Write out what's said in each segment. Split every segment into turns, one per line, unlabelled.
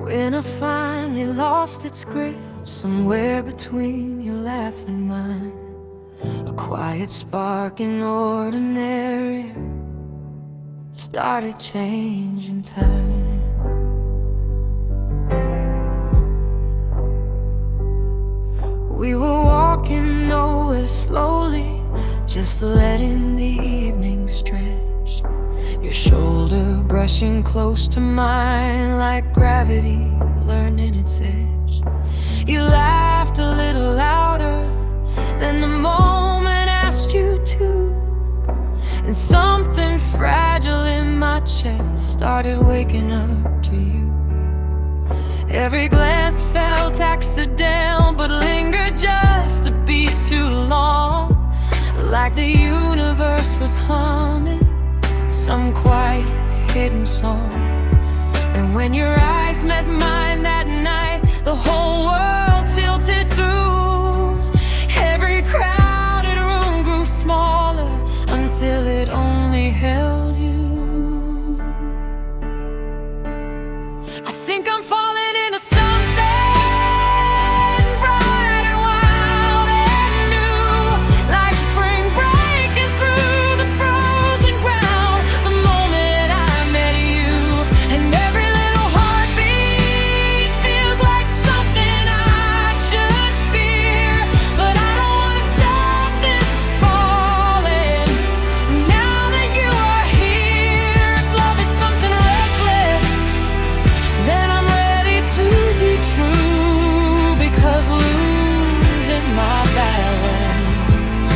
When I finally lost its grip, somewhere between your laugh and mine, a quiet spark in ordinary started changing time. We were walking nowhere slowly, just letting the evening stretch, your shoulder brushing close to mine like gravity learning its edge. You laughed a little louder than the moment asked you to, and something fragile in my chest started waking up to you. Every glance felt accidental, but lingered just a beat too long, like the universe was humming some quiet hidden song. And when your eyes met mine that night, the whole world tilted through. Every crowded room grew smaller until it only held you. I think I'm falling into something bright and wild and new, like spring breaking through the frozen ground. The moment I met you, and every little heartbeat feels like something I should fear, but I don't want to stop this falling. Now that you are here, if love is something reckless, then I'm ready to be true, because losing my balance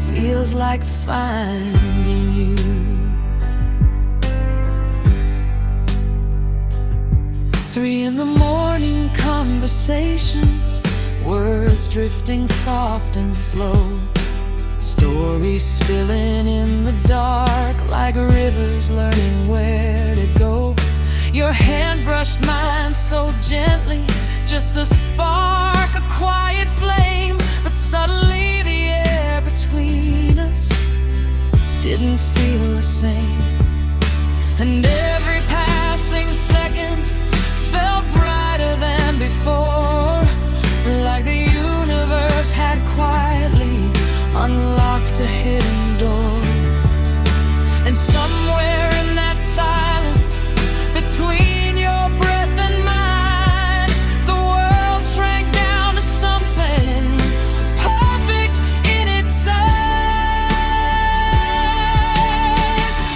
feels like finding you. 3 in the morning conversations, words drifting soft and slow, stories spilling in the dark like rivers learning where to go. Your hand brushed mine so gently, just a spark, a quiet flame, but suddenly the air between us didn't feel the same. And every passing second felt brighter than before, like the universe had quietly unlocked a hidden door. And somewhere in that silence, between your breath and mine, the world shrank down to something perfect in its size.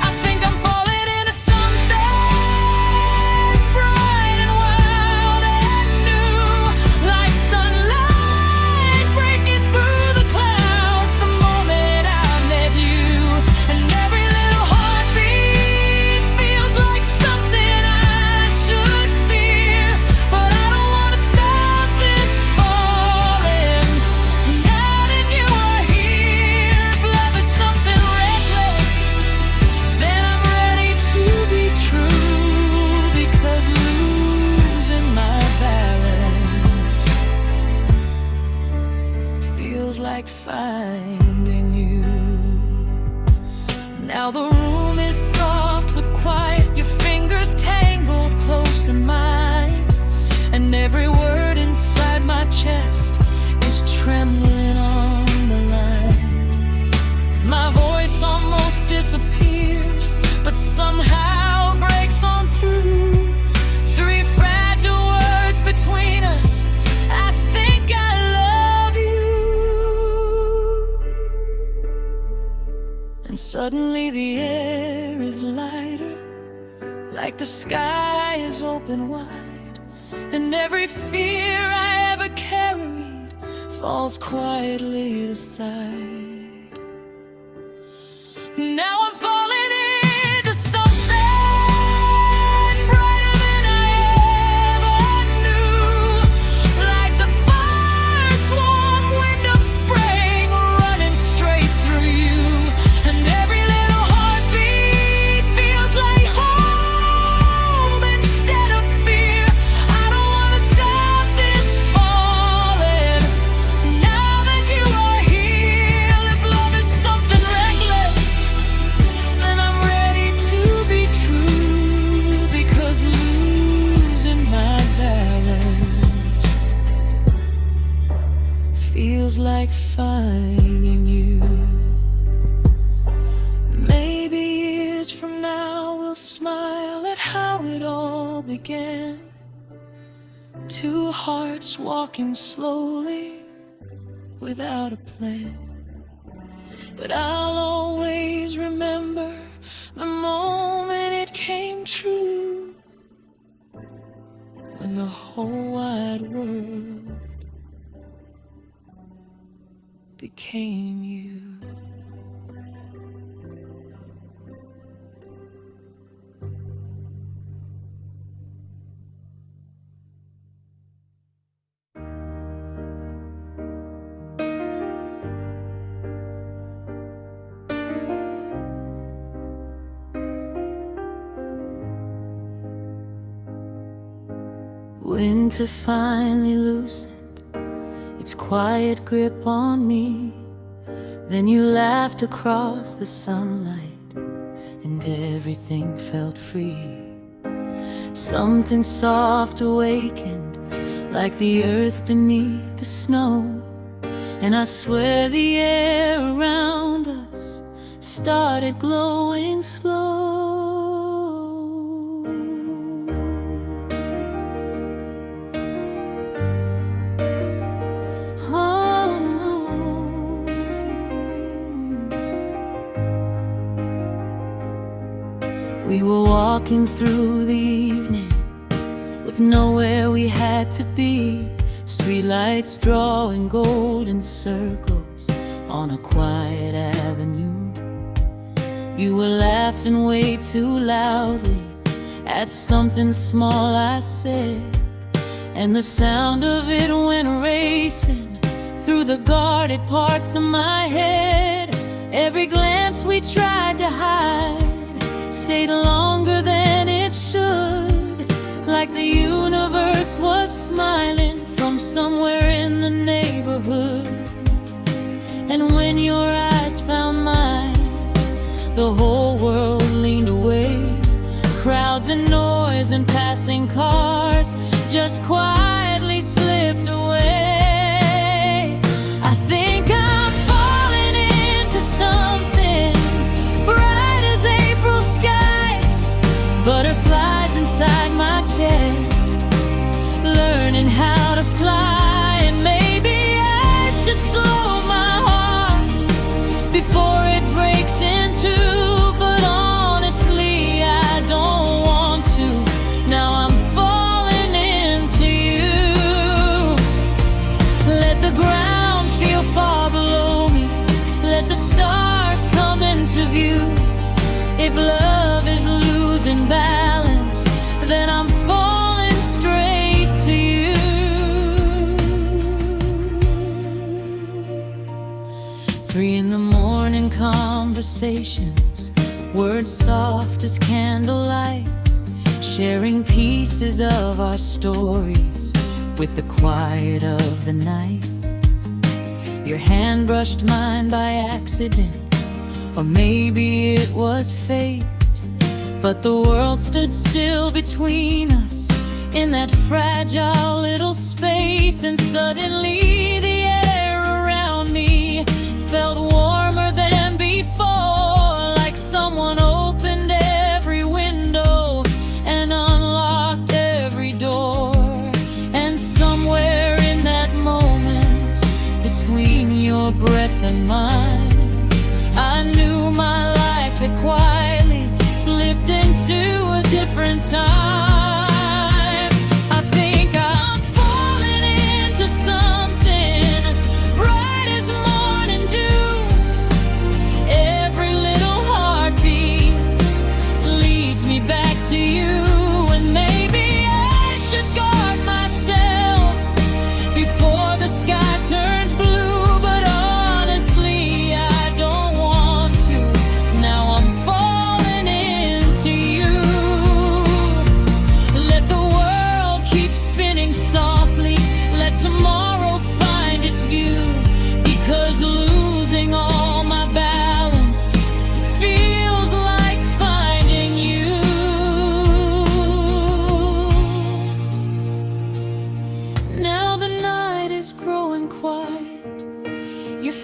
I think I'm falling into something bright and wild and new, like sunlight breaking through the clouds. The moment I met you, and every little heartbeat feels like something I should fear, but I don't want to stop this falling. Now that you are here, if love is something reckless, then I'm ready to be true, because losing my balance feels like finding you. Now the room is soft with quiet, your fingers tangled close in mine, and every word inside my chest is trembling on the line. My voice almost disappears, but somehow breaks on through. 3 fragile words between us, I think I love you. And suddenly the air is lighter, like the sky is open wide, and every fear I ever carried falls quietly aside. Now I'm falling into something brighter than I ever knew, like the first warm wind of spring running straight through you, and every little heartbeat feels like home instead of fear. I don't want to stop this falling. Now that you are here, finding you. Maybe years from now we'll smile at how it all began. Two hearts walking slowly without a plan. But I'll always remember the moment it came true, when the whole wide world became you. Winter finally loosened its quiet grip on me. Then you laughed across the sunlight, and everything felt free. Something soft awakened, like the earth beneath the snow. And I swear the air around us started glowing slow. We were walking through the evening with nowhere we had to be. Streetlights drawing golden circles on a quiet avenue. You were laughing way too loudly at something small I said, and the sound of it went racing through the guarded parts of my head. Every glance we tried to hide stayed longer than it should, like the universe was smiling from somewhere in the neighborhood. And when your eyes found mine, the whole world leaned away. Crowds and noise and passing cars just quietly slipped away. I think I'm falling into something bright as April skies, butterflies inside my chest, learning how to fly. And maybe I should slow my heart before it breaks in two, but honestly I don't want to. Now I'm falling into you. Let the ground feel far below me, let the stars come into view. If love is losing balance, then I'm falling straight to you. 3 in the morning conversations, words soft as candlelight, sharing pieces of our stories with the quiet of the night. Your hand brushed mine by accident, or maybe it was fate, but the world stood still between us in that fragile little space. And suddenly the air around me felt warmer than before, like someone opened every window and unlocked every door. And somewhere in that moment, between your breath and mine, I knew my life had quietly slipped into a different time. I think I'm falling into something bright as morning dew. Every little heartbeat leads me back to you. And maybe I should guard myself before the sky turns blue, but honestly I don't want to. Now I'm falling into you.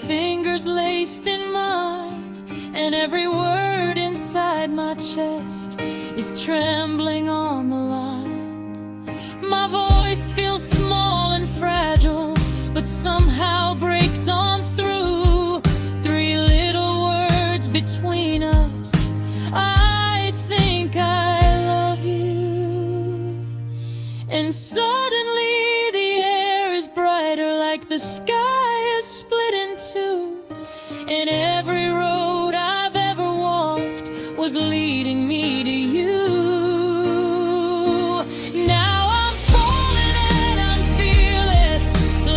fingers laced in mine, and every word inside my chest is trembling on the line. My voice feels small and fragile, but somehow breaks on through. Three little words between us: I think I love you. And suddenly the air is brighter, like the sky is split in two, and every road I've ever walked was leading me to you. Now I'm falling and I'm fearless,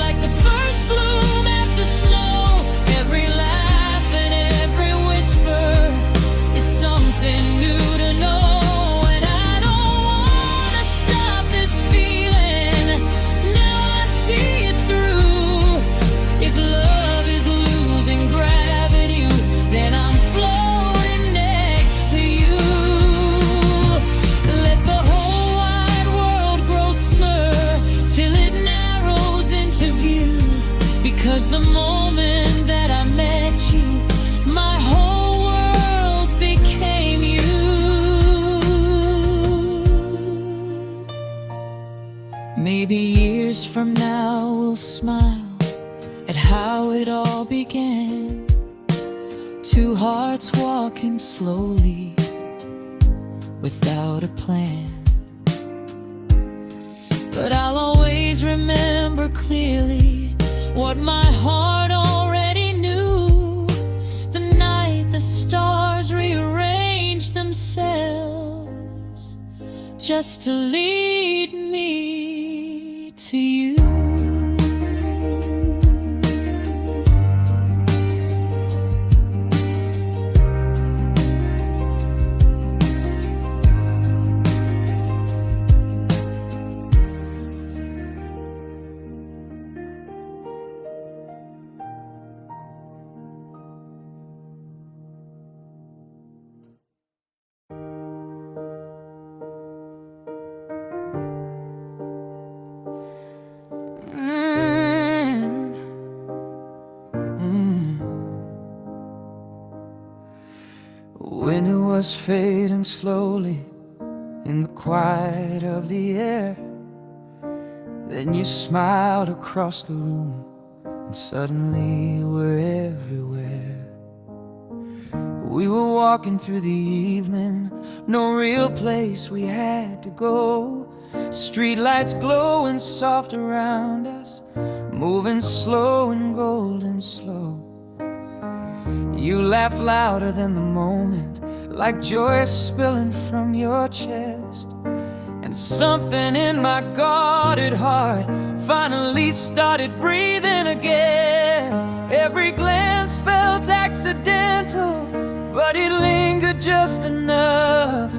like the first bloom after snow. Every laugh and every whisper is something new to know. And I don't wanna stop this feeling, now I see it through. If love is losing gravity, then I'm floating next to you. Let the whole wide world grow smaller till it narrows into view. Because the moment that I met you, my whole world became you. Maybe years from now we'll smile at how it all began. Two hearts walking slowly without a plan. But I'll always remember clearly what my heart already knew. The night the stars rearranged themselves just to lead me to you.
When it was fading slowly in the quiet of the air, then you smiled across the room, and suddenly we're everywhere. We were walking through the evening, no real place we had to go. Streetlights glowing soft around us, moving slow and golden slow. You laugh louder than the moment, like joy spilling from your chest. And something in my guarded heart finally started breathing again. Every glance felt accidental, but it lingered just enough,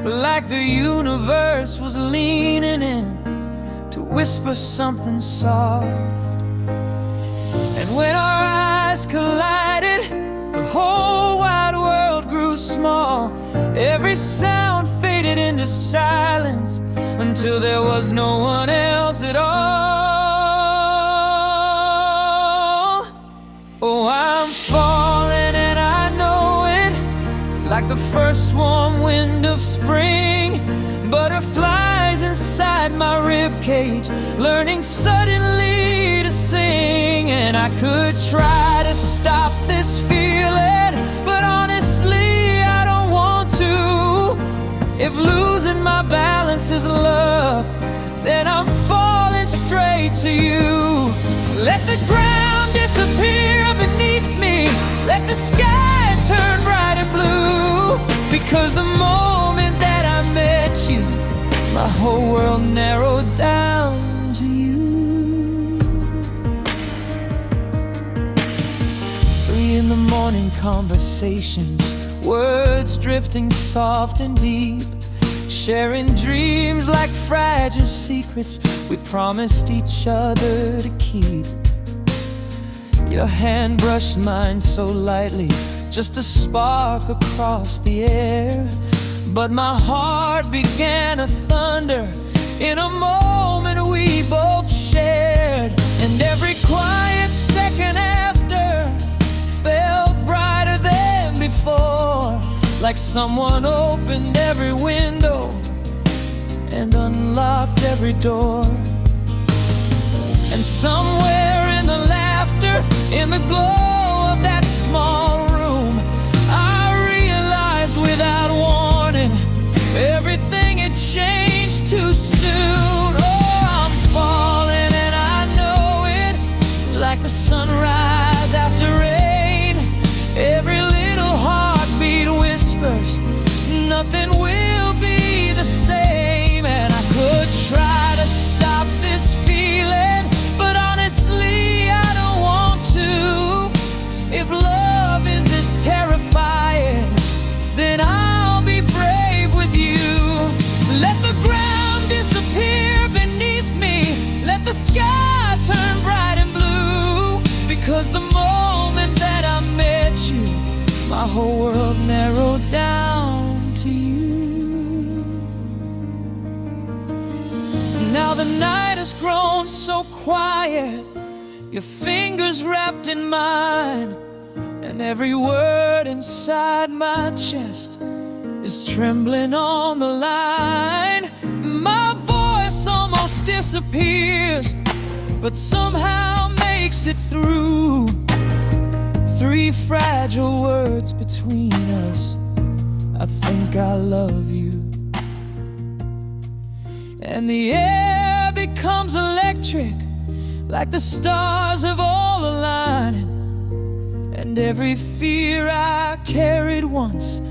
like the universe was leaning in to whisper something soft. And when our eyes collided, the whole wide world grew small. Every sound faded into silence until there was no one else at all. Oh, I'm falling and I know it, like the first warm wind of spring. Butterflies inside my ribcage, learning suddenly to sing. And I could try to stop this feeling, but honestly I don't want to. If losing my balance is love, then I'm falling straight to you. Let the ground disappear beneath me, let the sky turn bright and blue. Because the moment that I met you, my whole world narrowed down to you. 3 in the morning conversations, words drifting soft and deep, sharing dreams like fragile secrets we promised each other to keep. Your hand brushed mine so lightly, just a spark across the air. But my heart began to thunder in a moment we both shared. And every quiet second after like someone opened every window and unlocked every door. And somewhere in the laughter, in the glow of that small room, I realized without warning, everything had changed too soon. Oh, I'm falling and I know it, like the sunrise after rain. Every little heartbeat whispers, nothing will be the same. And I could try to stop this feeling, but honestly I don't want to. If love is this terrifying, then I'll be brave with you. Let the ground disappear beneath me, let the sky turn bright and blue, because the moment that I met you, my whole world narrowed down to you. Now the night has grown so quiet, your fingers wrapped in mine, and every word inside my chest is trembling on the line. My voice almost disappears, but somehow makes it through. 3 fragile words between us, I think I love you. And the air becomes electric, like the stars have all aligned, and every fear I carried once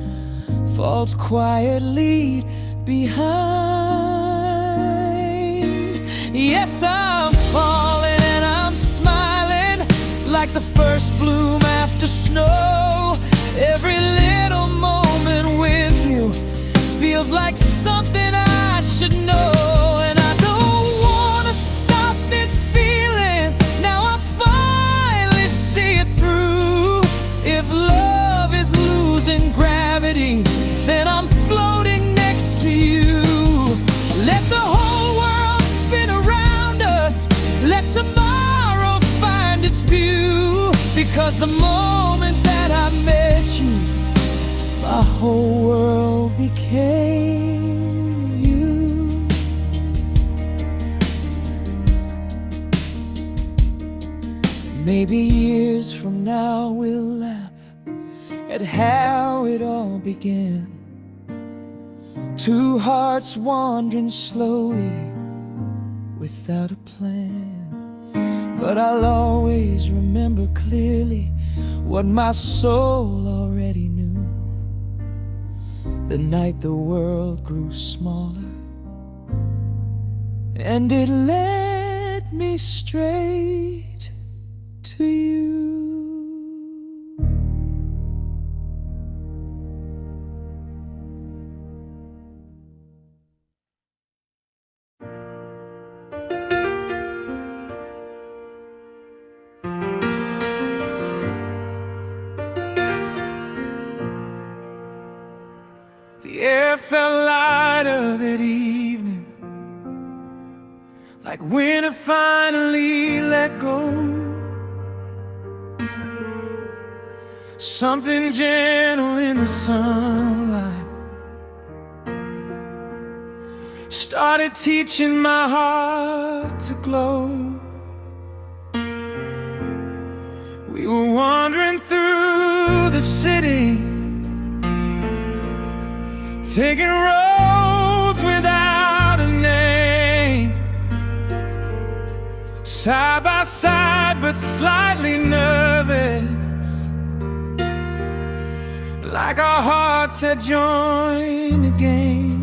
falls quietly behind. Yes, I'm falling and I'm smiling, like the first bloom after snow. Every little moment with you feels like something I should know. And I don't wanna stop this feeling, now I finally see it through. If love is losing gravity, then I'm floating next to you. Let the whole world spin around us, let tomorrow find its view, because the moment that I met you, my whole world became you. Maybe years from now we'll laugh at how it all began. 2 hearts wandering slowly without a plan. But I'll always remember clearly what my soul already knew. The night the world grew smaller, and it led me straight to you. The air felt lighter that evening, like winter finally let go. Something gentle in the sunlight started teaching my heart to glow. We were wandering through the city, taking roads without a name, side by side but slightly nervous, like our hearts had joined again.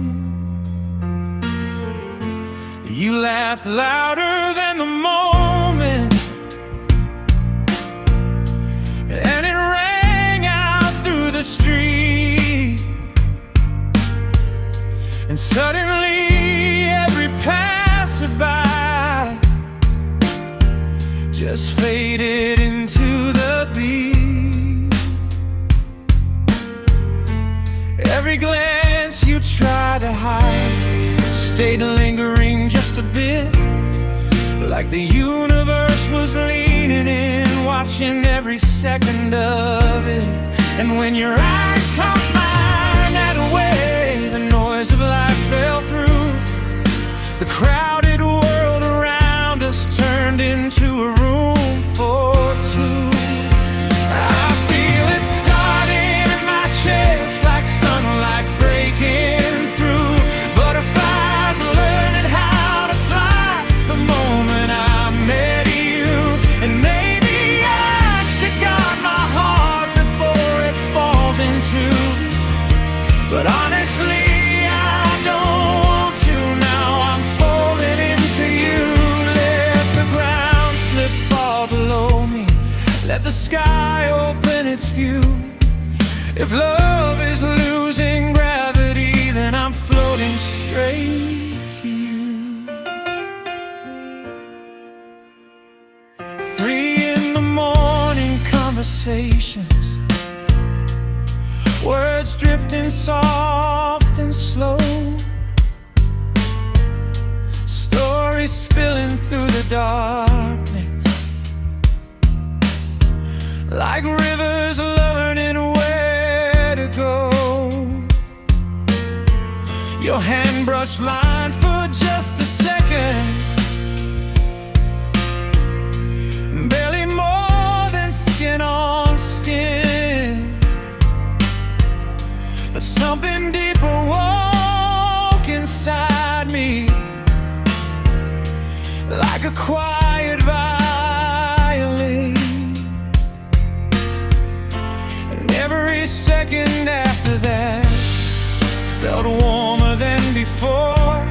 You laughed louder than the moment, and it rang out through the street. And suddenly every passerby just faded into the beat. Every glance you tried to hide stayed lingering just a bit, like the universe was leaning in, watching every second of it. And when your eyes caught mine, If love is losing gravity, then I'm floating straight to you. 3 in the morning conversations, words drifting soft and slow, stories spilling through the darkness, like rivers learning where to go. Your hand brushed mine for just a second, barely more than skin on skin, but something deeper woke inside me, like a quiet violin. And every second after that felt warmer than before,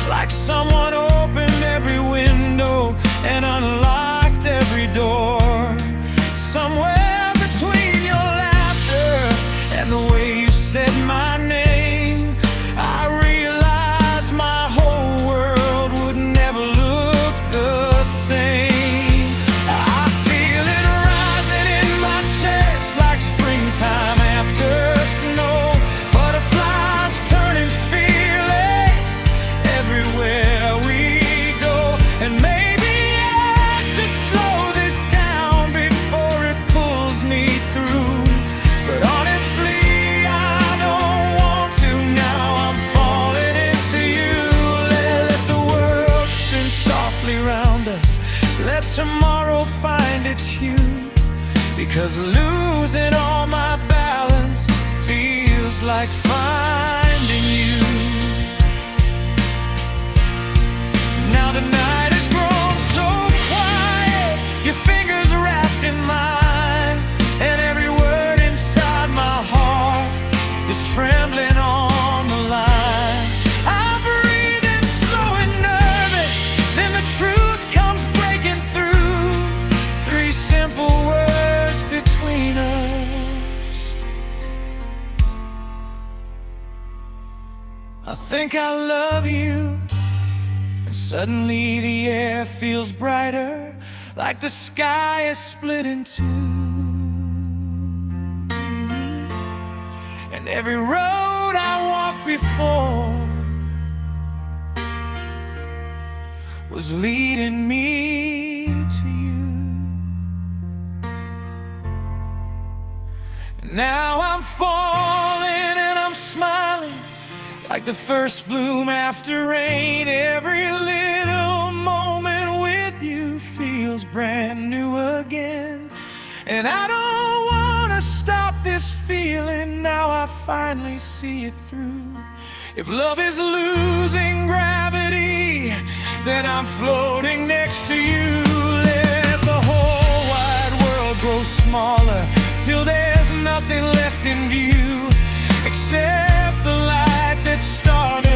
like someone opened every window and unlocked every door. Somewhere between your laughter and the way you said my name, I realized my whole world would never look the same. I feel it rising in my chest like springtime after snow, butterflies turning fearless everywhere we go. And maybe I should slow this down before it pulls me through, but honestly I don't want to now. I'm falling into you. Let the world spin softly round us, let tomorrow find its hue, because losing all my balance feels like finding you. Now the night has grown so quiet, your fingers wrapped in mine, and every word inside my heart is trembling on the line. I breathe in slow and nervous, then the truth comes breaking through. 3 simple words between us: I think I love you. And suddenly the air feels brighter, like the sky is split in two, and every road I walked before was leading me to you. And now I'm falling and I'm smiling, like the first bloom after rain. Every little moment with you feels brand new again, and I don't want to stop this feeling. Now I finally see it through. If love is losing gravity, then I'm floating next to you. Let the whole wide world grow smaller till there's nothing left in view except the light that started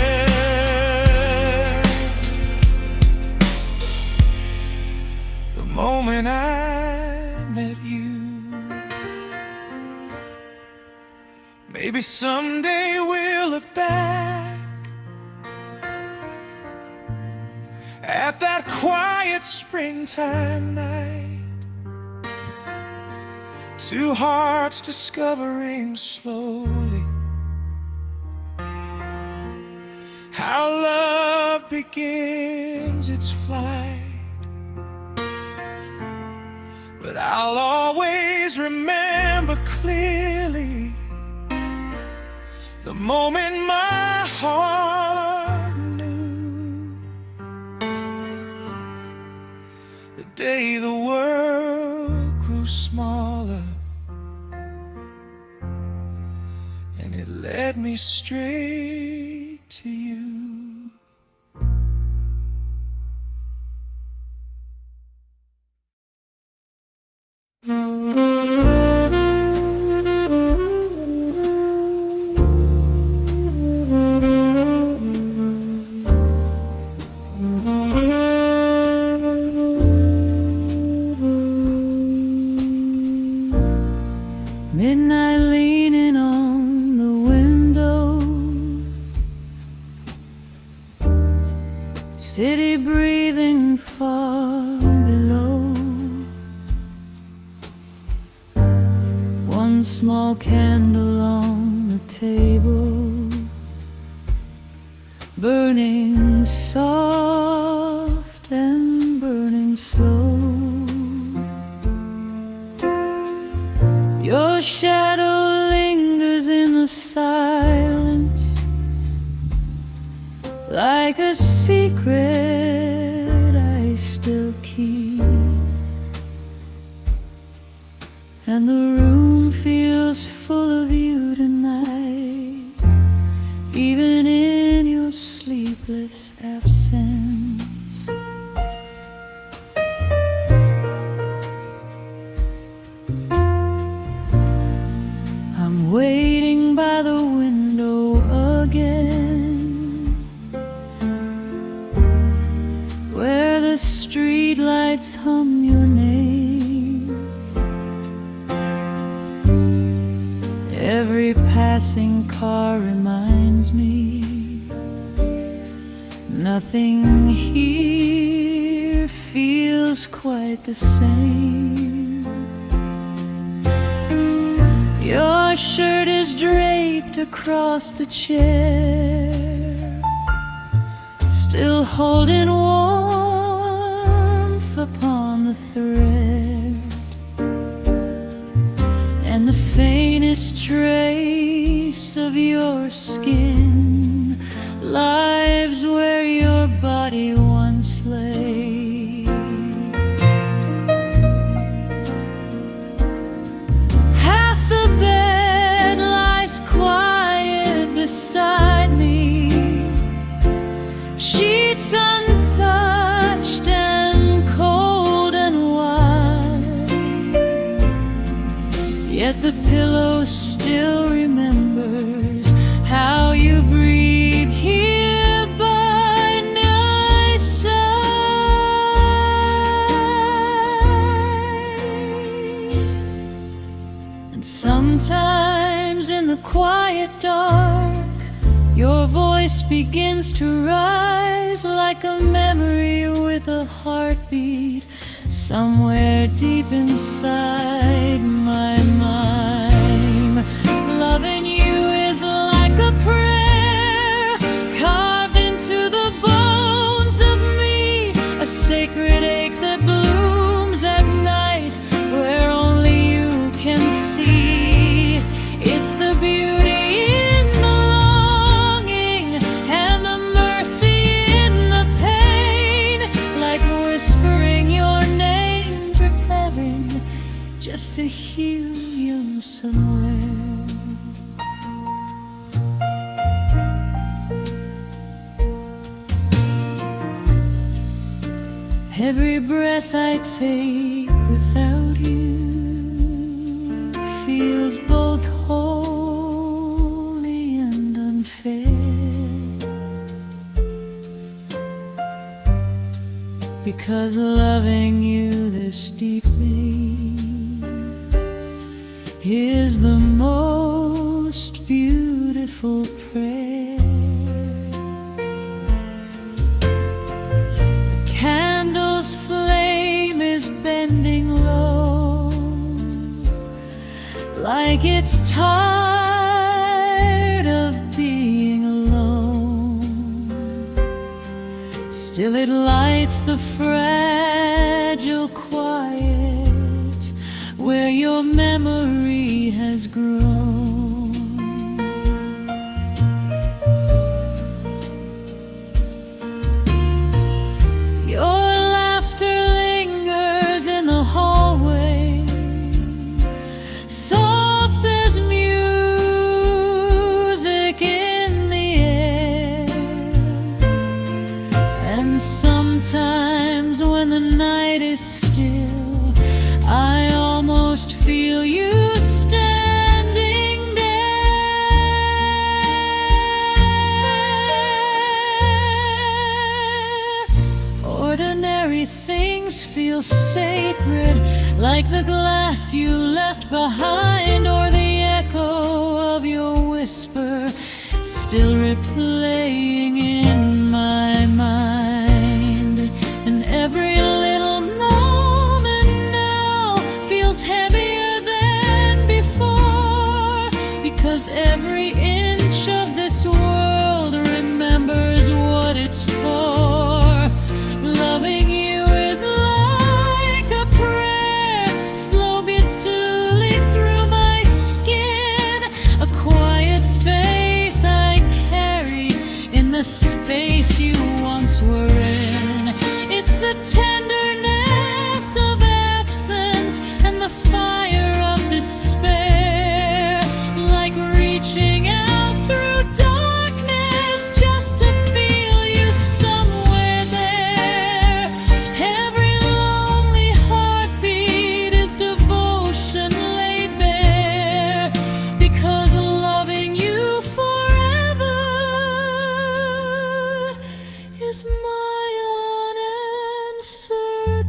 the moment I met you. Maybe someday we'll look back at that quiet springtime night, 2 hearts discovering slowly how love begins its flight. But I'll always remember clearly the moment my heart knew, the day the world grew smaller, and it led me straight to you.
Midnight leaning one small candle on the table, burning soft and burning slow. Your shadow lingers in the silence, like a secret I still keep. And the room feels full of you tonight, even in your sleepless absence. I'm waiting by the window again, where the streetlights hum your name. Every passing car reminds me nothing here feels quite the same. Your shirt is draped across the chair, still holding warmth upon the thread, and the faintest trace of your skin lives where your body once lay. Half the bed lies quiet beside me, sheets untouched and cold and wide, yet the pillow still remembers how you breathe here by my side. And sometimes in the quiet dark, your voice begins to rise like a memory with a heartbeat somewhere deep inside my mind. Loving you is like a prayer carved into the bones of me, a sacred ache that blooms at night where only you can see. It's the beauty in the longing and the mercy in the pain, like whispering your name, preparing just to hear you somewhere. Every breath I take without you feels both holy and unfair, because loving you this deeply is the most beautiful prayer. Candle's flame is bending low, like it's tired of being alone. Still it lights the fragile quiet where your memory has grown. Soft as music in the air, and sometimes when the night is still, I almost feel you standing there. Ordinary things feel sacred, like the glass you left behind, or the echo of your whisper still replaying in my mind. And every little moment now feels heavier than before.
'cause every inch of this world remembers what it's for. Loving you is like a prayer, slow beat slowly through my skin, a quiet faith I carry in the space you once were in. It's the tenderness of absence and the fire of despair, like reaching out through darkness just to feel you somewhere there. Every lonely heartbeat is devotion laid bare, because loving you forever is my unanswered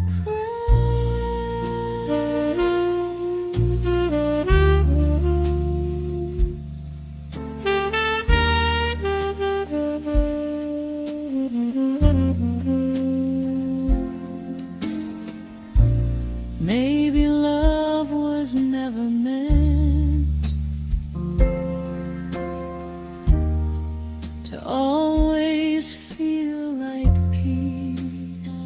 Maybe love was never meant to always feel like peace.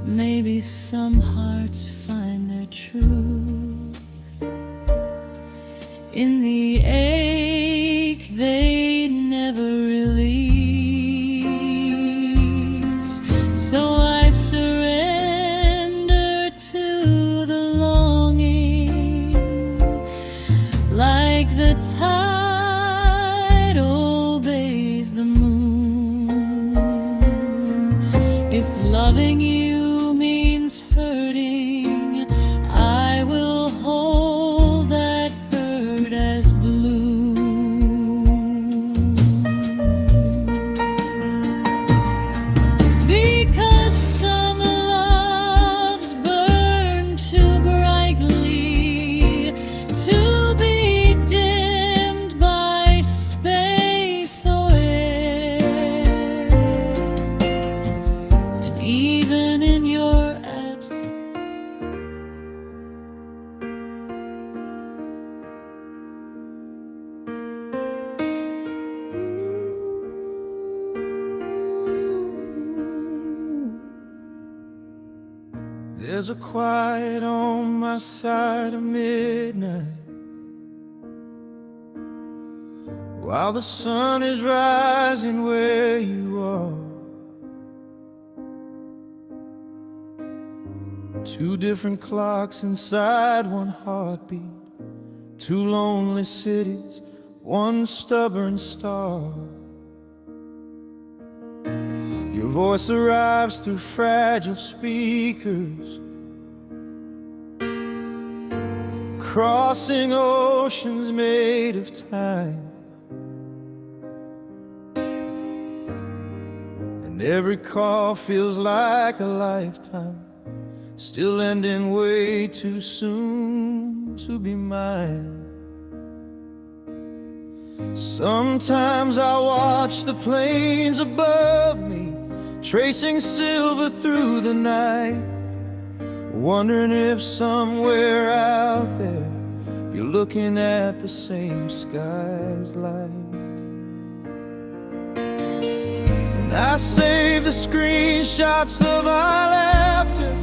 Maybe some hearts find their truth in the ache they never release. So I surrender to the longing, like the tide obeys the moon. If loving you means hurting, I will hold that hurt as bloom. Because some loves burn too brightly to be dimmed by space or air. And even in your absence,
There's a quiet on my side of midnight, while the sun is rising where you are. Two different clocks inside one heartbeat, two lonely cities, one stubborn star. Your voice arrives through fragile speakers, crossing oceans made of time. And every call feels like a lifetime, still ending way too soon to be mine. Sometimes I watch the planes above me, tracing silver through the night, wondering if somewhere out there you're looking at the same sky's light. And I save the screenshots of our laughter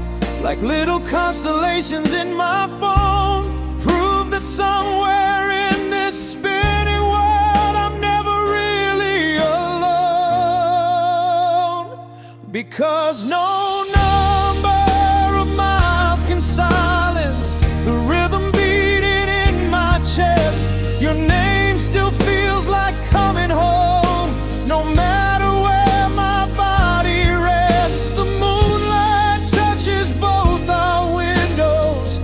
like little constellations in my phone, prove that somewhere in this spinning world I'm never really alone. Because no number of miles can silence the rhythm beating in my chest. Your name still feels like coming home, no matter where my body rests. The moonlight touches both our windows,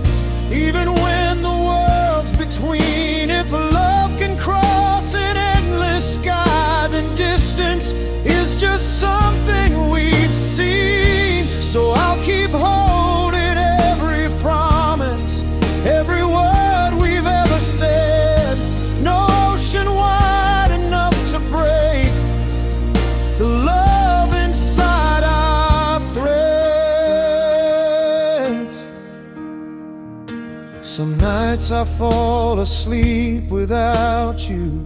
even when the world's between. If love can cross an endless sky, then distance is just something we've seen. So I'll keep holding every promise, every word we've ever said. No ocean wide enough to break the love inside our threads. Some nights I fall asleep without you.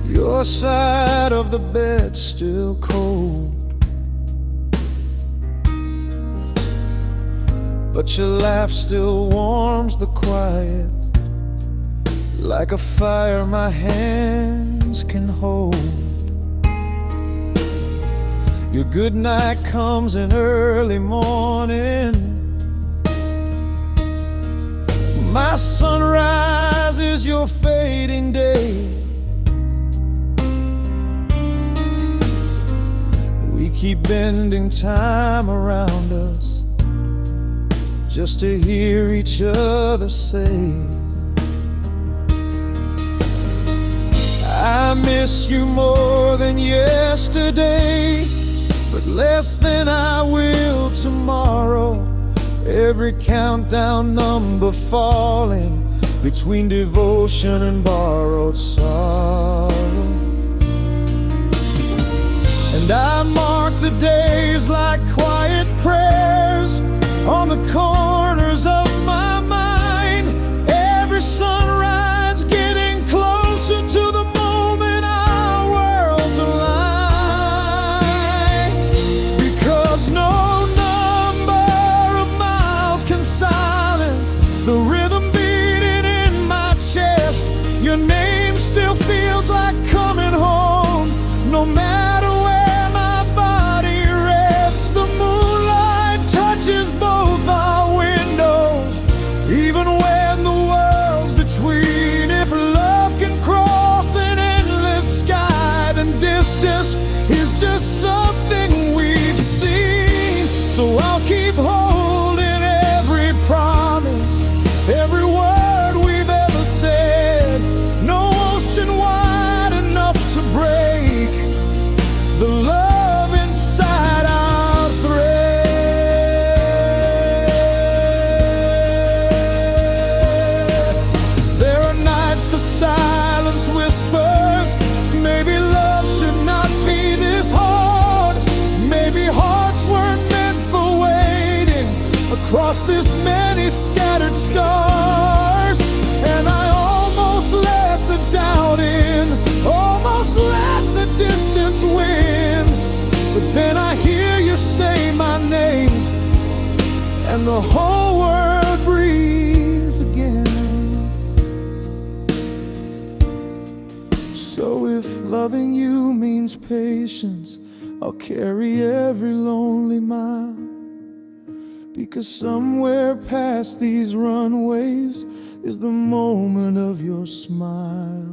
Your side of the bed still cold, but your laugh still warms the quiet, like a fire my hands can hold. Your good night comes in early morning. My sunrise is your fading day. We keep bending time around us just to hear each other say, I miss you more than yesterday, but less than I will tomorrow. Every countdown number falling between devotion and borrowed sorrow. And I mark the days like quiet prayers on the corners of my mind. Every sunrise getting closer to the moment our worlds align. Because no number of miles can silence the rhythm beating in my chest. Your name still feels like coming home, no matter where my body rests. The moonlight touches both our windows, even when the world's between. If love can cross an endless sky, then distance is just something we've seen. So I'll keep holding every promise, every word we've ever said. No ocean wide enough to break the love inside our thread. There are nights the silence whispers, maybe love should not be this hard. Maybe hearts weren't meant for waiting across this many scattered stars. And I almost let the doubt in, almost let the distance win. But then I hear you say my name, and the whole world breathes again. So if loving you means patience, I'll carry every lonely mile. Because somewhere past these runways is the moment of your smile.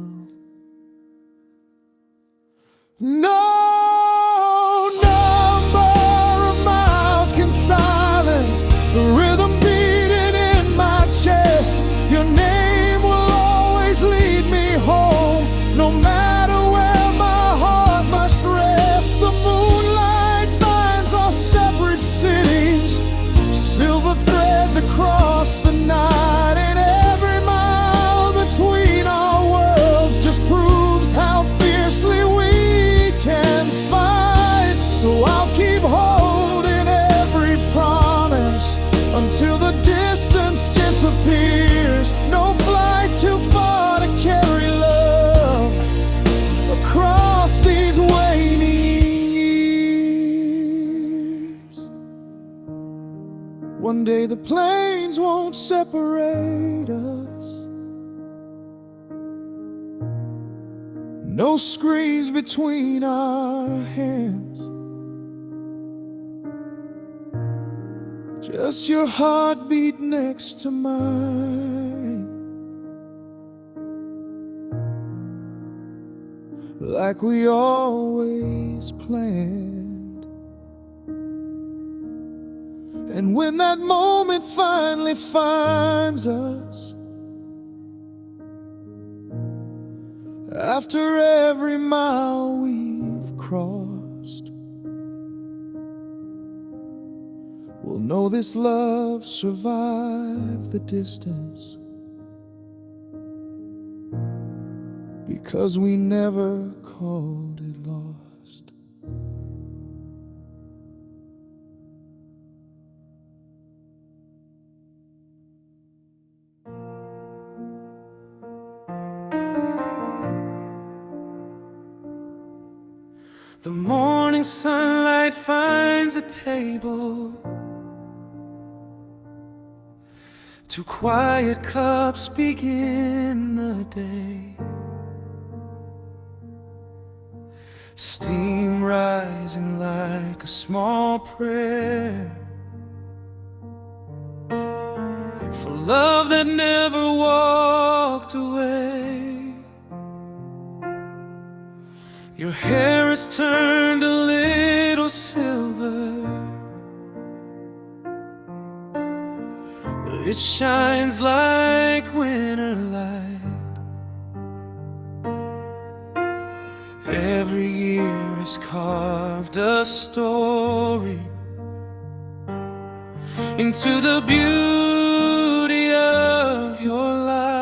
No number of miles can silence the rhythm beating in my chest. Your name will always lead me home, no matter where my heart must rest. The moonlight binds our separate cities, silver threads across the night, and every mile between our worlds just proves how fiercely we can fight. So I'll keep holding every promise until the distance disappears. No flight too far to carry love across these waning years. One day the plains won't separate us, no screens between our hands, just your heartbeat next to mine, like we always planned. And when that moment finally finds us, after every mile we've crossed, we'll know this love survived the distance, because we never called it lost. The morning sunlight finds a table, two quiet cups begin the day. Steam rising like a small prayer for love that never walked away. Your hair has turned a little silver, but it shines like winter light. Every year has carved a story into the beauty of your life.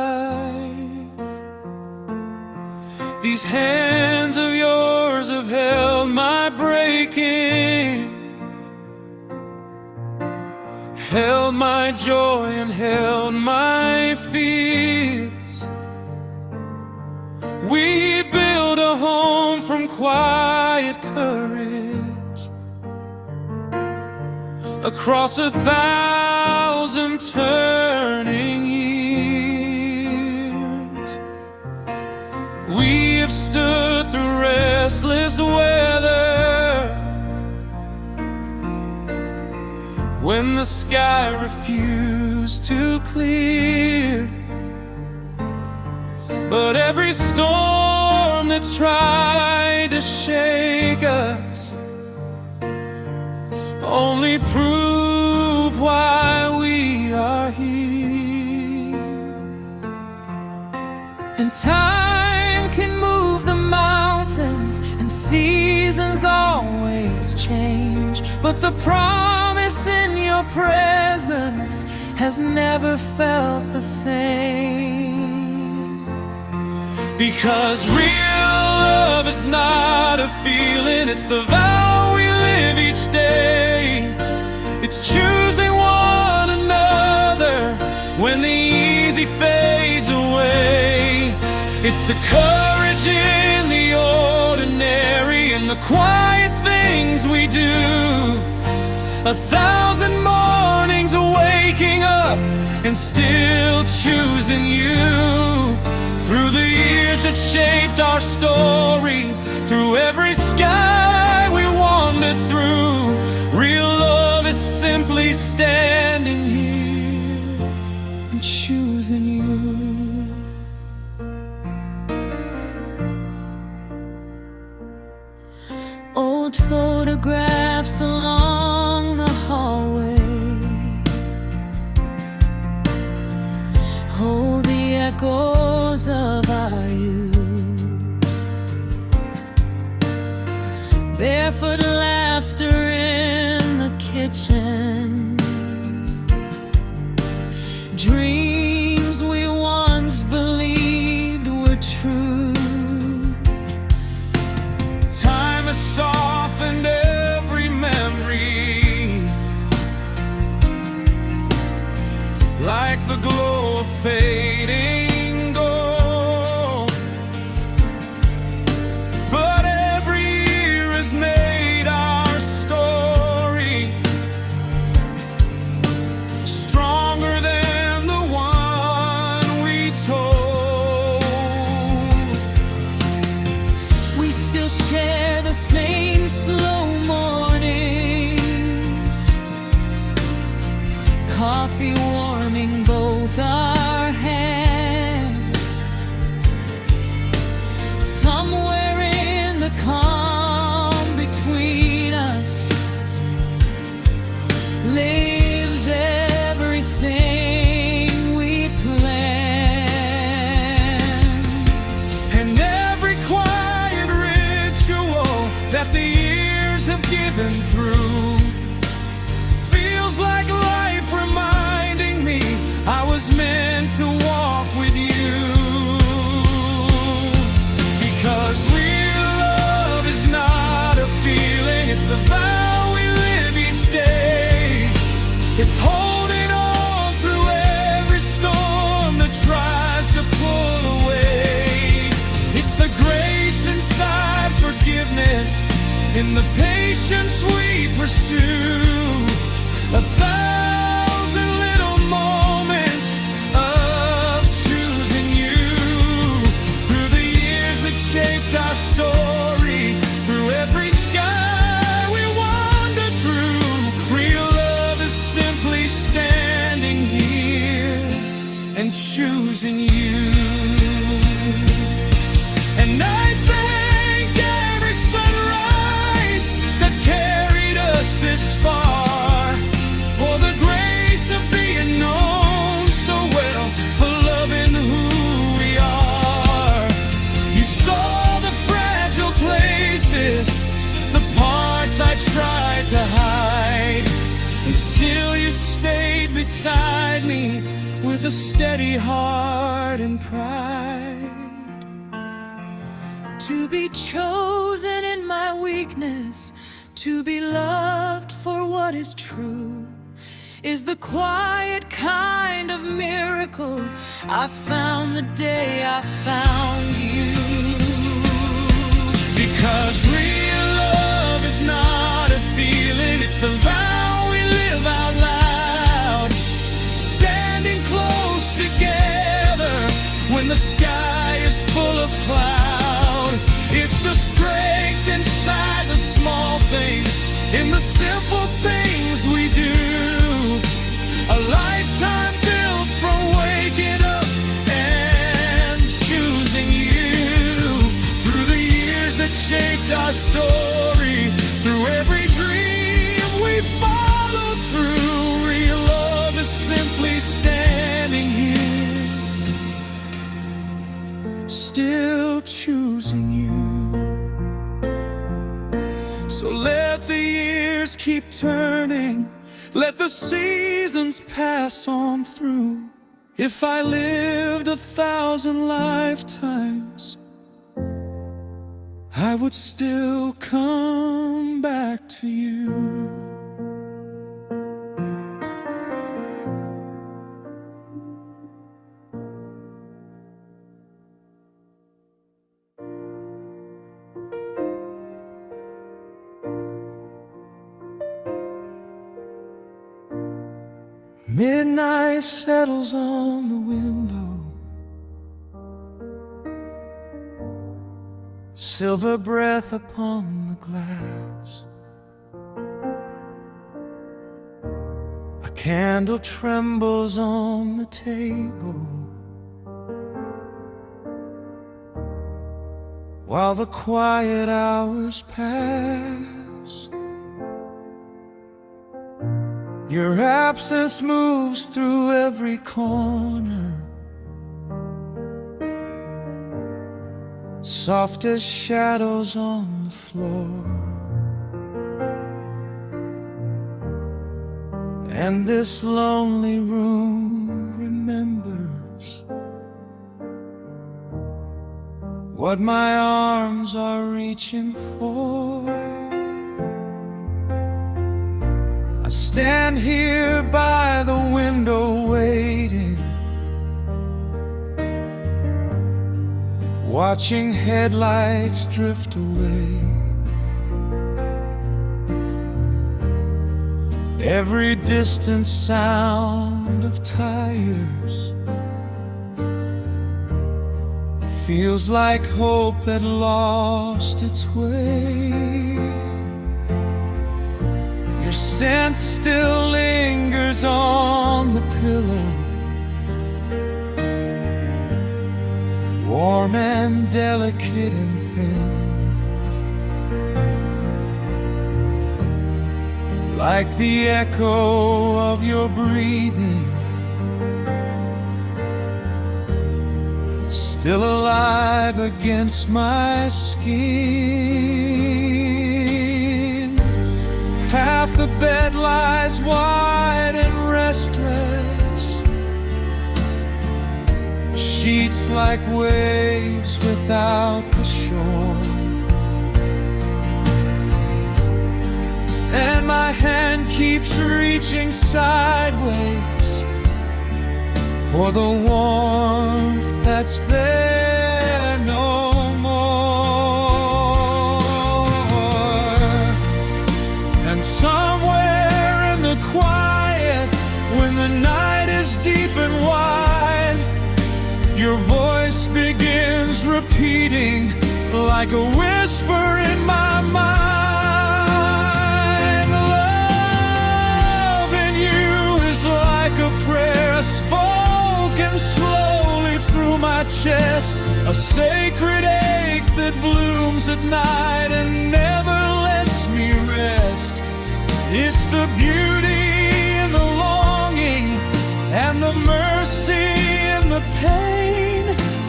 These hands of yours have held my breaking, held my joy and held my fears. We build a home from quiet courage across 1,000 turning years. We have stood through restless weather when the sky refused to clear. But every storm that tried to shake us only proved why we are here. And time can move the mountains, and seasons always change, but the promise in your presence has never felt the same. Because real love is not a feeling, it's the vow we live each day. It's choosing one another when the easy fades away. It's the courage in the ordinary and the quiet things we do. 1,000 mornings waking up and still choosing you. Through the years that shaped our story, through every sky we wandered through, real love is simply standing here and choosing you.
Old photographs along the hallway hold the echoes of our youth. Barefoot laughter in the kitchen, dreams we once believed were true.
Time has softened every memory, like the glow of fading gold. But every year has made our story stronger than the one we told.
We still share the same slow mornings, coffee warming both our hands. Somewhere in the calm between us lives everything we planned.
And every quiet ritual that the years have given through feels like life reminding me I was meant in the patience we pursue. 1,000 little moments of choosing you. Through the years that shaped our story, through every sky we wandered through, real love is simply standing here and choosing you. And I thank every sunrise that carried us this far, for the grace of being known so well, for loving who we are. You saw the fragile places, the parts I tried to hide, and still you stayed beside me with a steady heart and pride.
To be chosen in my weakness, to be loved for what is true, is the quiet kind of miracle I found the day I found you.
Because real love is not a feeling, it's the vow we live out loud. Standing close together when the sky is full of cloud. It's the strength inside the small things, in the simple things we do. A lifetime built from waking up and choosing you. Through the years that shaped our story, through every dream we followed through, real love is simply standing here, still choosing you. So let the years keep turning, let the seasons pass on through. If I lived 1,000 lifetimes, I would still come back to you. Midnight settles on the window, silver breath upon the glass. A candle trembles on the table, while the quiet hours pass. Your absence moves through every corner, soft as shadows on the floor. And this lonely room remembers what my arms are reaching for. I stand here by the window waiting, watching headlights drift away. Every distant sound of tires feels like hope that lost its way. Your scent still lingers on the pillow, warm and delicate and thin, like the echo of your breathing, still alive against my skin. Half the bed lies wide and restless, sheets like waves without the shore. And my hand keeps reaching sideways for the warmth that's there no more. the night is deep and wide, your voice begins repeating like a whisper in my mind. Loving you is like a prayer spoken slowly through my chest, a sacred ache that blooms at night and never lets me rest. It's the beauty in the longing and the mercy in the pain,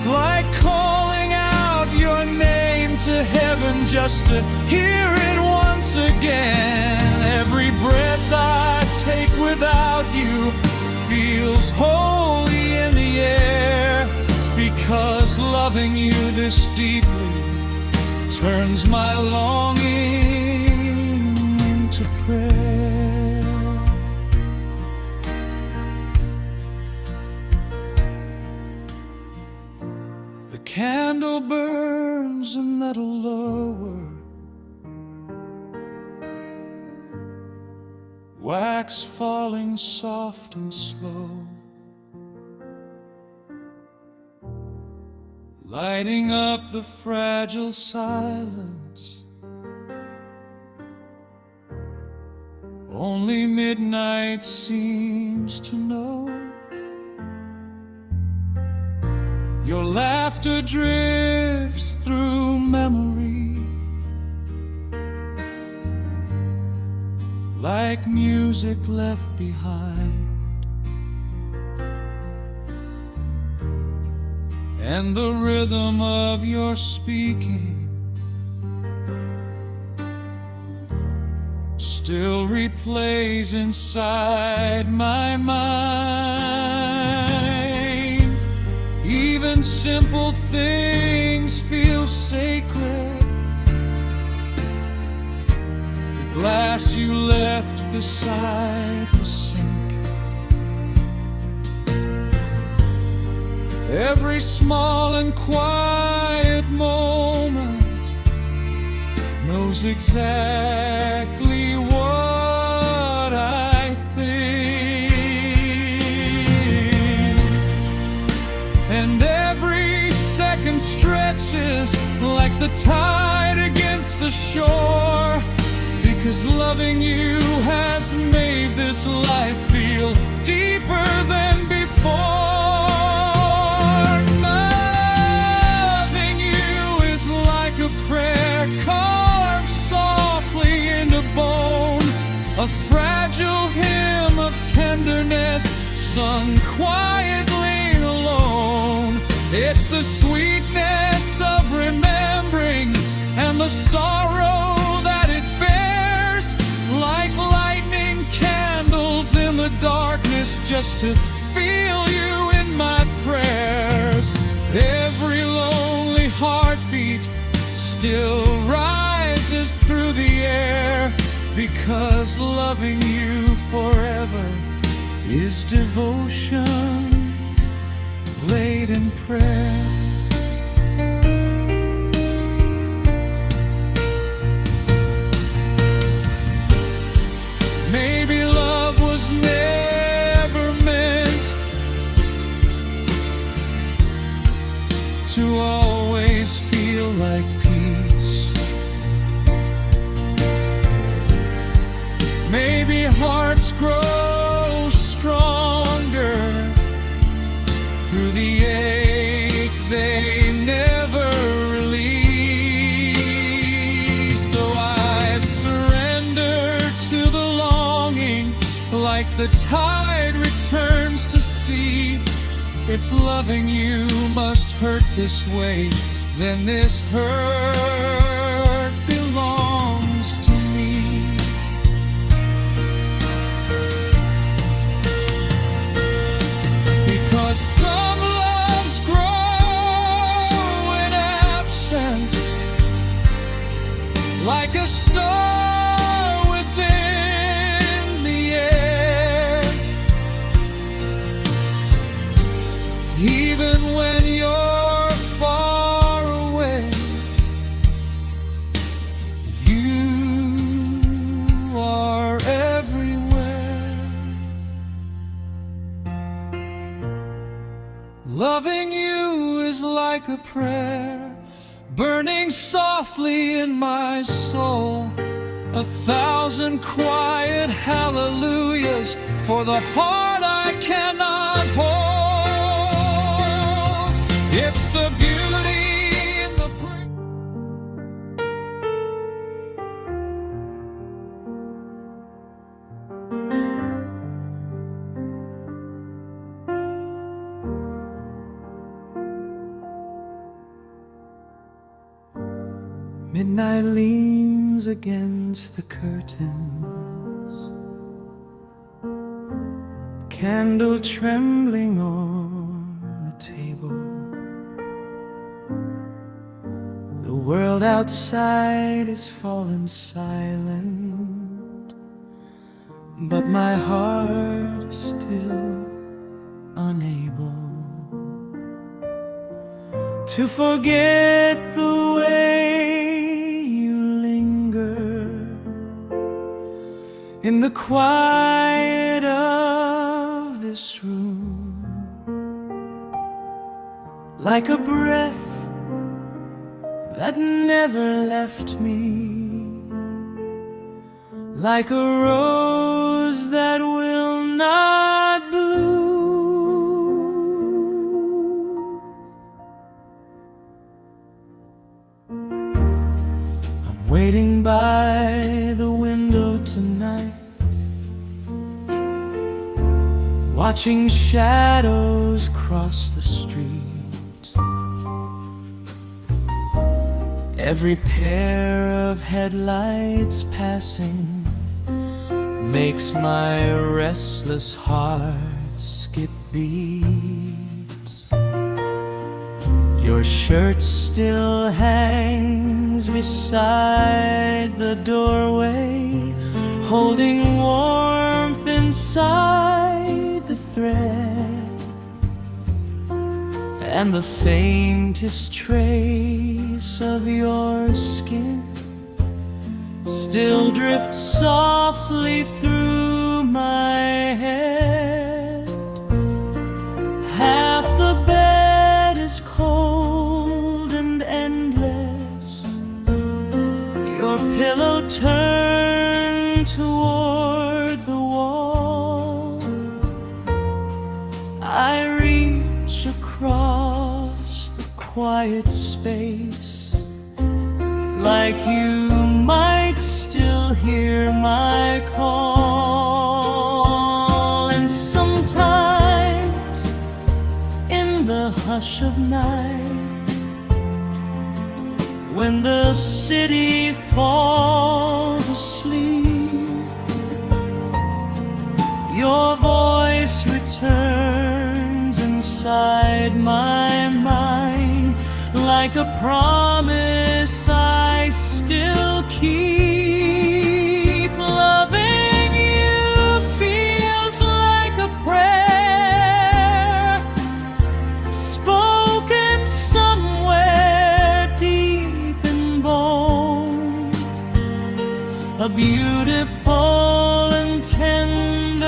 like calling out your name to heaven just to hear it once again. Every breath I take without you feels holy in the air, because loving you this deeply turns my longing into prayer. The candle burns a little lower, wax falling soft and slow, lighting up the fragile silence. Only midnight seems to know. Your laughter drifts through memory like music left behind, and the rhythm of your speaking still replays inside my mind. Even simple things feel sacred. The glass you left beside the sink, every small and quiet moment knows exactly what I think, and every second stretches like the tide against the shore, because loving you has made this life feel deeper than before. Loving you is like a prayer carved softly into bone, a fragile hymn of tenderness sung quietly alone. It's the sweetness of remembering and the sorrow that it bears, like lightning candles in the darkness, just to feel you in my prayers. Every lonely heartbeat still rises through the air, because loving you forever is devotion laid in prayer. Maybe love was never meant to always feel like peace. Maybe hearts grow stronger through the ache they never release. So I surrender to the longing, like the tide returns to sea. If loving you must hurt this way, then this hurt belongs to me. Because some loves grow in absence, like a star within the air. Even when you're far away, you are everywhere. Loving you is like a prayer burning softly in my soul. 1,000 quiet hallelujahs for the heart I cannot hold. It's the beauty in the midnight leans against the curtains, candle trembling on the table. The world outside is fallen silent, but my heart is still unable to forget the way in the quiet of this room, like a breath that never left me, like a rose that will not bloom. I'm waiting by the window tonight, watching shadows cross the street. Every pair of headlights passing makes my restless heart skip beats. Your shirt still hangs beside the doorway, holding warmth inside the thread, and the faintest trace of your skin still drifts softly through my head. Half the bed is cold and endless, your pillow turned toward the wall. I reach across the quiet space, like you might still hear my call. And sometimes in the hush of night, when the city falls asleep, your voice returns inside my mind, like a promise I still keep. Loving you feels like a prayer spoken somewhere deep in bone, a beautiful and tender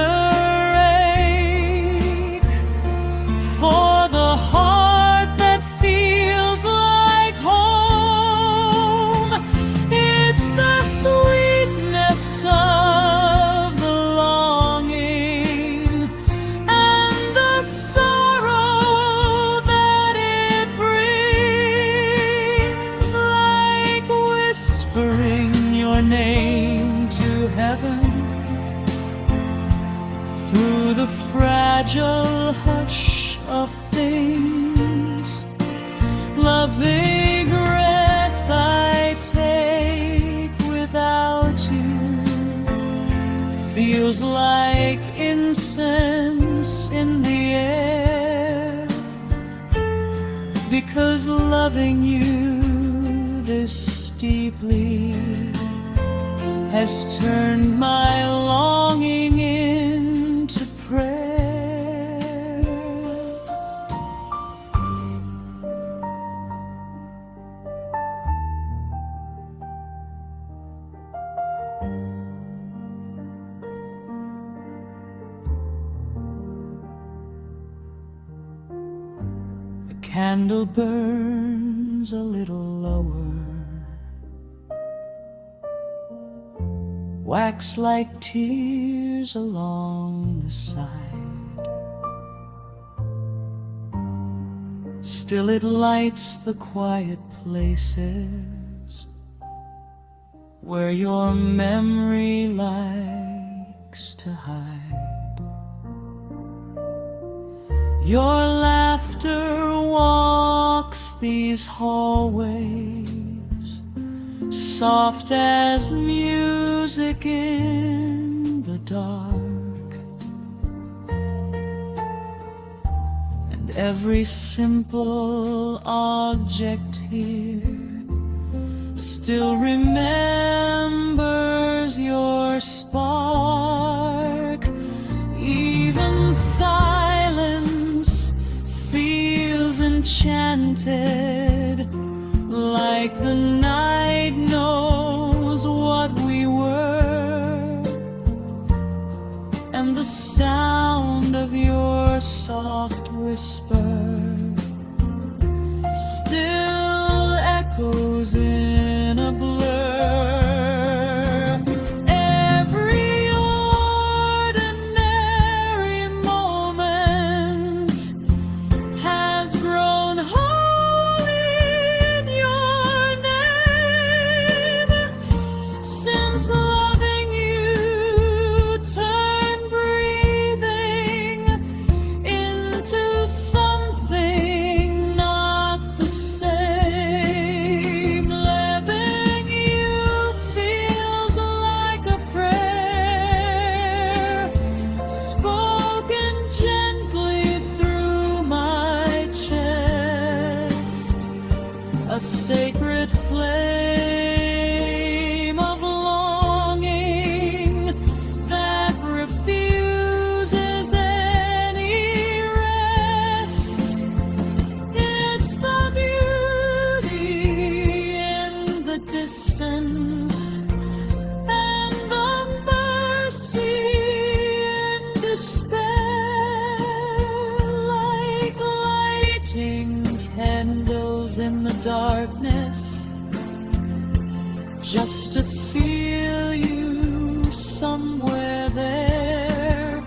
ache for the heart that feels like home. It's the sweetness of the longing and the sorrow that it brings, like whispering your name to heaven through the fragile hush of things. Loving breath I take without you feels like incense in the air, because loving you this deeply has turned my longing into prayer. candle burns a little lower. Wax like tears along the side. Still it lights the quiet places where your memory likes to hide. Your laughter walks these hallways, soft as music in the dark. And every simple object here still remembers your spark. Even silence feels enchanted, like the night knows what we were. And the sound of your soft whisper still echoes in a blur. Every ordinary moment has grown holy in your name. Since loving you turned breathing into something not the same. Loving you feels like a prayer spoken gently through my chest, a sacred flame of longing that refuses any rest. It's the beauty in the distance and the mercy in despair, like lighting candles in the darkness, just to feel you somewhere there.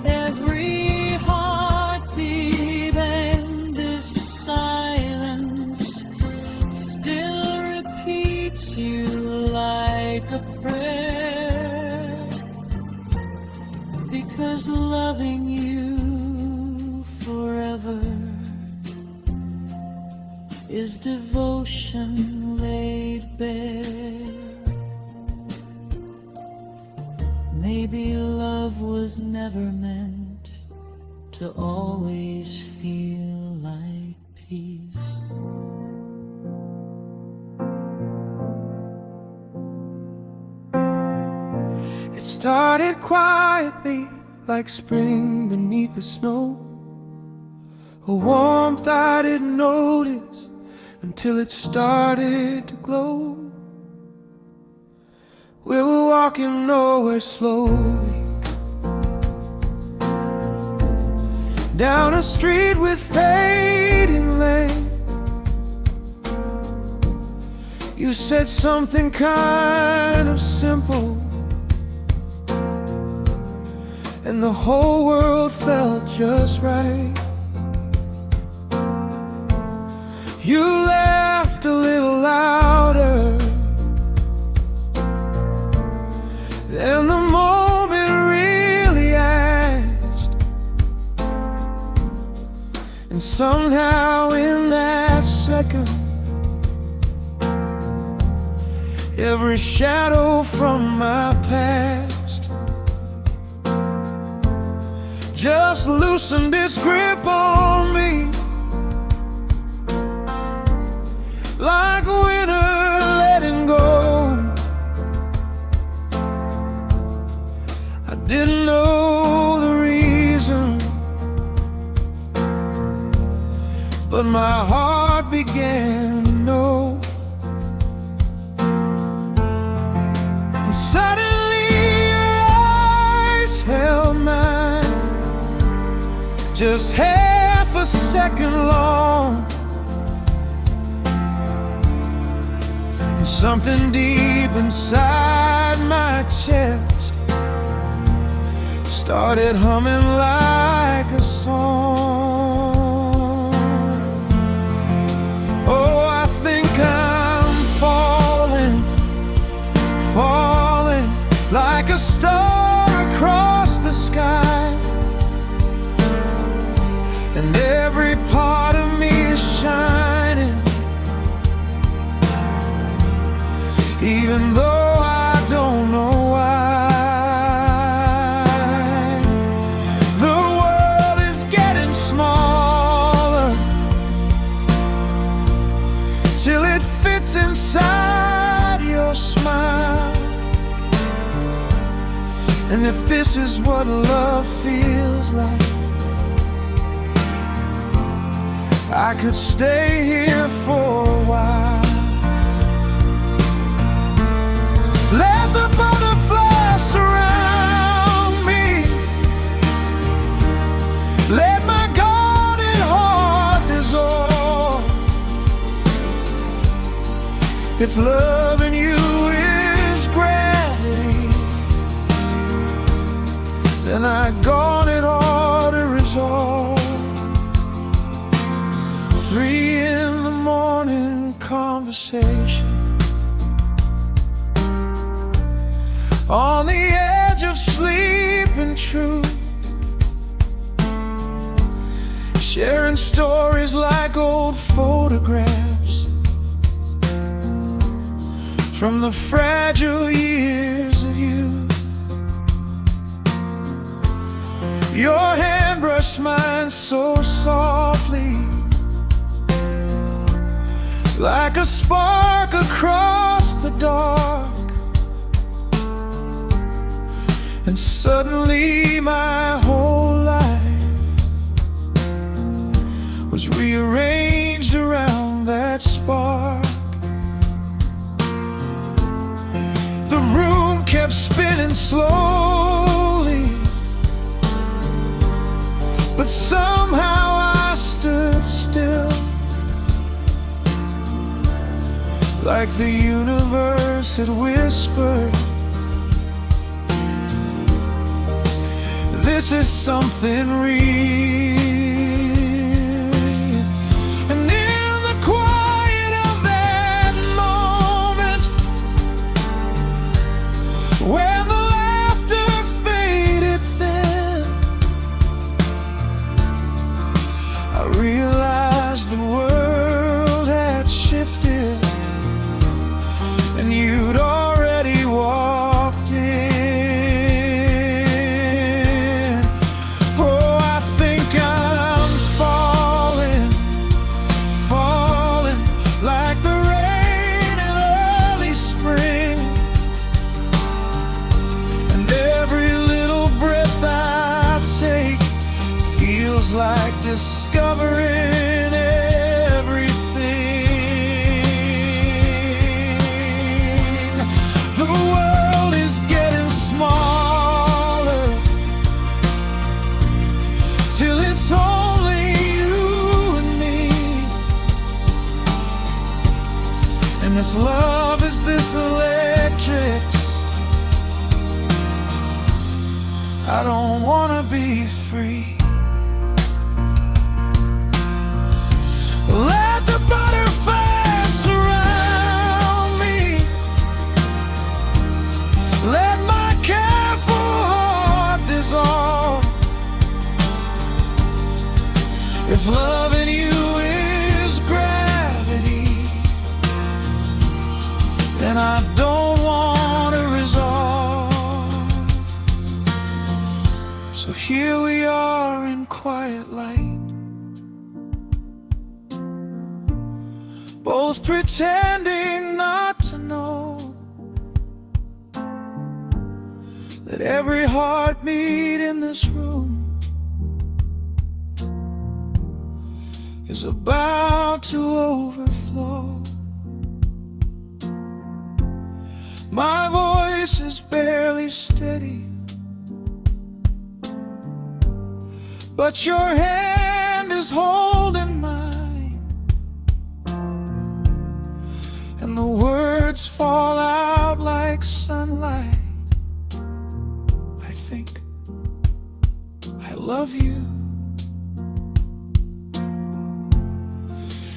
Every heartbeat and this silence still repeats you like a prayer, because loving you forever is devotion laid bare. Maybe love was never meant to always feel like peace.
It started quietly, like spring beneath the snow, a warmth I didn't notice until it started to glow. We were walking nowhere slowly, down a street with fading lane. You said something kind of simple, and the whole world felt just right. You laughed a little louder, then the moment really asked. And somehow in that second, every shadow from my past just loosened its grip on me, like a winter letting go. I didn't know the reason, but my heart began to know. And suddenly your eyes held mine, just half a second long. And something deep inside my chest started humming like a song. Oh, I think I'm falling, falling like a star across the sky. And every part of me is shining, even though I don't know why. The world is getting smaller till it fits inside your smile. And if this is what love feels like, I could stay here for a while. Let the butterflies surround me. Let my guarded heart dissolve. If loving you is gravity, then I got it all to resolve. 3 in the morning conversation on the edge of sleep and truth, sharing stories like old photographs from the fragile years of youth. Your hand brushed mine so softly, like a spark across the dark. And suddenly my whole life was rearranged around that spark. The room kept spinning slowly, but somehow I stood still, like the universe had whispered, this is something real. And in the quiet of that moment, when the laughter faded thin, I realized the world had shifted, and you'd already walked in. Oh, I think I'm falling, falling like the rain in early spring. And every little breath I take feels like discovering everything. The world is getting smaller till it's only you and me. And if love is this electric, I don't wanna be free. Let the butterflies surround me. Let my careful heart dissolve. If loving you is gravity, then I don't want to resolve. So here we are in quiet light, both pretending not to know that every heartbeat in this room is about to overflow. My voice is barely steady, but your hand is holding mine, and the words fall out like sunlight. I think I love you.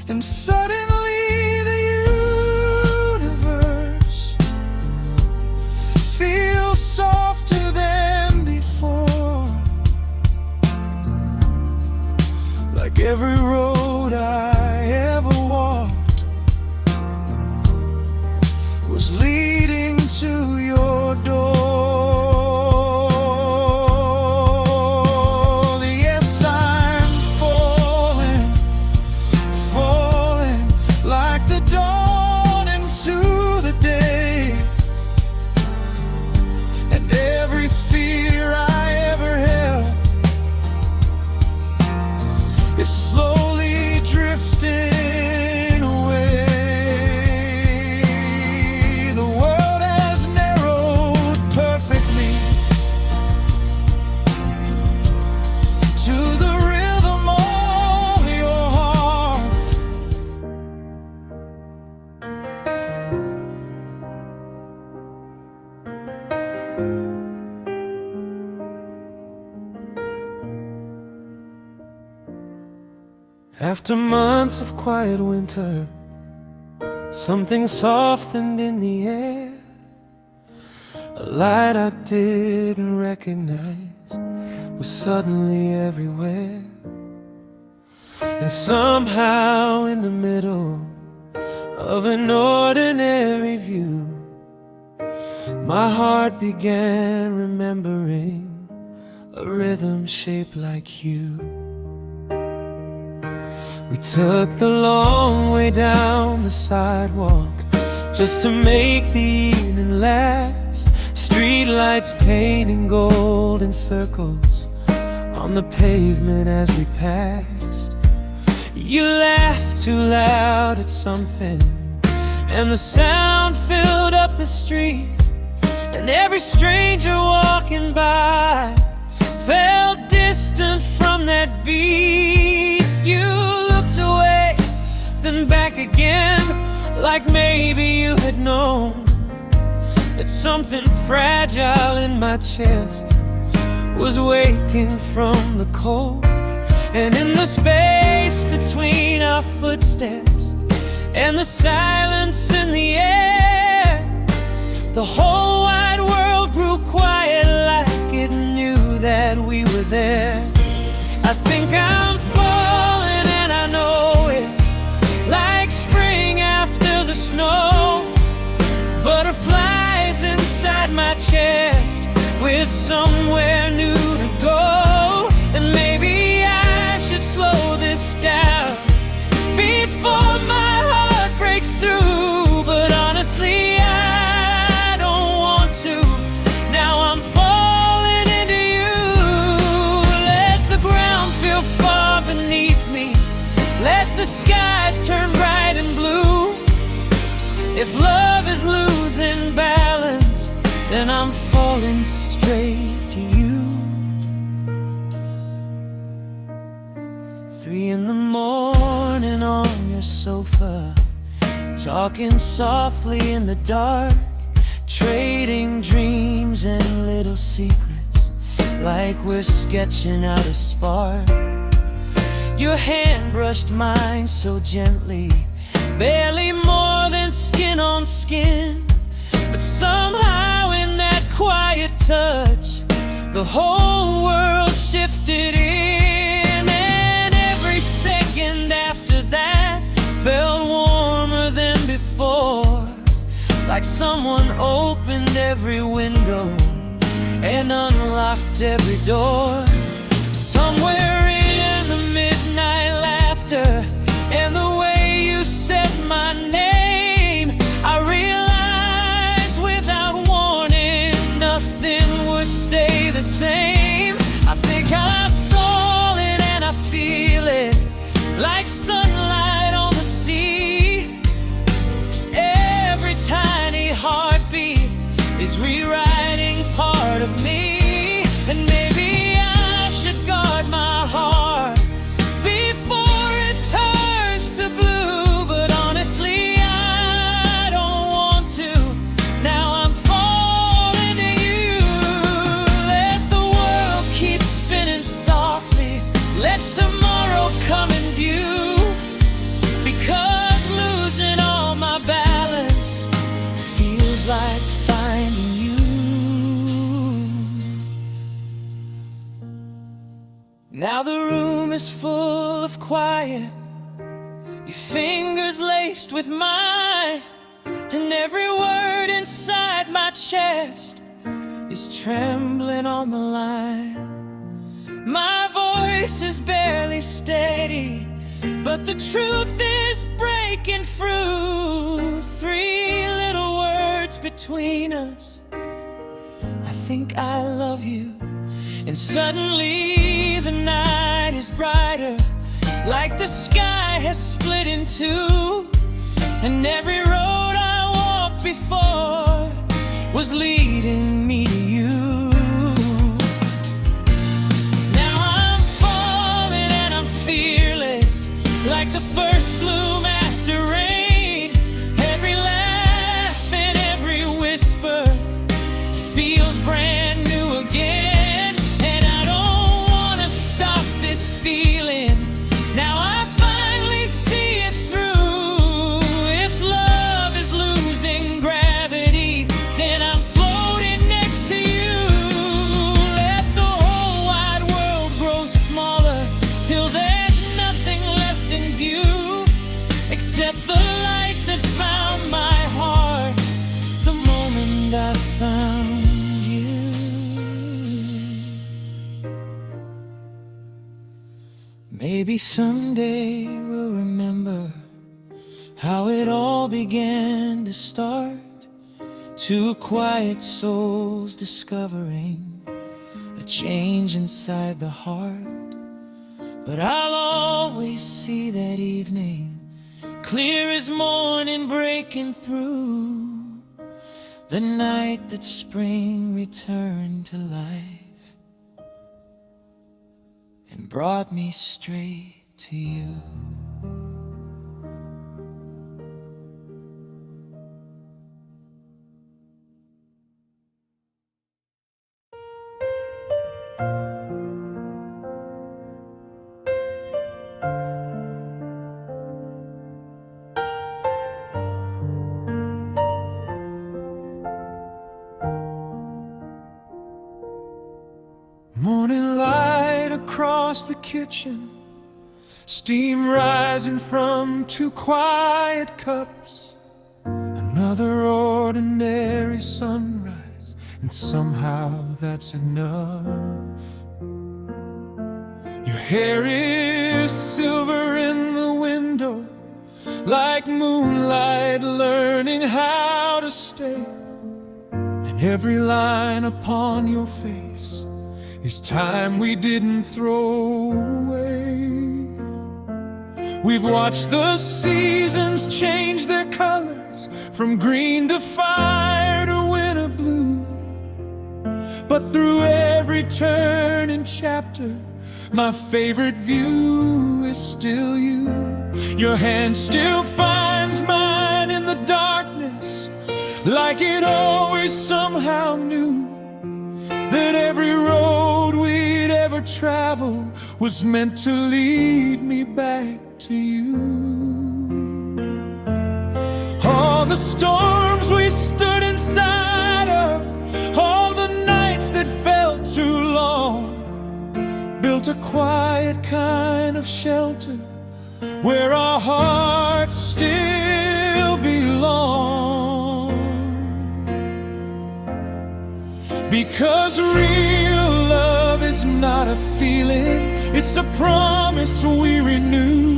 And suddenly the universe feels softer than before, like every road I ever walked was leading to your door. Yes, I'm falling, falling like the dawn into the day, and every fear I ever held is slowly drifting away. The world has narrowed perfectly to the rhythm of your heart.
After months of quiet winter, something softened in the air. A light I didn't recognize was suddenly everywhere. And somehow in the middle of an ordinary view, my heart began remembering a rhythm shaped like you. We took the long way down the sidewalk just to make the evening last. Street lights painting golden circles on the pavement as we passed. You laughed too loud at something, and the sound filled up the street. And every stranger walking by felt distant from that beat. You looked away, then back again, like maybe you had known that something fragile in my chest was waking from the cold. And in the space between our footsteps and the silence in the air, the whole wide world grew quiet, like it knew that we were there. I think I'm falling and I know it, like spring after the snow. Butterflies inside my chest with somewhere new to go. And maybe I should slow this down before my heart breaks through. But honestly, I don't want to. Now I'm falling into you. Let the ground feel far beneath me. Let the sky turn bright and blue. If love is losing balance, then I'm falling straight to you. 3 in the morning on your sofa, talking softly in the dark, trading dreams and little secrets, like we're sketching out a spark. Your hand brushed mine so gently, barely more than skin on skin. But somehow in that quiet touch, the whole world shifted in. And every second after that felt warmer than before, like someone opened every window and unlocked every door. Somewhere in the midnight laughter and the way you said my name, I realized without warning nothing would stay the same. I think I'm falling and I feel it, like sunlight on the sea. Every tiny heartbeat is rewriting part of me. And maybe I'm Now the room is full of quiet, your fingers laced with mine, and every word inside my chest is trembling on the line. My voice is barely steady, but the truth is breaking through. Three little words between us: I think I love you. And suddenly the night is brighter, like the sky has split in two, and every road I walked before was leading me to you. Now I'm falling and I'm fearless, like the first bloom after rain. Every laugh and every whisper feels brand new again. Now I finally see it through. If love is losing gravity, then I'm floating next to you. Let the whole wide world grow smaller till there's nothing left in view except the light that found my heart the moment I found you. Maybe someday we'll remember how it all began to start. Two quiet souls discovering a change inside the heart. But I'll always see that evening, clear as morning breaking through, the night that spring returned to life and brought me straight to you.
Morning light across the kitchen, steam rising from two quiet cups. Another ordinary sunrise, and somehow that's enough. Your hair is silver in the window, like moonlight learning how to stay. And every line upon your face is time we didn't throw away. We've watched the seasons change their colors, from green to fire to winter blue. But through every turn and chapter, my favorite view is still you. Your hand still finds mine in the darkness, like it always somehow knew that every road we'd ever travel was meant to lead me back to you. All the storms we stood inside of, all the nights that felt too long, built a quiet kind of shelter where our hearts still belong. Because real love is not a feeling, it's a promise we renew.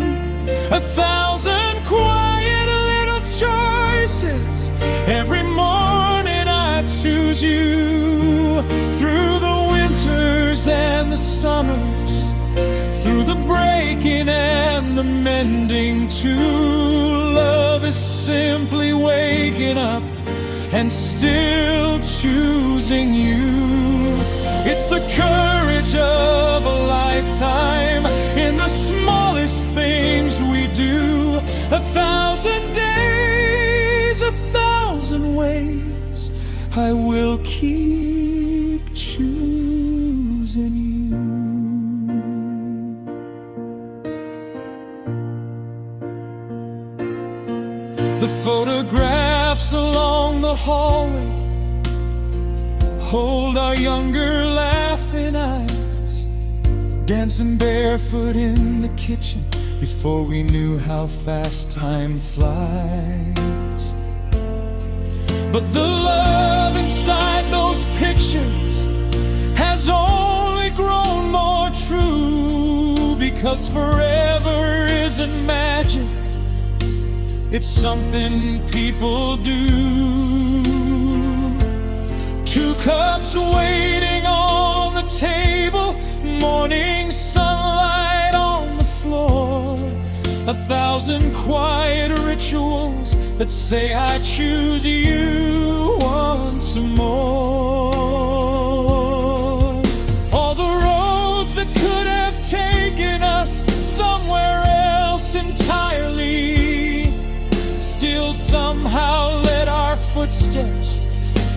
1,000 quiet little choices, every morning I choose you. Through the winters and the summers, through the breaking and the mending too, love is simply waking up and still choosing you. It's the courage of a lifetime in the smallest things we do. 1,000 days, 1,000 ways, I will keep choosing you. The photographs along the hallway hold our younger laughing eyes. dancing barefoot in the kitchen before we knew how fast time flies. But the love inside those pictures has only grown more true, because forever isn't magic, it's something people do. 2 cups waiting on the table, morning sunlight on the floor, 1,000 quiet rituals that say I choose you once more. All the roads that could have taken us somewhere else entirely still somehow led our footsteps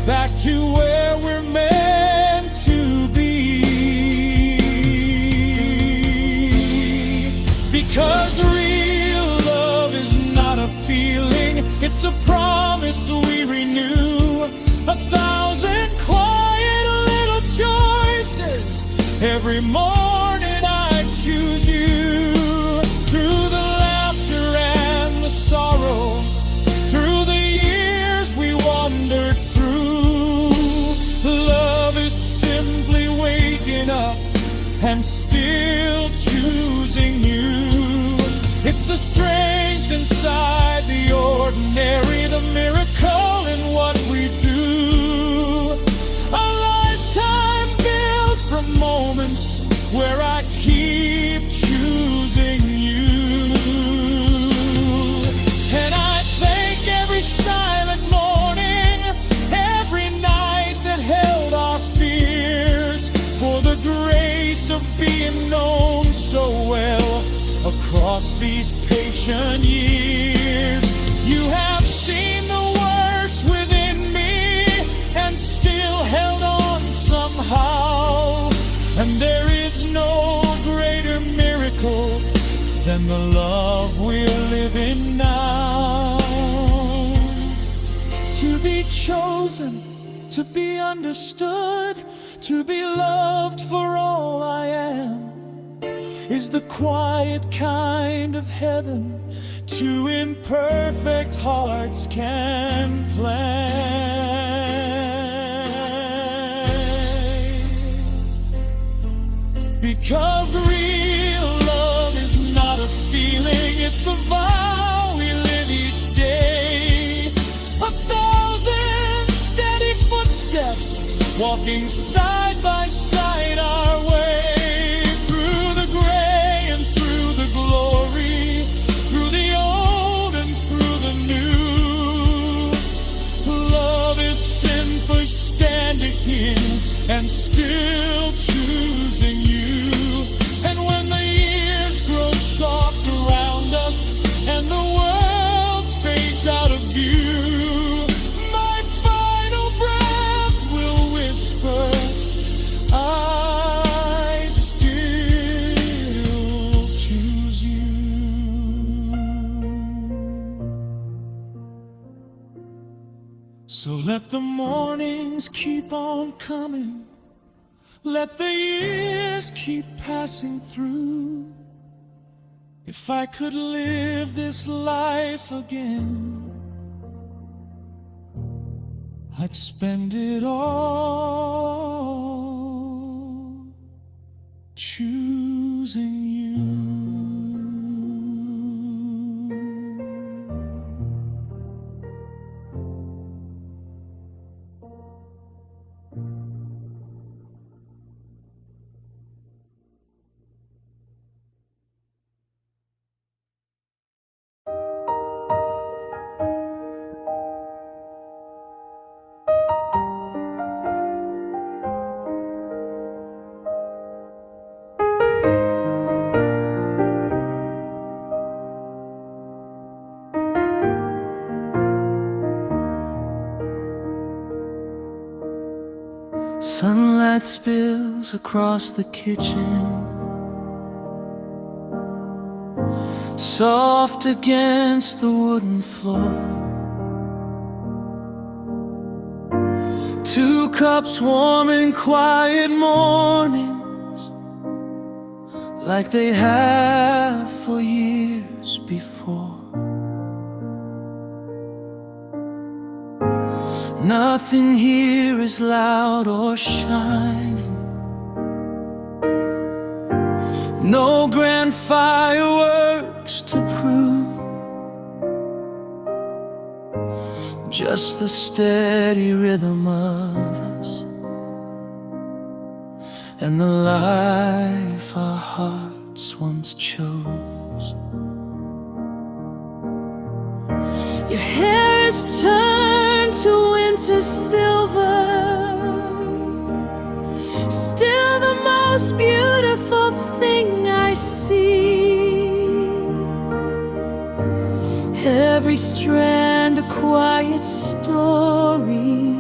back to where we're meant to be. Because real love is not a feeling, it's a promise we renew. 1,000 quiet little choices, every morning I choose you. Through the laughter and the sorrow, through the years we wandered through, love is simply waking up and still choosing you. It's the strength inside the ordinary, the miracle in what we do. A lifetime built from moments where I keep choosing you. And I thank every silent morning, every night that held our fears, for the grace of being known so well across these patient years. You have seen the worst within me and still held on somehow. And there is no greater miracle than the love we're living now. To be chosen, to be understood, to be loved for all I am, is the quiet kind of heaven 2 imperfect hearts can plan. Because real love is not a feeling, it's the vow we live each day. 1,000 steady footsteps, walking side by side our way. And still choosing you. And when the years grow soft around us and the world fades out of view, my final breath will whisper, I still choose you. So let the mornings keep on coming, let the years keep passing through. If I could live this life again, I'd spend it all choosing you.
Sunlight spills across the kitchen, soft against the wooden floor. 2 cups warm in quiet mornings, like they have for years before. Nothing here is loud or shining, no grand fireworks to prove, just the steady rhythm of us and the life our hearts once chose.
Your hair is turned to winter silver, still the most beautiful thing I see. Every strand a quiet story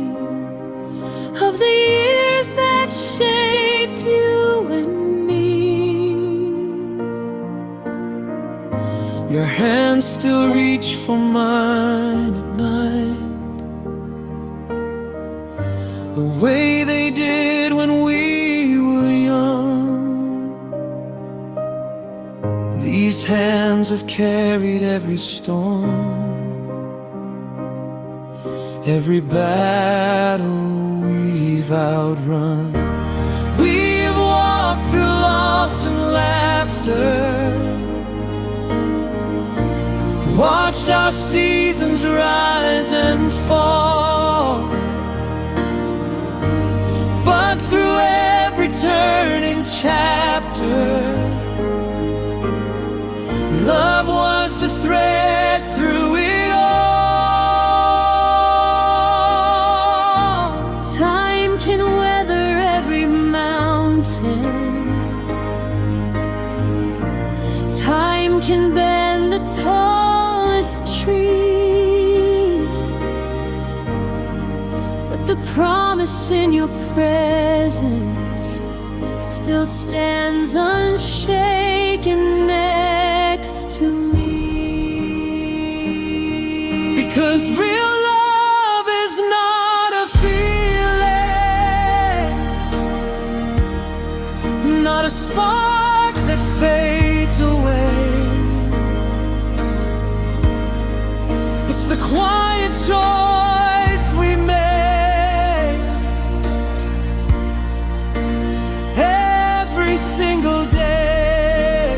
of the years that shaped you and me.
Your hands still reach for mine at night, the way they did when we were young. These hands have carried every storm, every battle we've outrun. We've walked through loss and laughter, watched our seasons rise and fall, but through every turning chapter, love was the thread through it all.
Time can weather every mountain, time can bend the tallest tree, but the promise in your presence still stands unshaken next to me.
Because real love is not a feeling, not a spark that fades away. It's the quiet choice we make every single day.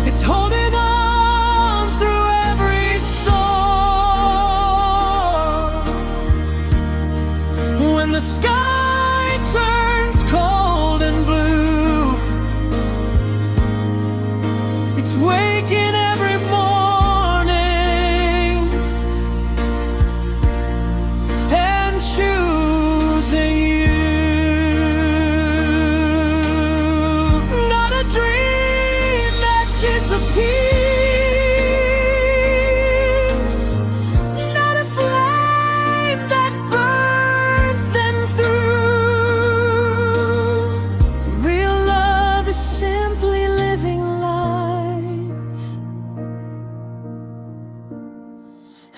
It's holding on through every storm. When the sky turns cold and blue, it's waking every morning and choosing you. Not a dream that disappears, not a flame that burns them through. Real love is simply living life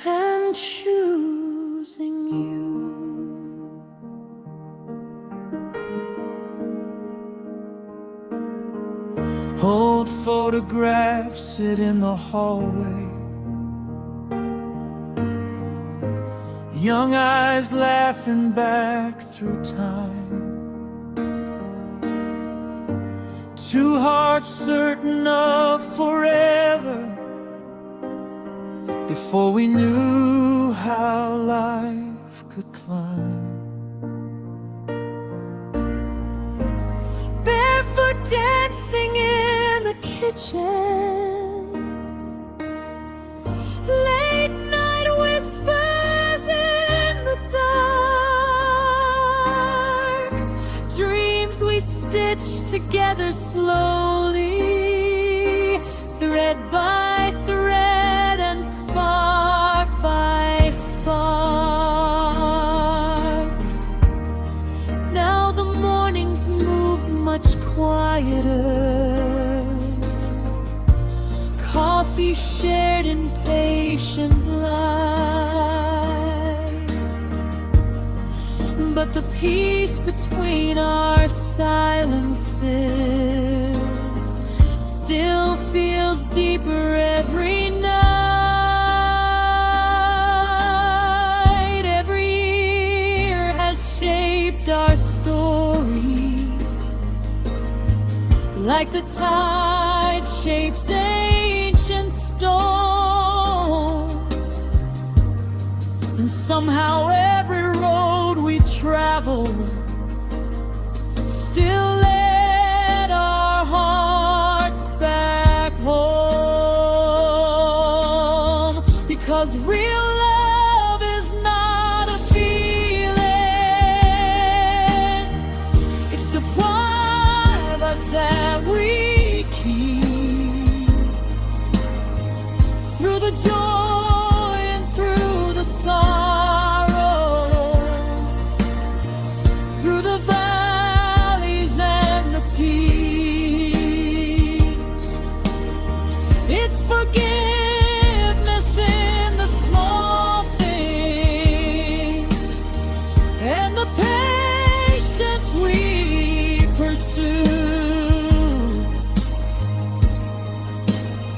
and choosing you. Old photographs sit in the hallway, young eyes laughing back through time, two hearts certain of forever before we knew how life could climb. Barefoot dancing in the kitchen, late night whispers in the dark, dreams we stitched together slowly, thread by thread and spark by spark. Now the mornings move much quieter, coffee shared in patient light, but the peace between our silences
promises still feels deeper every night. Every year has shaped our story, like the tide shapes ancient stone. And somehow every road we travel still led our hearts back home. Because real love is not a feeling, it's the part of us that we keep through the joy and through the sorrow, through the valleys and the peaks. It's forgiveness in the small things and the patience we pursue.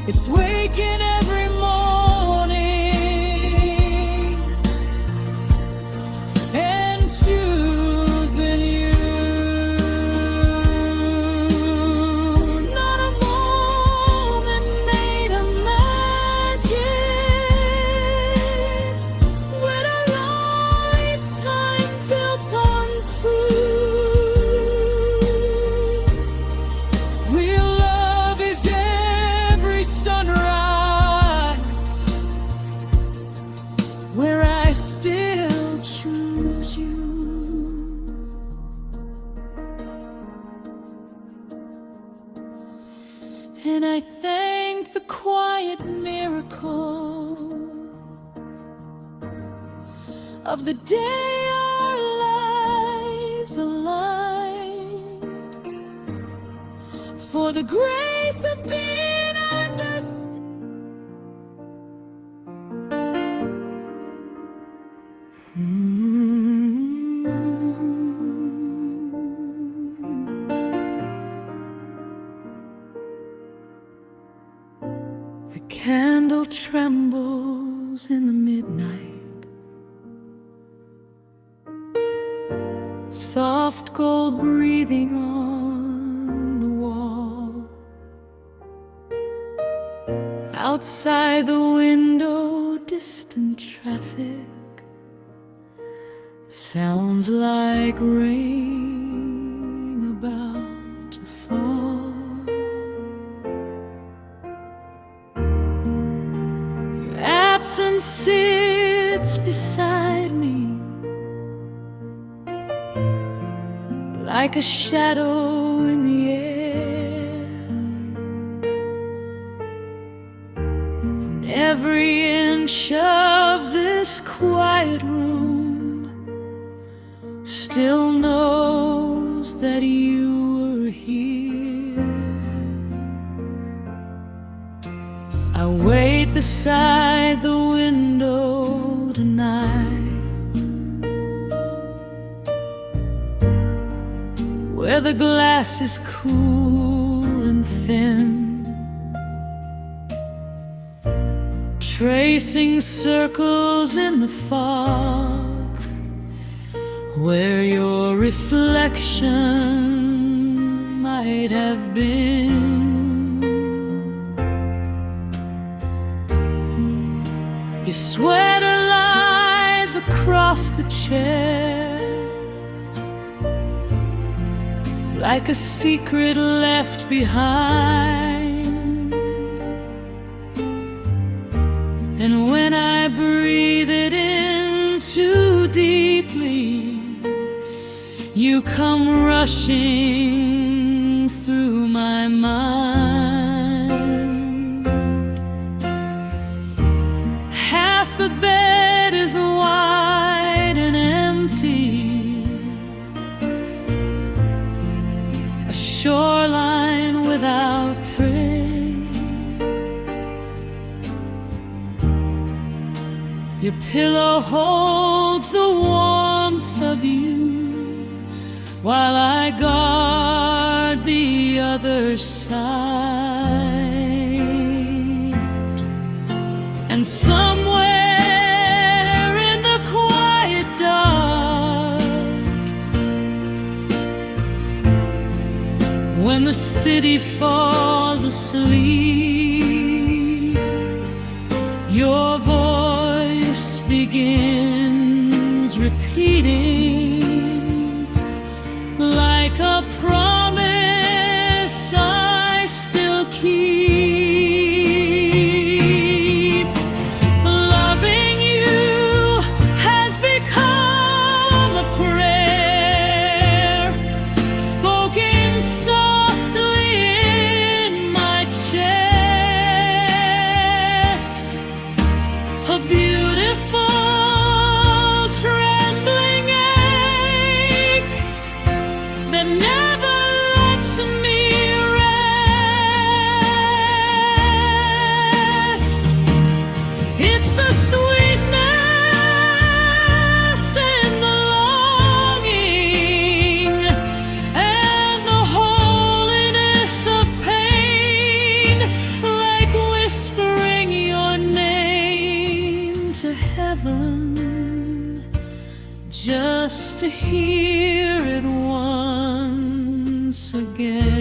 It's waking every morning and choosing you. Not a moment made of magic, with a lifetime built on truth. Real love is every sunrise where I still choose you. And I thank the quiet miracle of the day our lives aligned, for the grace of being understood. The candle trembles in the midnight, soft gold breathing on the wall. Outside the window, distant traffic sounds like rain about to fall. Your absence sits beside me like a shadow in the air. And every inch of this quiet room still knows that you were here. I wait beside the window tonight, where the glass is cool and thin, tracing circles in the fog, where your reflection might have been. Your sweater lies across the chair, like a secret left behind. And when I breathe it in too deeply, you come rushing through my mind. Half the bed is wide and empty, a shoreline without trade. Your pillow holds the warmth of you, while I guard the other side. And somewhere in the quiet dark, when the city falls asleep, your voice begins repeating like a promise I still keep. Loving you has become a prayer spoken softly in my chest, a beautiful trembling ache that never lets me rest. It's the sweetness and the longing and the holiness of pain, like whispering your name to heaven, just to hear it once again.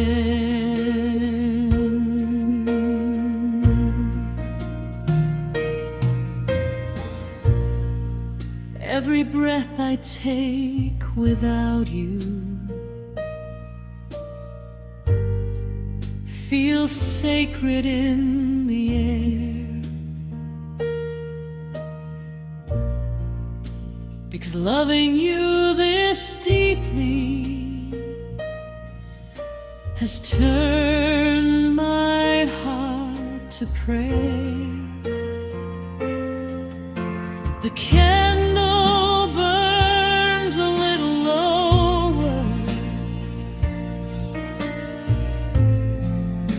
Every breath I take without you feels sacred in the air, because loving you this deeply has turned my heart to prayer. The candle burns a little lower,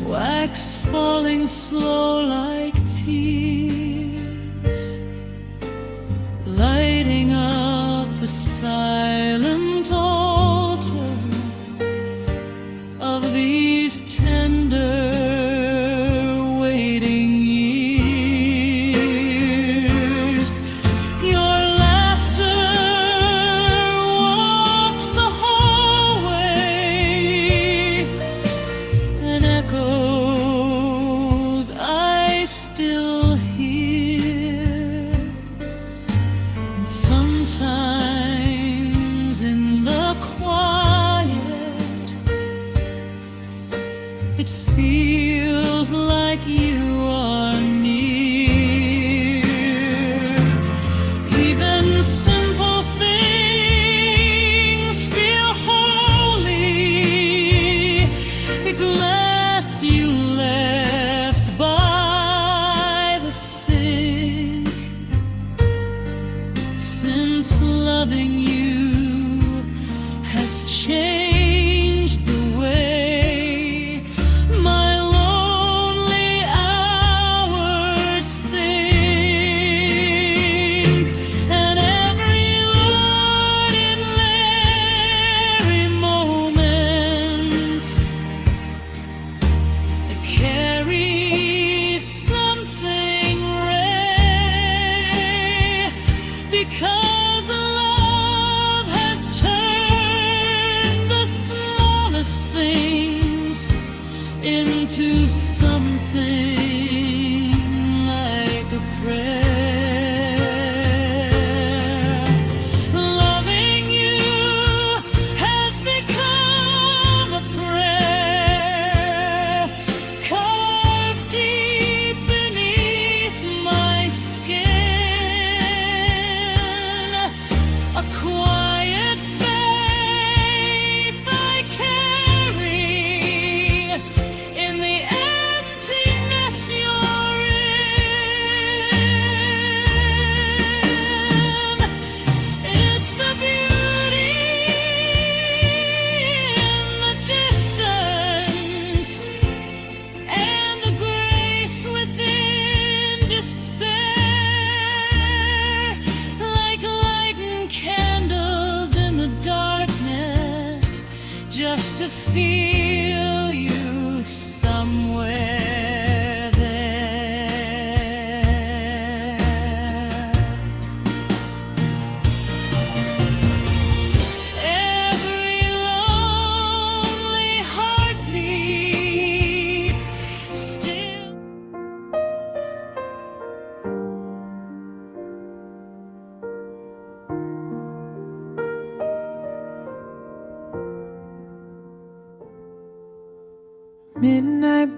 wax falling slow like tears, lighting up a silent altar of these tender waiting years. Your laughter walks the hallway and echoes I still hear. And sometimes in the quiet, it feels like you are near. Even simple things feel holy. A glass you left by the sink. Since loving you has changed the way my lonely hours think, and every ordinary moment carries something rare, because love has turned the smallest things into something like a prayer. Loving you has become a prayer carved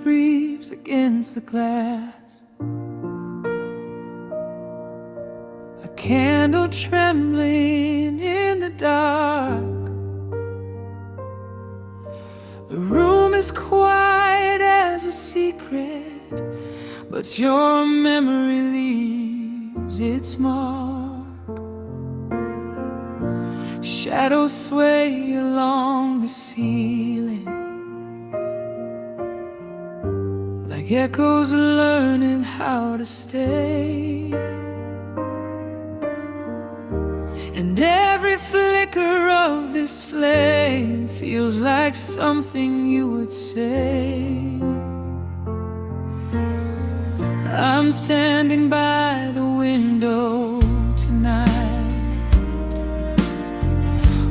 breathes against the glass. A candle trembling in the dark. The room is quiet as a secret, but your memory leaves its mark. Shadows sway along the ceiling, like echoes learning how to stay. And every flicker of this flame feels like something you would say. I'm standing by the window tonight,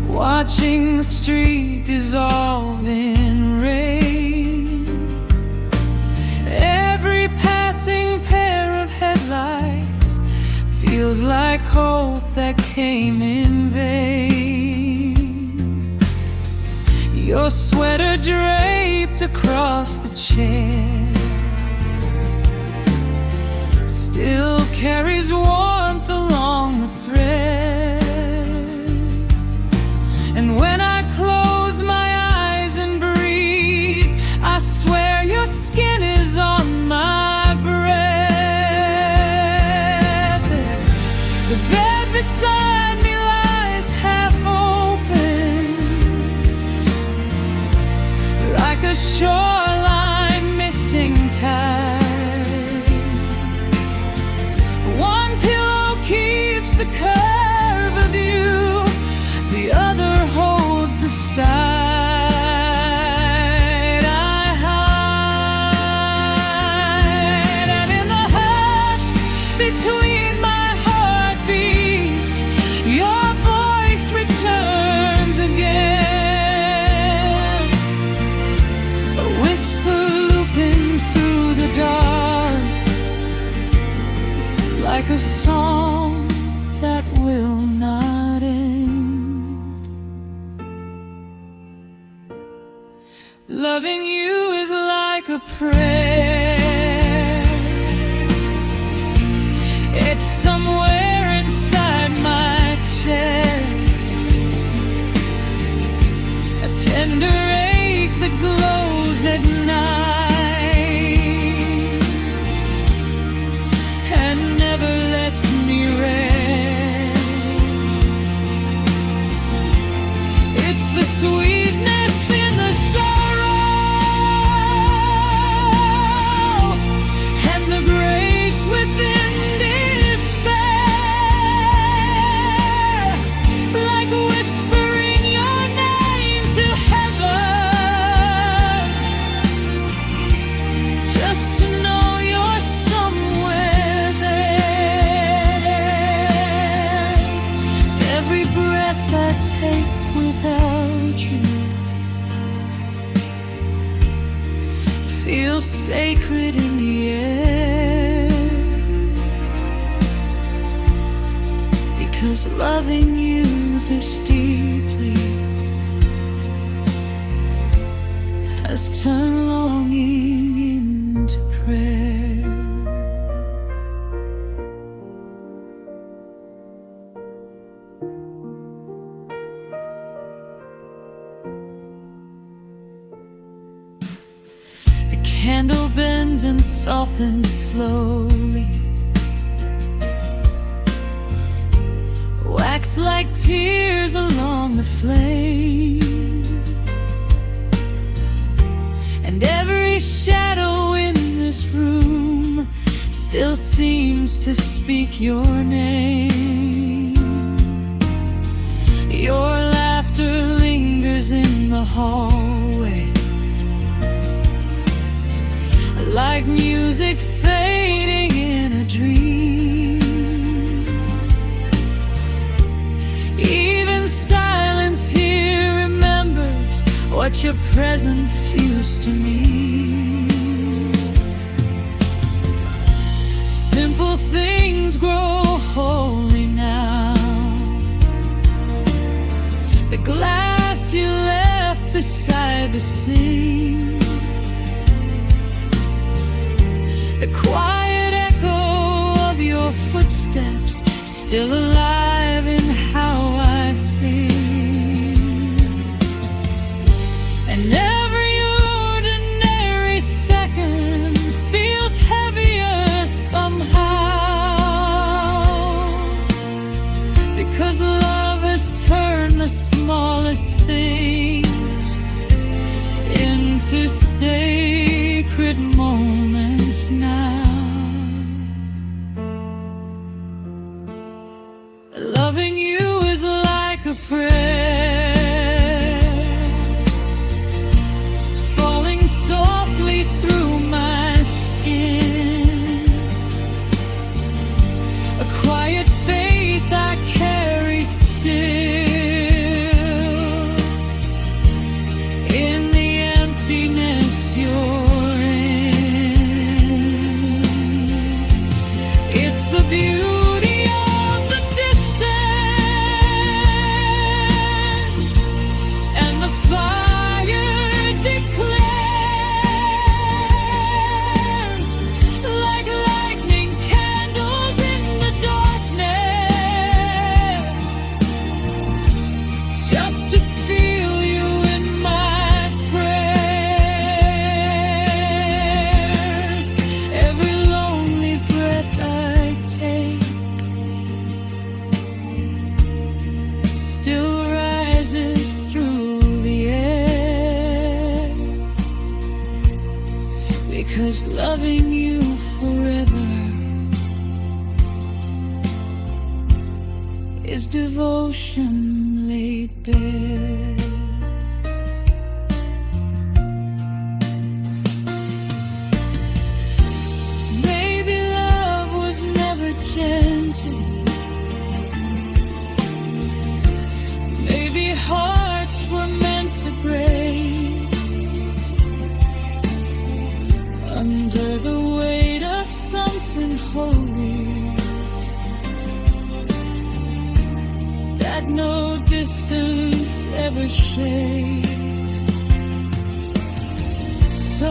watching the street dissolve in rain. Every passing pair of headlights feels like hope that came in vain. Your sweater draped across the chair still carries warmth along the thread. And when I close my eyes and breathe, I swear your skin is on my breath. The bed beside me lies half open, like a shoreline missing tide. One pillow keeps the curve of you, the other holds the side I hide. And in the hush between my heartbeats, your voice returns again, a whisper looping through the dark, like a song that will not end. Loving you is like a prayer. It's somewhere inside my chest, a tender ache that glows at night and never lets me rest. It's the sweetness in the sorrow and the grace within despair, like whispering your name to heaven, just to know you're somewhere there. Every breath I take without you feels sacred in the air, because loving you this deeply has turned longing into prayer. The candle bends and softens slowly, wax like tears along the flame. And every shadow in this room still seems to speak your name. Your laughter lingers in the hallway, like music fading in a dream. Even silence here remembers what your presence used to mean. Simple things grow holy now. The glass you left beside the sink, the quiet echo of your footsteps still alive in how I feel. And every ordinary second feels heavier somehow, because love has turned the smallest things into sacred moments now. Loving you is like a prayer, falling softly through my skin, a quiet faith I carry still, in the emptiness you're in. It's the beauty still rises through the air, because loving you forever is devotion laid bare. Maybe love was never gentle, hearts were meant to break under the weight of something holy that no distance ever shakes. So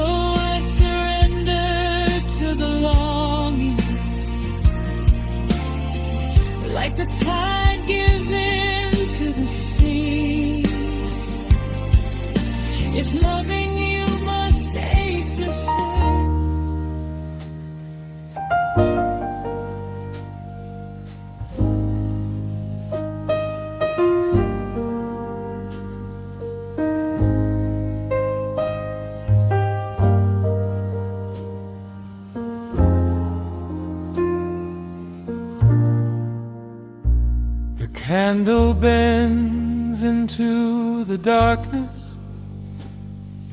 I surrender to the longing, like the tide gives in to the sea. If loving you must ache this way,
The candle bends into the darkness,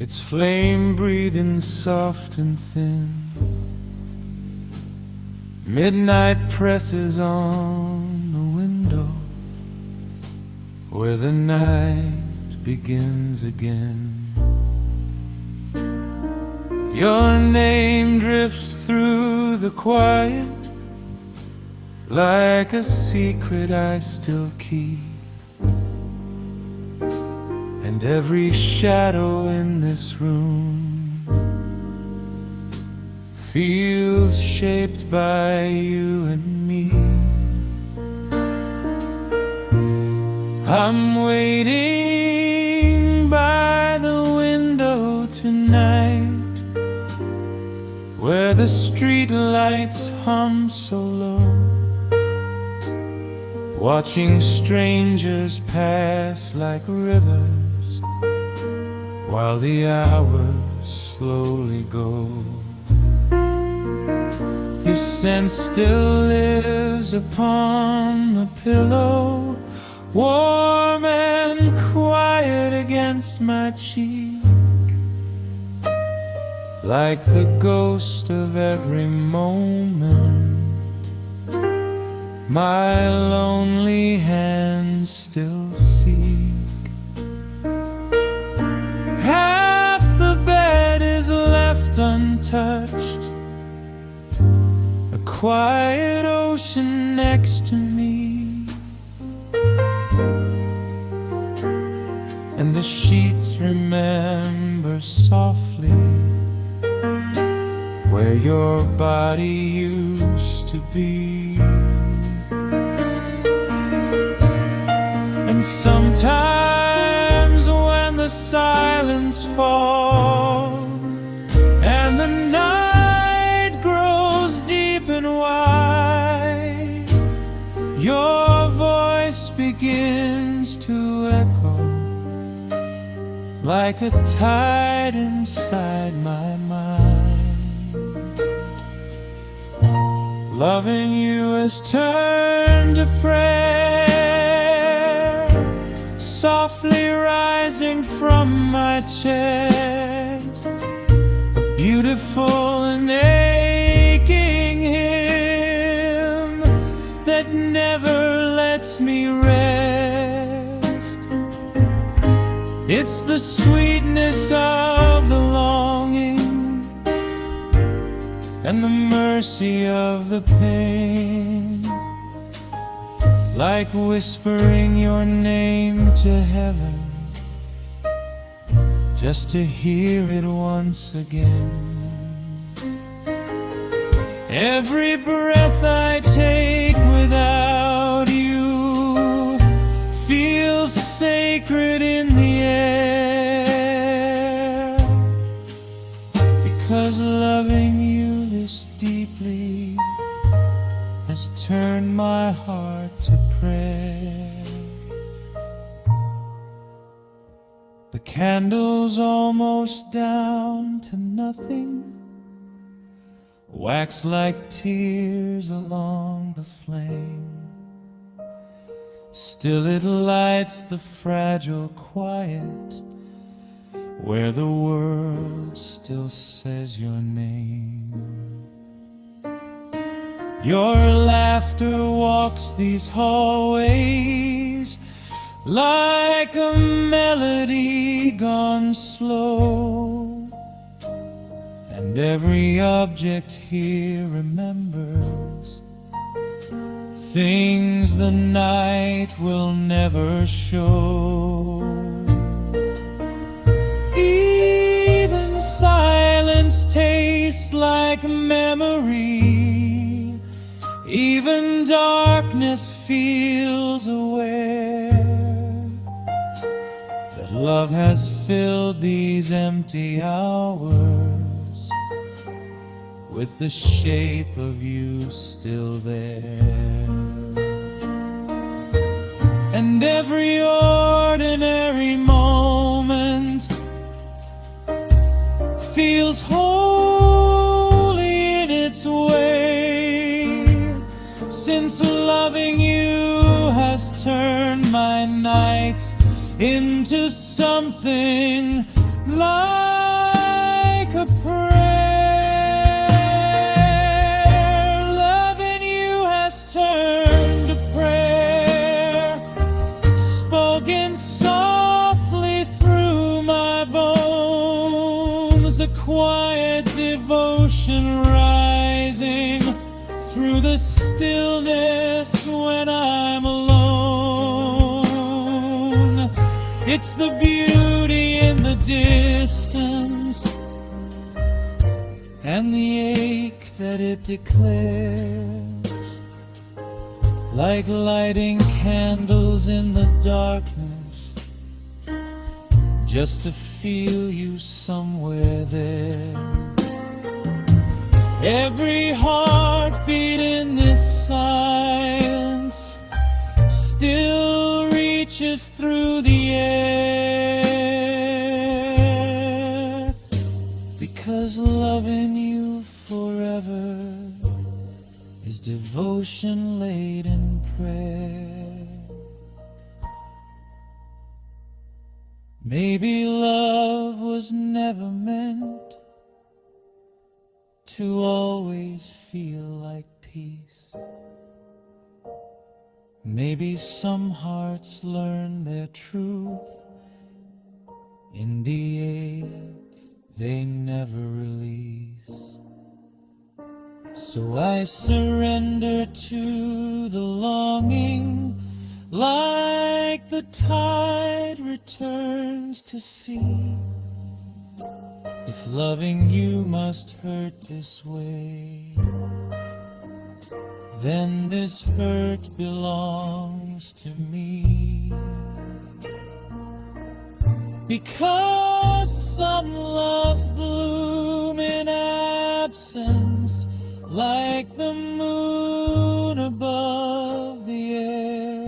its flame breathing soft and thin. Midnight presses on the window where the night begins again. Your name drifts through the quiet like a secret I still keep. And every shadow in this room feels shaped by you and me. I'm waiting by the window tonight, where the street lights hum so low, watching strangers pass like rivers while the hours slowly go. Your scent still lives upon the pillow, warm and quiet against my cheek, like the ghost of every moment my lonely hands still seek. Half the bed is left untouched, a quiet ocean next to me, and the sheets remember softly where your body used to be. And sometimes when the silence falls and the night grows deep and wide, your voice begins to echo like a tide inside my mind. Loving you has turned to prayer, softly rising from my chest, a beautiful and aching hymn that never lets me rest. It's the sweetness of the longing and the mercy of the pain, like whispering your name to heaven, just to hear it once again. Every breath I take without you feels sacred in the air, because loving you this deeply has turned my heart to prayer. The candle's almost down to nothing, wax like tears along the flame. Still it lights the fragile quiet where the world still says your name. Your laughter walks these hallways like a melody gone slow, and every object here remembers things the night will never show. Even silence tastes like memory, even darkness feels aware that love has filled these empty hours with the shape of you still there. And every ordinary moment feels holy in its way, since loving you has turned my nights into something like a prayer. Loving you has turned to prayer, spoken softly through my bones, a quiet devotion rising through the stillness when I'm alone. It's the beauty in the distance and the ache that it declares, like lighting candles in the darkness just to feel you somewhere there. Every heartbeat in this silence still reaches through the air, because loving you forever is devotion laid in prayer. Maybe love was never meant to always feel like peace. Maybe some hearts learn their truth in the ache they never release. So I surrender to the longing, like the tide returns to sea. If if loving you must hurt this way, then this hurt belongs to me. Because some loves bloom in absence, like the moon above the air.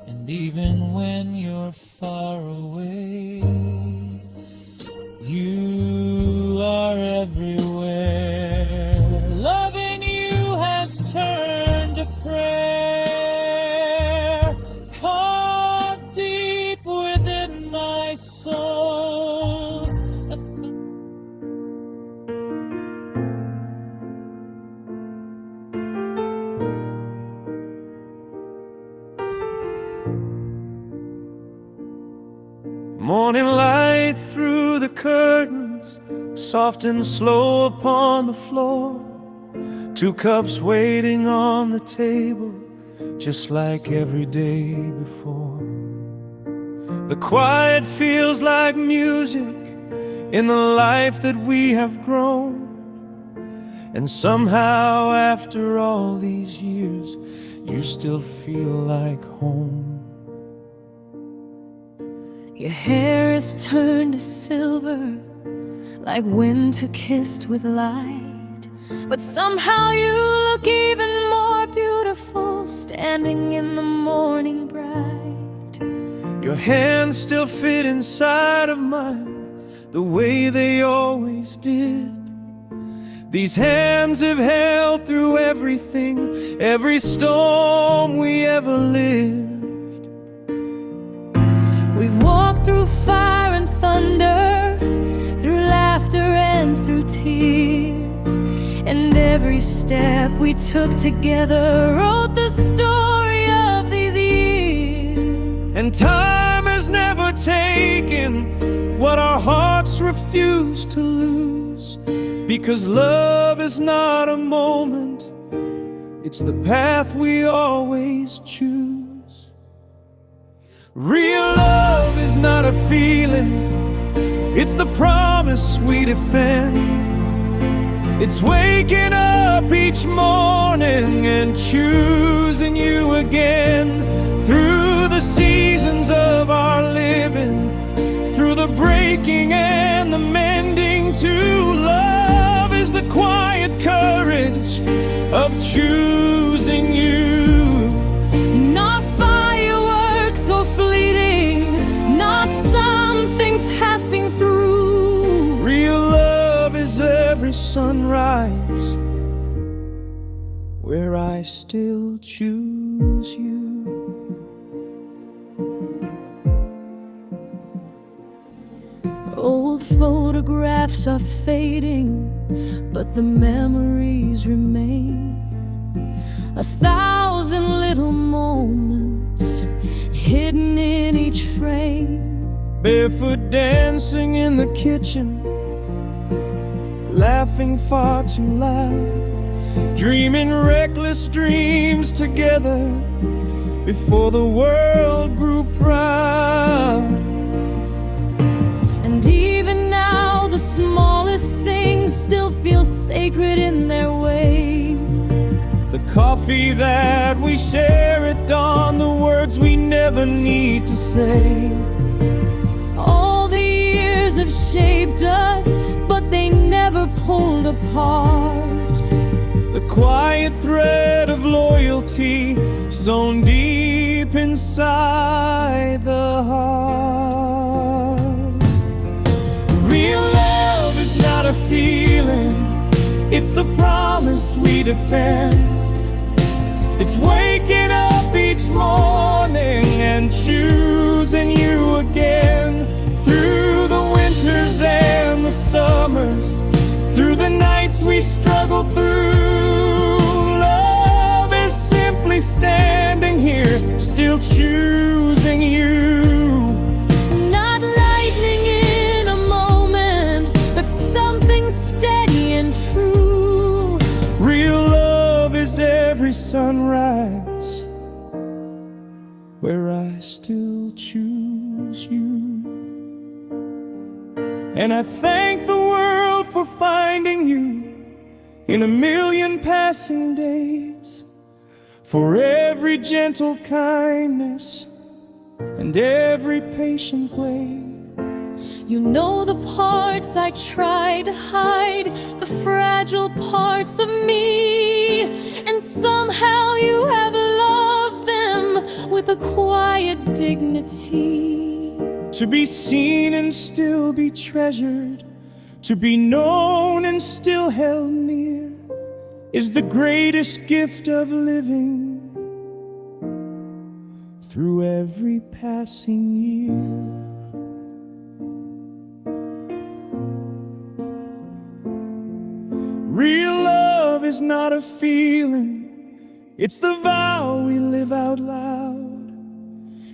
And even when you're far away, you are everywhere. Loving you has turned to prayer, carved deep within my soul.
Morning light through the curtains, soft and slow upon the floor. 2 cups waiting on the table, just like every day before. The quiet feels like music in the life that we have grown. And somehow after all these years, you still feel like home.
Your hair is turned to silver, like winter kissed with light. But somehow you look even more beautiful, standing in the morning bright.
Your hands still fit inside of mine, the way they always did. These hands have held through everything, every storm we ever lived.
We've walked through fire and thunder, through laughter and through tears. And every step we took together wrote the story of these years.
And time has never taken what our hearts refuse to lose. Because love is not a moment, it's the path we always choose. Real love is not a feeling, it's the promise we defend. It's waking up each morning and choosing you again. Through the seasons of our living, through the breaking and the mending, to love is the quiet courage of choosing you.
Not fireworks or fleeting, not something passing through.
Real love is every sunrise where I still choose you.
Old photographs are fading, but the memories remain. 1,000 little moments hidden in each frame.
Barefoot dancing in the kitchen, laughing far too loud, dreaming reckless dreams together before the world grew proud.
And even now the smallest things still feel sacred in their way.
The coffee that we share at dawn, the words we never need to say.
All the years have shaped us, but they never pulled apart.
The quiet thread of loyalty sewn deep inside the heart. Real love is not a feeling, it's the promise we defend. It's waking up each morning and choosing you again. Through the winters and the summers, through the nights we struggle through, love is simply standing here, still choosing you.
Not lightning in a moment, but something steady and true.
Real love is every sunrise where I still choose you.
And I thank the world for finding you in a million passing days, for every gentle kindness and every patient way.
You know the parts I try to hide, the fragile parts of me, and somehow you have loved them with a quiet dignity.
To be seen and still be treasured, to be known and still held near, is the greatest gift of living through every passing year. Real love is not a feeling, it's the vow we live out loud.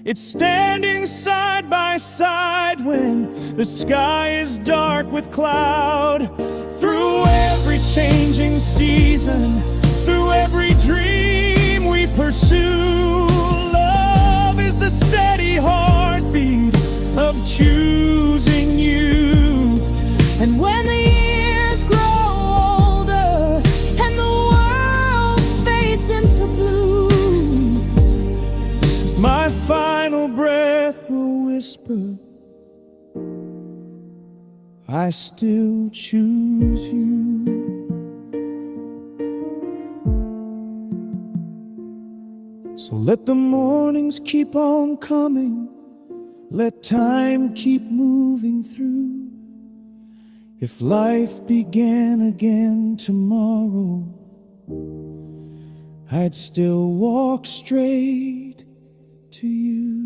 It's standing side by side when the sky is dark with cloud. Through every changing season, through every dream we pursue, love is the steady heartbeat of choosing you.
And when the years grow older and the world fades into blue,
my final breath will whisper, I still choose you. So let the mornings keep on coming, let time keep moving through. If life began again tomorrow, I'd still walk straight to you.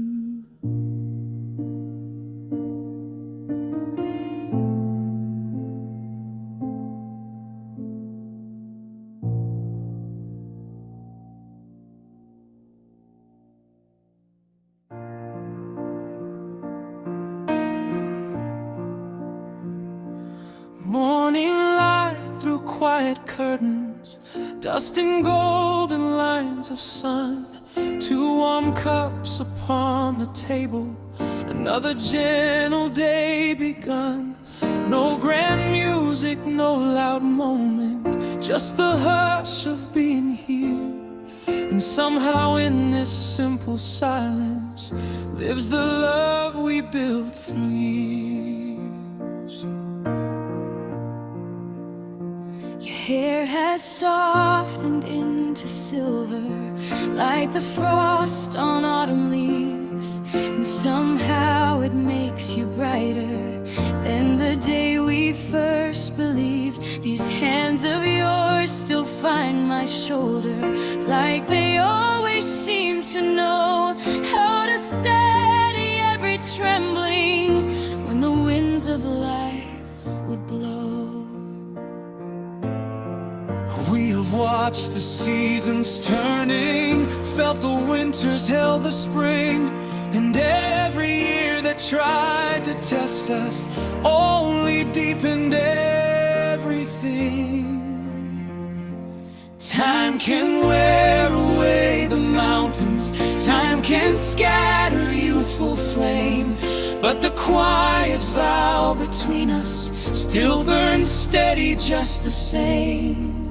Morning light through quiet curtains, dust and golden lines of sun. 2 warm cups upon the table, another gentle day begun. No grand music, no loud moment, just the hush of being here. And somehow in this simple silence lives the love we built through years.
Your hair has softened into silver, like the frost on autumn leaves, and somehow it makes you brighter than the day we first believed. These hands of yours still find my shoulder, like they always seem to know how to steady every trembling when the winds of life would blow.
We have watched the seasons turning, felt the winters held the spring, and every year that tried to test us only deepened everything. Time can wear away the mountains, time can scatter youthful flame, but the quiet vow between us still burns steady just the same.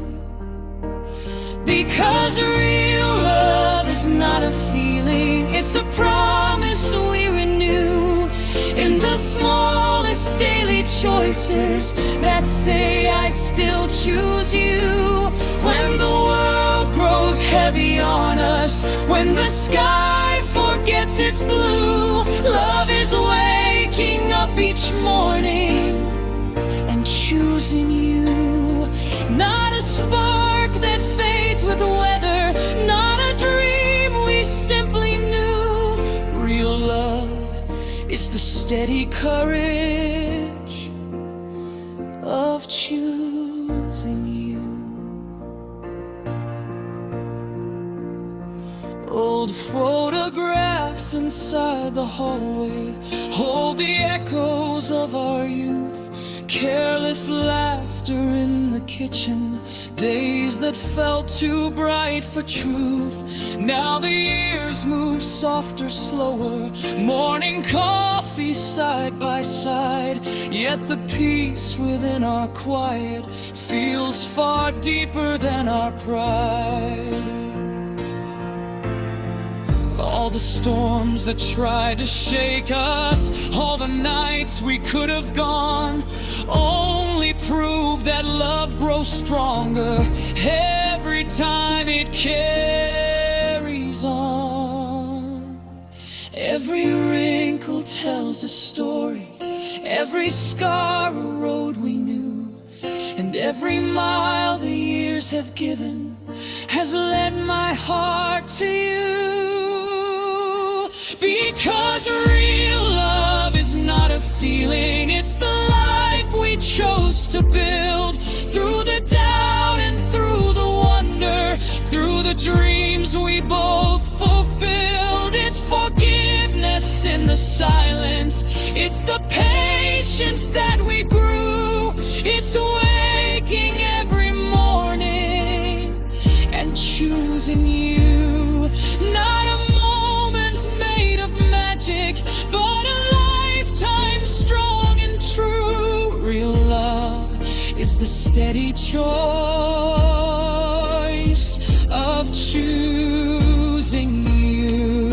Because real love is not a feeling, it's a promise we renew in the smallest daily choices that say I still choose you. When the world grows heavy on us, when the sky forgets its blue, love is waking up each morning and choosing you. Not a spark that fades with weather, not a dream we simply knew. Real love is the steady courage of choosing you. Old photographs inside the hallway hold the echoes of our youth,
careless laughter in the kitchen, days that felt too bright for truth. Now the years move softer, slower, morning coffee side by side, yet the peace within our quiet feels far deeper than our pride. All the storms that tried to shake us, all the nights we could have gone, only prove that love grows stronger every time it carries on. Every wrinkle tells a story, every scar a road we knew, and every mile the years have given has led my heart to you. Because real love is not a feeling, it's the life we chose to build. Through the doubt and through the wonder, through the dreams we both fulfilled. It's forgiveness in the silence, it's the patience that we grew. It's waking every morning and choosing you. Not a but a lifetime strong and true. Real love is the steady choice of choosing you.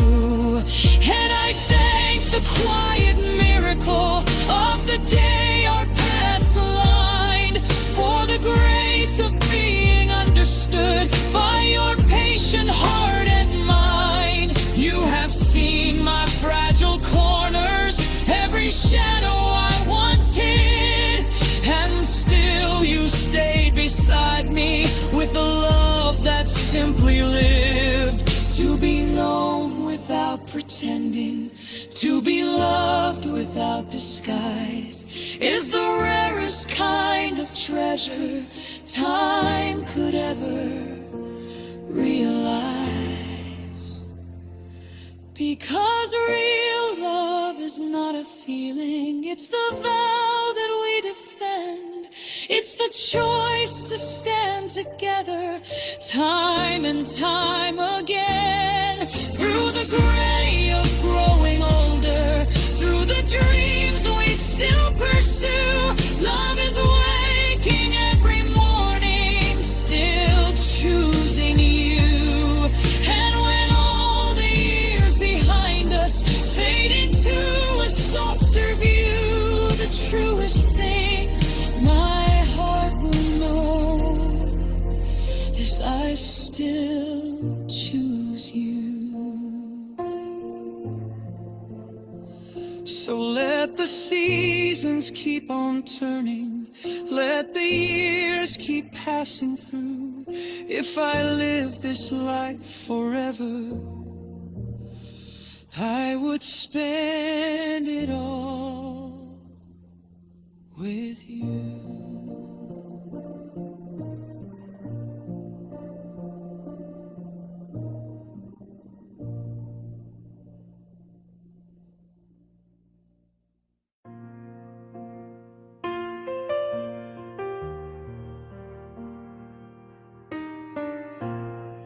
And I thank the quiet miracle of the day our paths aligned, for the grace of being understood by your patient heart and mind. You have seen my fragile corners, every shadow I once hid, and still you stayed beside me with a love that simply lived. To be known without pretending, to be loved without disguise, is the rarest kind of treasure time could ever realize. Because real love is not a feeling, it's the vow that we defend. It's the choice to stand together time and time again. Through the gray of growing older, through the dreams we still pursue, love is waking every morning, still choosing you. And when all the years behind us fade into a softer view, the truest thing my heart will know is I still choose you.
So let the seasons keep on turning, let the years keep passing through. If I live this life forever, I would spend it all with you.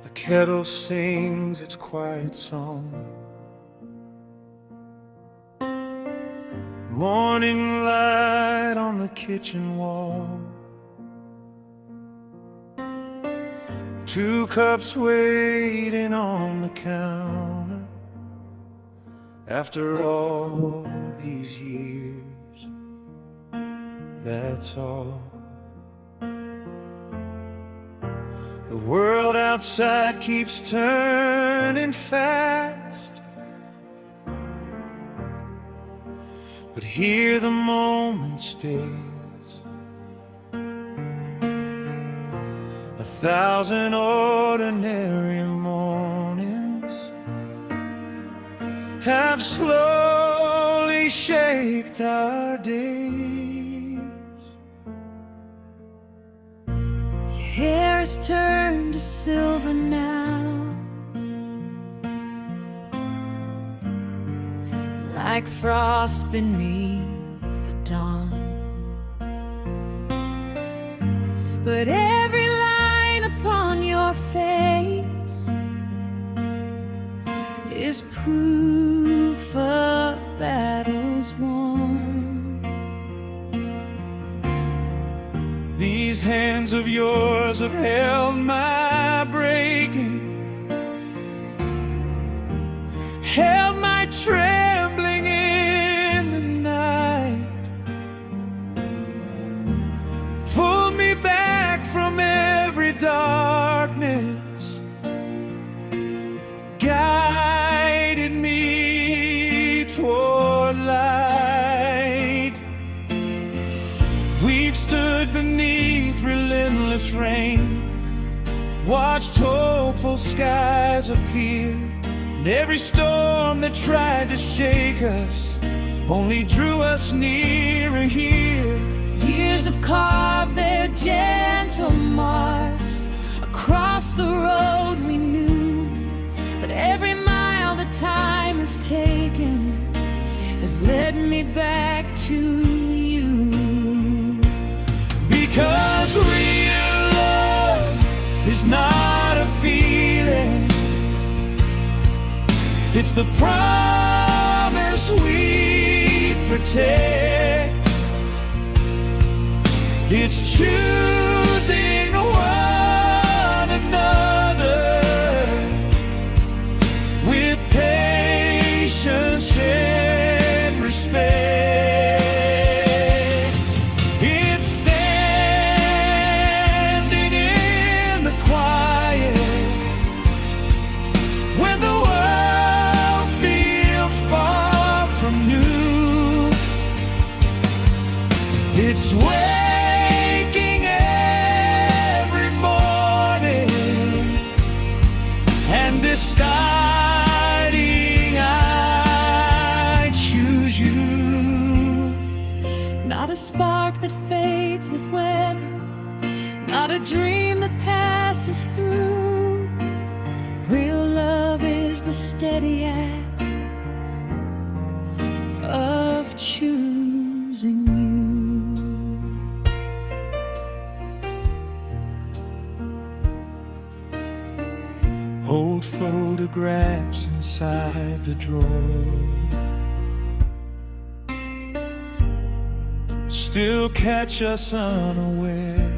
The kettle sings its quiet song, morning light on the kitchen wall, 2 cups waiting on the counter. After all these years, that's all. The world outside keeps turning fast, but here the moment stays. 1,000 ordinary mornings have slowly shaped our days.
Hair is turned to silver now, like frost beneath the dawn. but every line upon your face is proof of battles won.
These hands of yours have held my breaking, held my trembling in the night, pulled me back from every darkness, guided me toward light. We've stood beneath relentless rain, watched hopeful skies appear, and every storm that tried to shake us only drew us nearer here.
Years have carved their gentle marks across the road we knew, but every mile that time has taken has led me back to you.
Because real love is not a feeling, it's the promise we protect. It's choosing one another with patience and respect. It's standing in the quiet when the world feels far from new. It's waking every morning and deciding I choose you.
Not a spark that fades with weather, not a dream that passes through. Real love is the steady act of choosing you.
Old photographs inside the drawer still catch us unaware.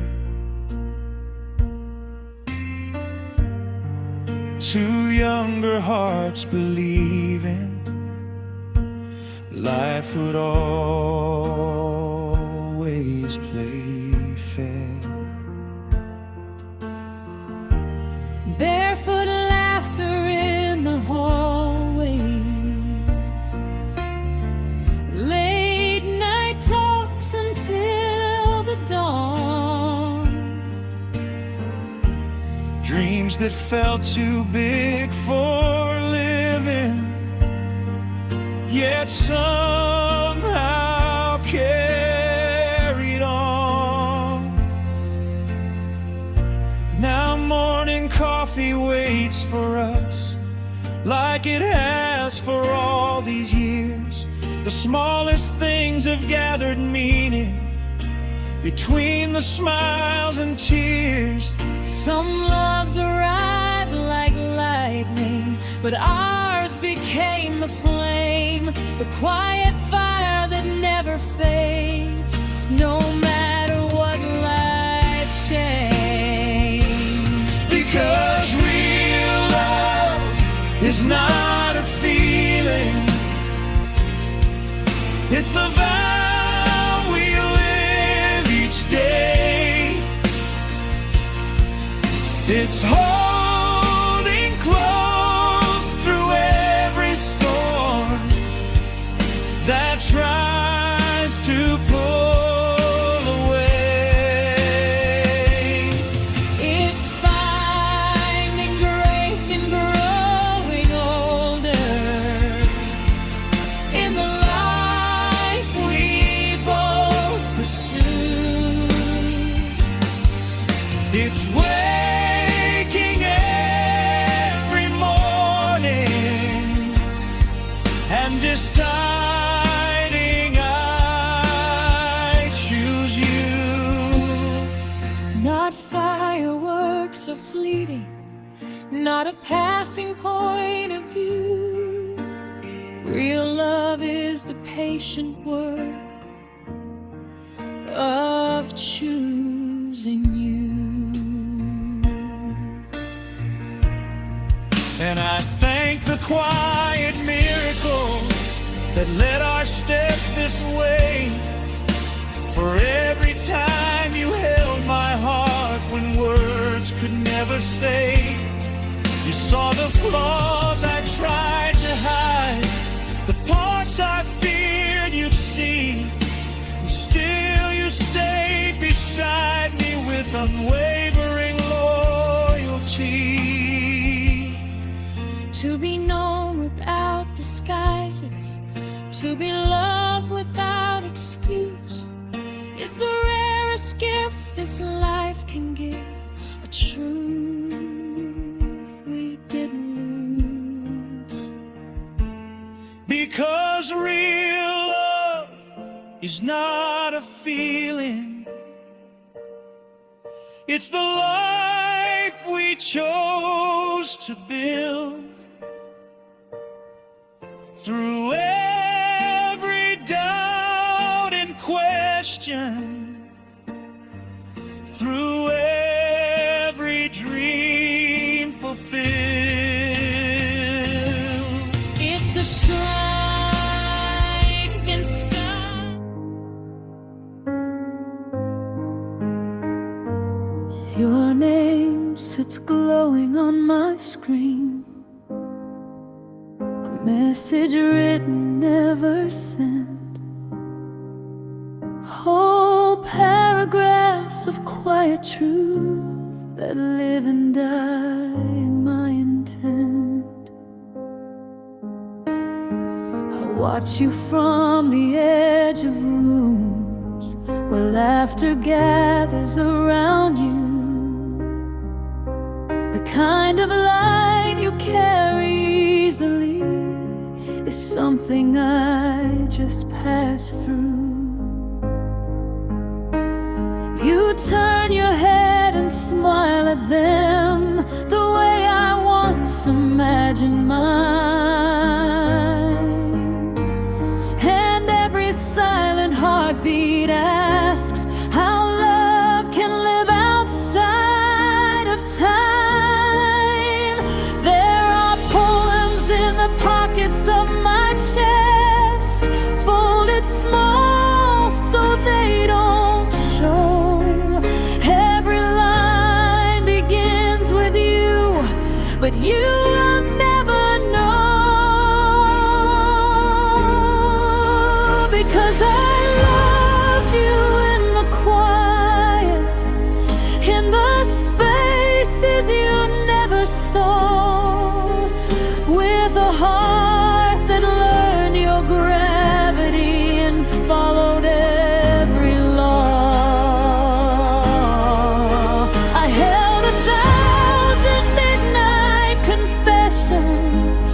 Two younger hearts believing life would always play fair.
Barefoot laughter in the hallway, late night talks until the dawn,
Dreams that felt too big for living, yet somehow carried on. Now morning coffee waits for us like it has for all these years. The smallest things have gathered meaning between the smiles and tears.
some loves arrive like lightning, but ours became the flame, the quiet fire that never fades, no matter what life changed.
Because real love is not a feeling, it's the vow we live each day. It's holding close through every storm that tries to pull away.
It's finding grace in growing older, in the life we both pursue.
It's waking every morning and deciding I choose you.
Not thought fireworks are fleeting, not a passing point of view. Real love is the patient work of choosing you.
And I thank the quiet miracles that led our steps this way. For every time you held my heart when words could never say. You saw the flaws I tried to hide, the parts I feared you'd see, and still you stayed beside me with unwavering loyalty.
To be known without disguises, to be loved without excuse, is the rarest gift this life can give. A truth we didn't lose.
Because real love is not a feeling, it's the life we chose to build. Through every doubt and question, through every dream fulfilled,
It's the strength inside. Your name sits glowing on my screen, a message written, never sent. Whole paragraphs of quiet truth that live and die in my intent. I watch you from the edge of rooms where laughter gathers around you. The kind of light you carry easily is something I just pass through. You turn your head and smile at them the way I once imagined mine. And every silent heartbeat asks how love can live outside of time. There are poems in the pockets of my chest, folded small so they don't show. But you will never know, because I loved you in the quiet, in the spaces you never saw, with a heart that learned your gravity and followed every law. I held 1,000 midnight confessions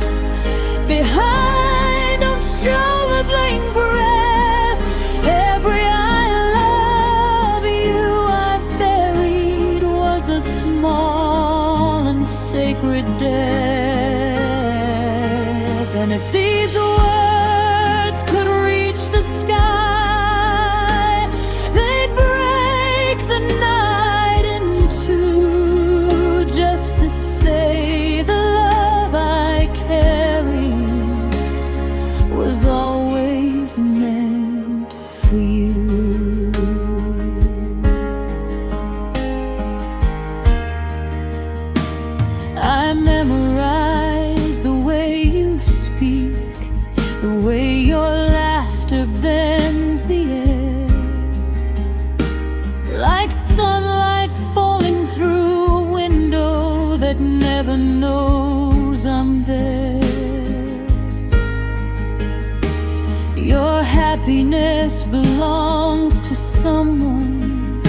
behind unshoweling breath. Every I love you I buried was a small and sacred death. And if these words could reach the sky, they'd break the night in two, just to say the love I carry was always meant for you. I memorize the way you speak, the way your laughter bends the air, like sunlight falling through a window that never knows I'm there. Your happiness belongs to someone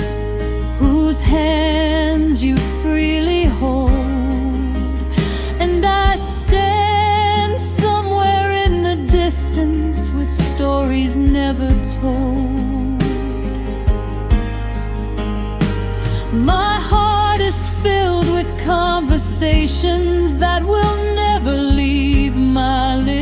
whose hands you freely hold, and I stand somewhere in the distance with stories never told. My with conversations that will never leave my lips.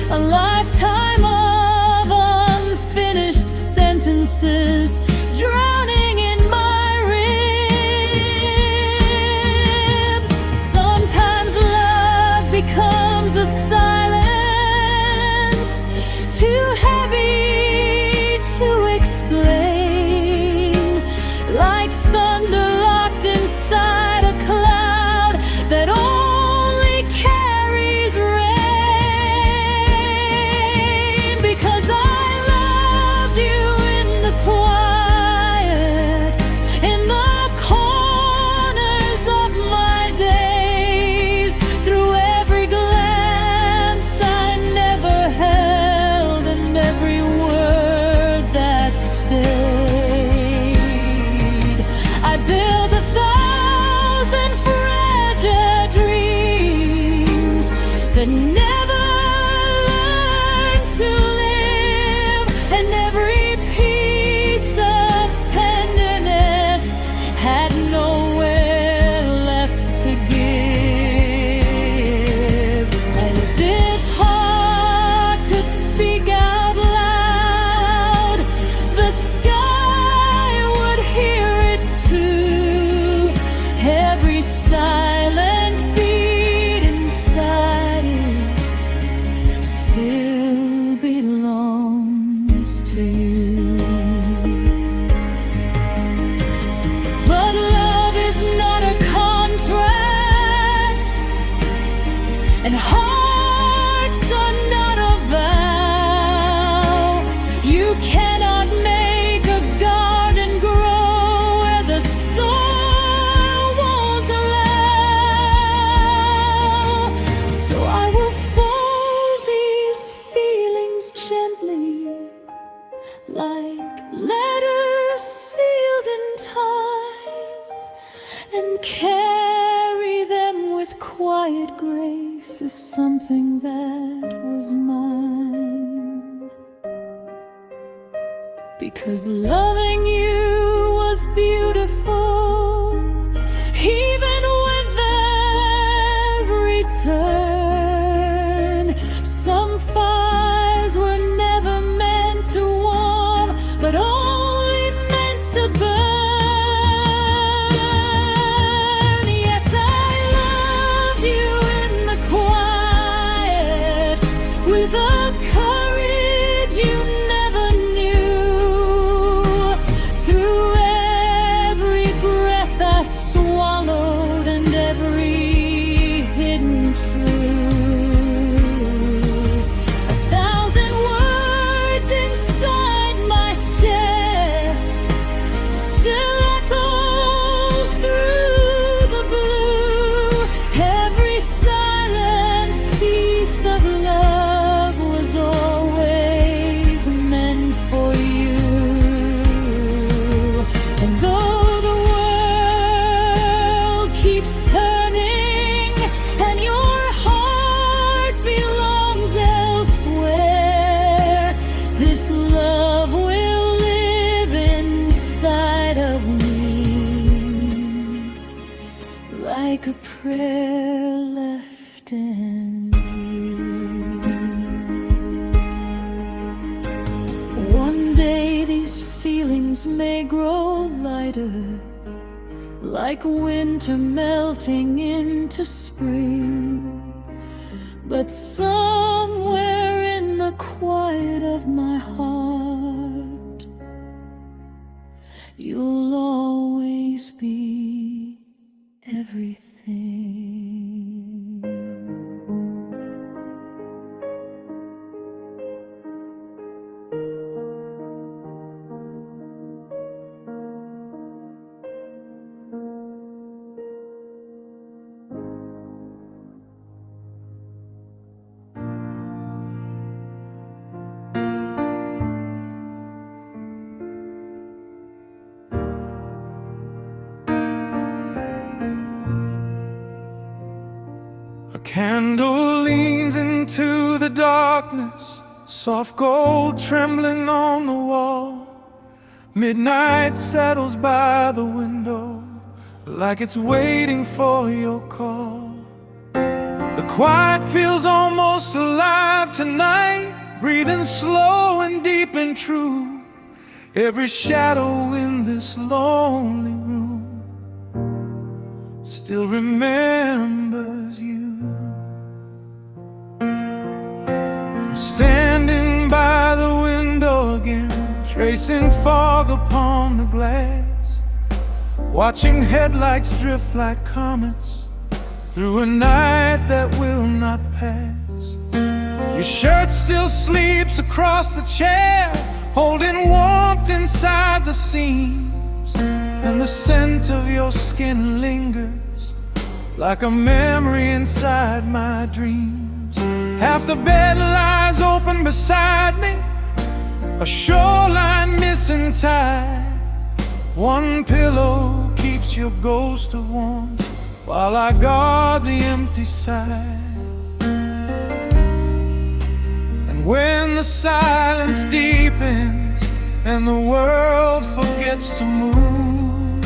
A lifetime of unfinished sentences drowning in my ribs. Sometimes love becomes a silence too heavy to explain, like thunder locked inside a cloud that only carries rain. Because I loved you in the quiet, in the corners of my days, through every glance I never held and every word that stayed. I built 1,000 fragile dreams that never learned to live, and every piece of tenderness had nowhere left to give. And if this heart could speak out loud, the sky would hear it too. Every silent beat inside it still belongs to you. But love is not a contract, and hearts are not a vow. You cannot make a garden grow where the soil won't allow. So I will fold these feelings gently, like letters sealed in time, and carry them with quiet grace as something that was mine. Because loving you was beautiful, even with every turn. Some fires were never meant to warm, but only meant to burn. Yes, I loved you in the quiet, with a courage you never knew. Through every breath I swallowed and every hidden truth, 1,000 words inside my chest still echo through the blue. Every silent piece of love was always meant for you. And though the world keeps turning and your heart belongs elsewhere, this love will live inside of me, like a prayer left in you. One day these feelings may grow lighter, like winter melting into spring. But somewhere in the quiet of my heart, you'll always be everything.
A candle leans into the darkness, soft gold trembling on the wall. Midnight settles by the window like it's waiting for your call. The quiet feels almost alive tonight, breathing slow and deep and true. Every shadow in this lonely room still remembers you. I'm standing by the window again, tracing fog upon the glass, watching headlights drift like comets through a night that will not pass. Your shirt still sleeps across the chair, holding warmth inside the seams, and the scent of your skin lingers like a memory inside my dreams. Half the bed lies open beside me, a shoreline missing tide. One pillow keeps your ghost of warmth while I guard the empty side. And when the silence deepens and the world forgets to move,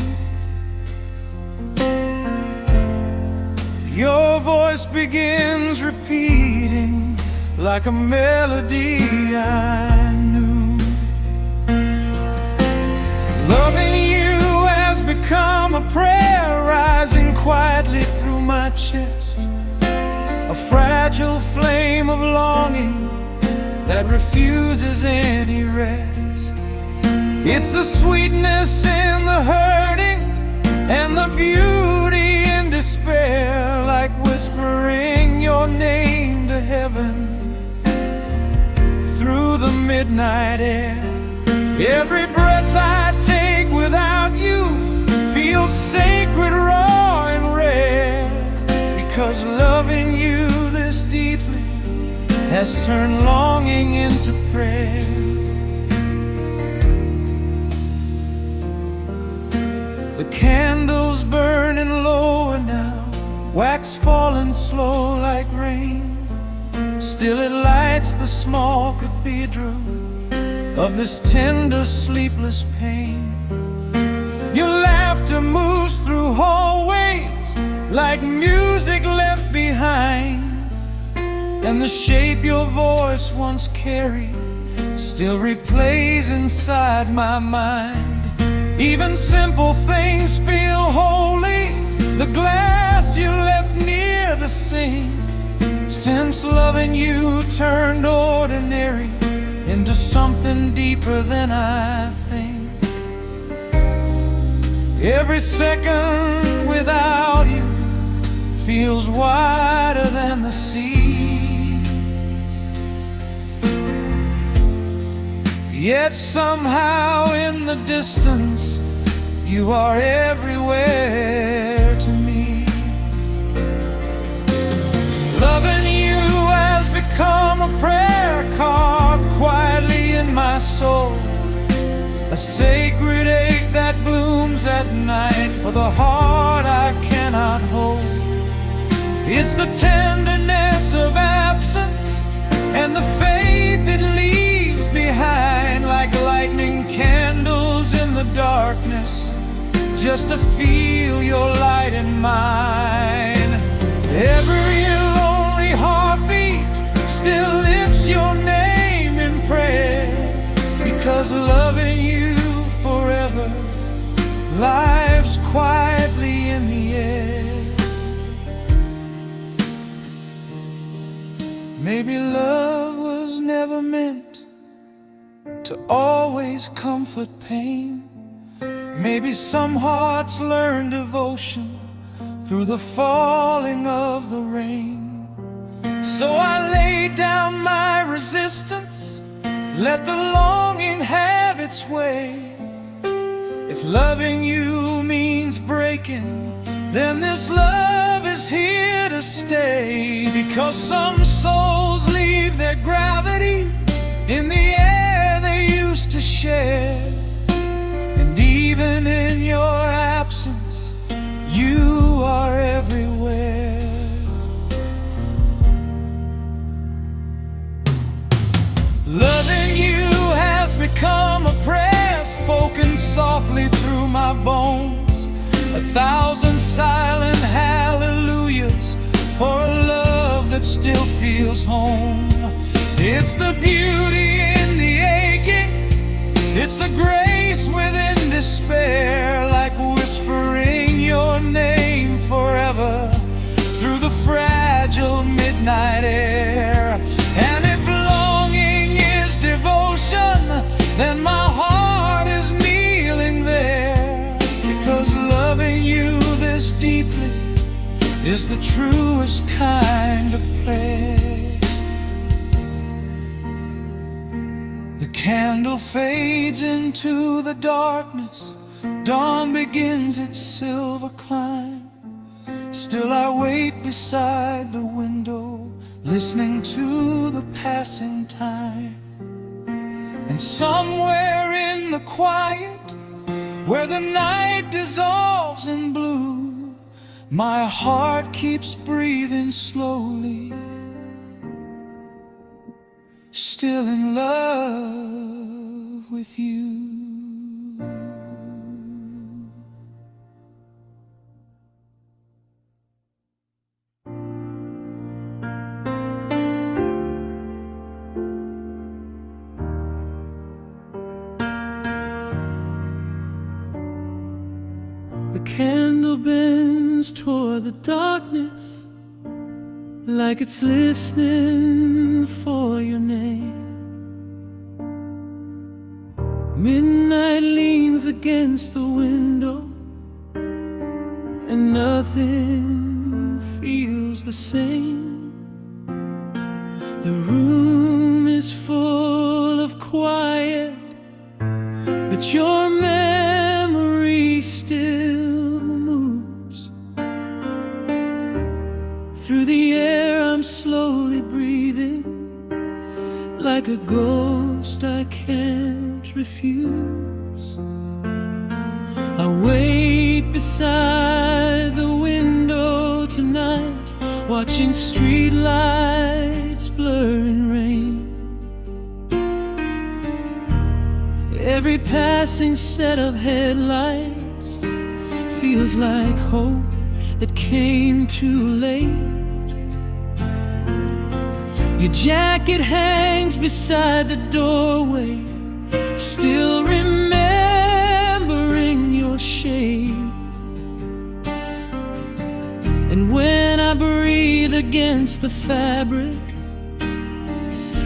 your voice begins repeating like a melody I knew. Loving you has become a prayer rising quietly through my chest, a fragile flame of longing that refuses any rest. It's the sweetness in the hurting and the beauty in despair, like whispering your name to heaven through the midnight air. Every breath I take without you feels sacred, raw and rare, because loving you this deeply has turned longing into prayer. The candles burning lower now, wax falling slow like rain. Still it lights the small cathedral of this tender, sleepless pain. Your laughter moves through hallways like music left behind, and the shape your voice once carried still replays inside my mind. Even simple things feel holy, the glass you left near the sink, since loving you turned ordinary into something deeper than I think. Every second without you feels wider than the sea, yet somehow in the distance you are everywhere to me. Loving you has become a prayer carved quietly in my soul, a sacred ache that blooms at night for the heart I cannot hold. It's the tenderness of absence and the faith it leaves behind, like lightning candles in the darkness, just to feel your light in mine. Every lonely heartbeat still lifts your name in prayer, because loving you forever lives quietly in the air. Maybe love was never meant to always comfort pain. Maybe some hearts learn devotion through the falling of the rain. So I lay down my resistance, let the longing have its way. If loving you means breaking, then this love is here to stay, because some souls leave their gravity in the air they used to share. And even in your absence, you are everywhere. Loving you has become a prayer spoken
softly through my bones, 1,000 silent hallelujahs for a love that still feels home. It's the beauty in the aching, it's the grace within despair, like whispering your name forever through the fragile midnight air. And if longing is devotion, then my heart is kneeling there, because loving you this deeply is the truest kind of prayer. The candle fades into the darkness, dawn begins its silver climb. Still I wait beside the window, listening to the passing time. And somewhere in the quiet, where the night dissolves in blue, my heart keeps breathing slowly, still in love with you.
The candle bends toward the darkness, like it's listening for your name. Midnight leans against the window, and nothing feels the same. The room is full of quiet, but your memory still moves. Through the air I'm slowly breathing, like a ghost I can't refuse. I wait beside the window tonight, watching street lights blur in rain. Every passing set of headlights feels like hope that came too late. Your jacket hangs beside the doorway, still remembering your shape. And when I breathe against the fabric,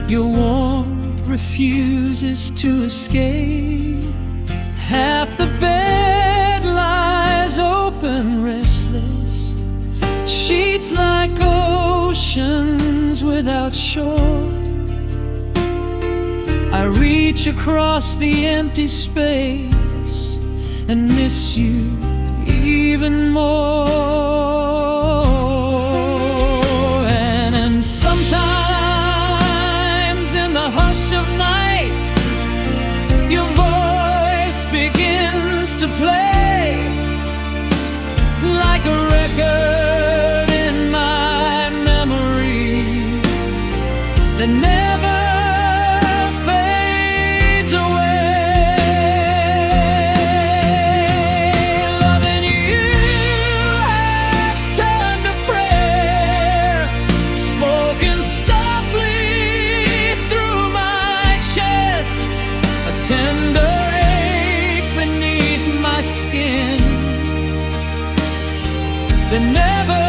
your warmth refuses to escape. Half the bed lies open, restless, sheets like oceans without shore. I reach across the empty space and miss you even more. And sometimes in the hush of night, your voice begins to play like a record in my memory that never fades away. Loving you has turned to prayer, spoken softly through my chest, a tender ache beneath my skin that never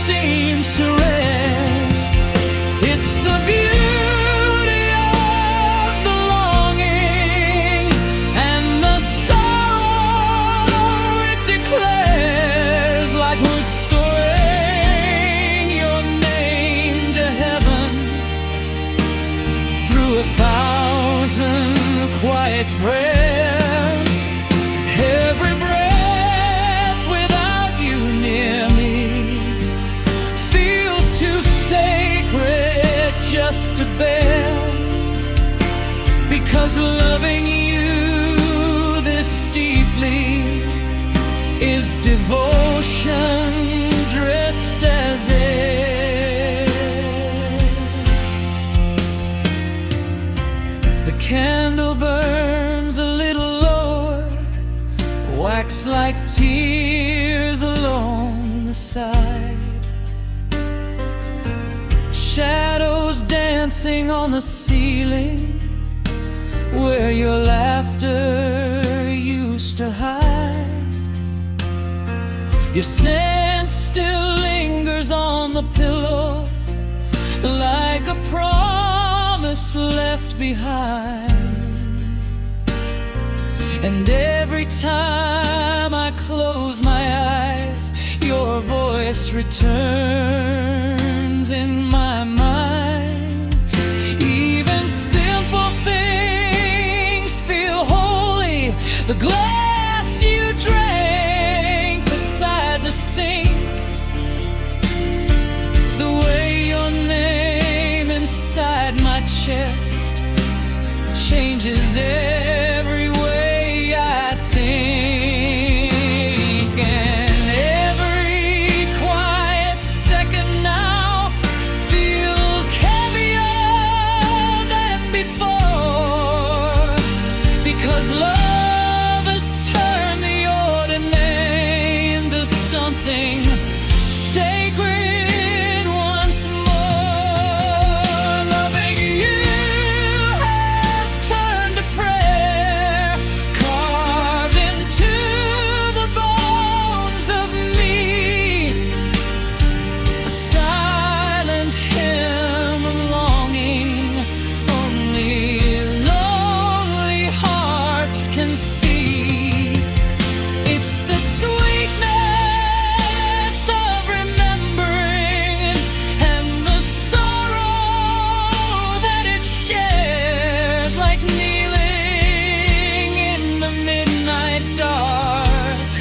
seems to rest. It's the beauty of the longing and the sorrow it declares, like restoring your name to heaven through 1,000 quiet prayers. Every breath without you near me feels too sacred just to bear, because loving you this deeply is devotion dressed as air. The candle burns a little low cracks like tears along the side, shadows dancing on the ceiling where your laughter used to hide. Your scent still lingers on the pillow like a promise left behind. And every time I close my eyes, your voice returns in my mind. Even simple things feel holy. The glass you drank beside the sink, the way your name inside my chest changes every way I think. And every quiet second now feels heavier than before, because love has turned the ordinary into something sacred once more. Loving you has turned to prayer, carved into the bones of me, a silent hymn of longing only lonely hearts can see. It's the sweetness of remembering and the sorrow that it shares, like kneeling in the midnight dark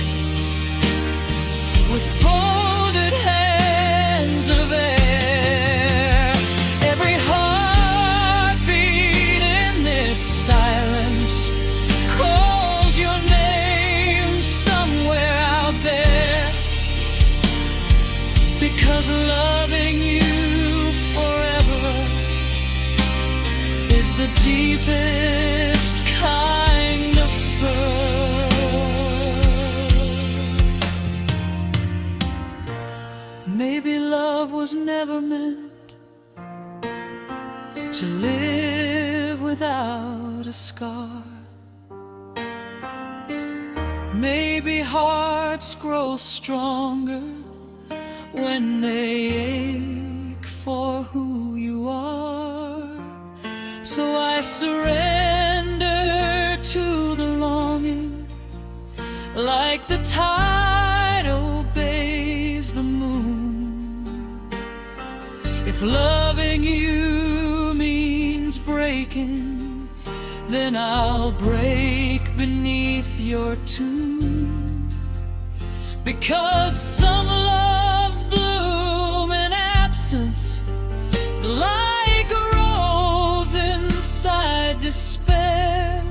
with folded hands of air. Every heartbeat in this silence calls your name somewhere out there, because loving you forever is the deepest kind of birth. Maybe love was never meant to live without a scar. Maybe hearts grow stronger when they ache for who you are. So I surrender to the longing, like the tide obeys the moon. If loving you means breaking, then I'll break beneath your tune, because some loves bloom in absence, like a rose inside despair.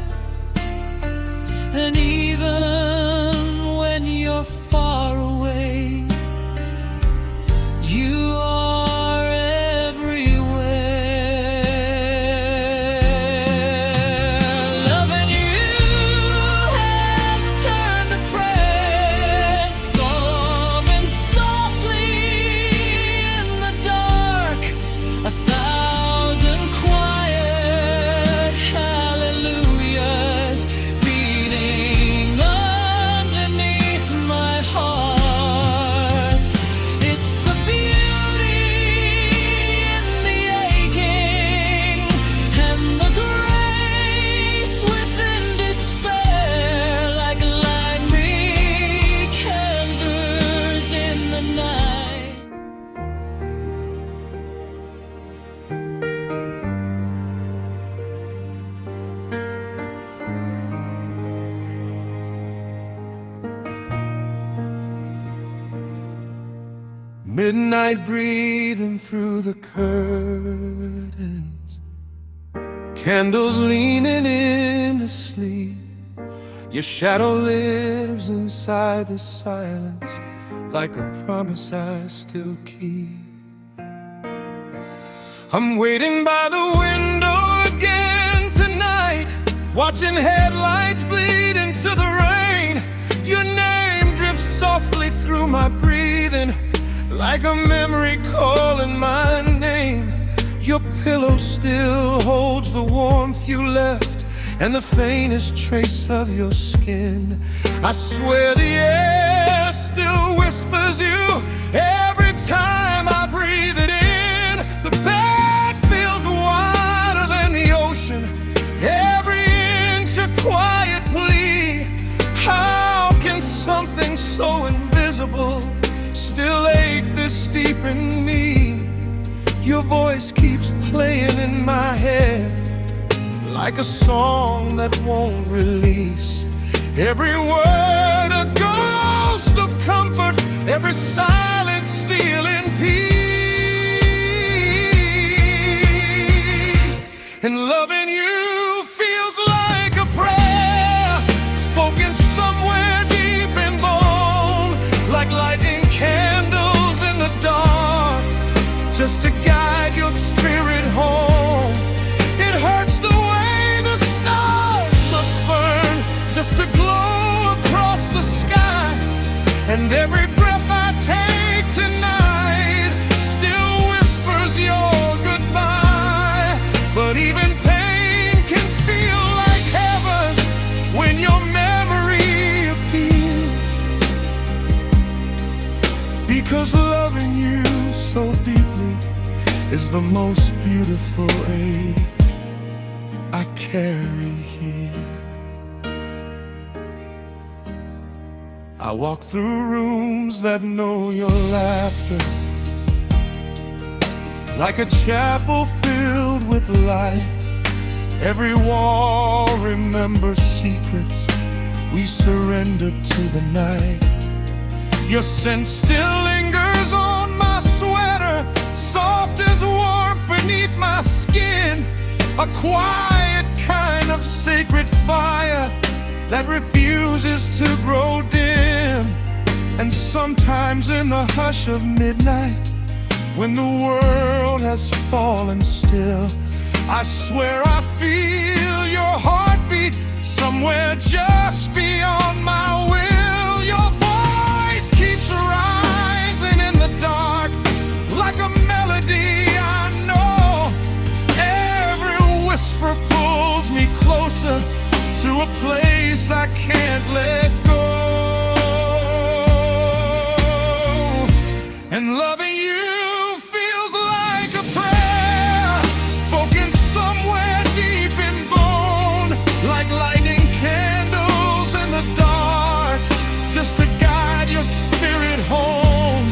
And even when you're far away, you are everywhere. Loving you has turned to prayer, storming softly in the dark, a thousand quiet hallelujahs beating underneath my heart. It's the beauty in the aching and the grace within despair, like light rekindles in the night.
Midnight breathing through the curtains, candles leaning in to sleep. Your shadow lives inside the silence, like a promise I still keep. I'm waiting by the window again tonight, watching headlights bleed into the rain. Your
pillow still holds the warmth you left and the faintest trace of your skin. I swear the air still whispers you every time I breathe it in. The bed feels wider than the ocean, every inch a quiet plea. How can something so invisible still ache this deep in me? Your voice keeps playing in my head like a song that won't release. Every word a ghost of comfort, every silence stealing peace. And loving you feels like a prayer spoken somewhere deep in bone, like lighting candles in the dark just to guide your spirit home. It hurts the way the stars must burn just to glow across the sky. And every breath I take tonight still whispers your goodbye. But even pain can feel like heaven when your memory appears. Because loving you so deeply is the most beautiful ache I carry here. I walk through rooms that know your laughter, like a chapel filled with light. Every wall remembers secrets we surrendered to the night. Your scent still lingers on my sweater, soft as warmth beneath my skin. A quiet kind of sacred fire that refuses to grow dim. And sometimes in the hush of midnight, when the world has fallen still, I swear I feel your heartbeat somewhere just beyond my will. Your voice keeps rising in the dark like a melody I know. Every whisper pulls me closer to a place I can't let go. And loving you feels like a prayer spoken somewhere deep in bone, like lighting candles in the dark just to guide your spirit home.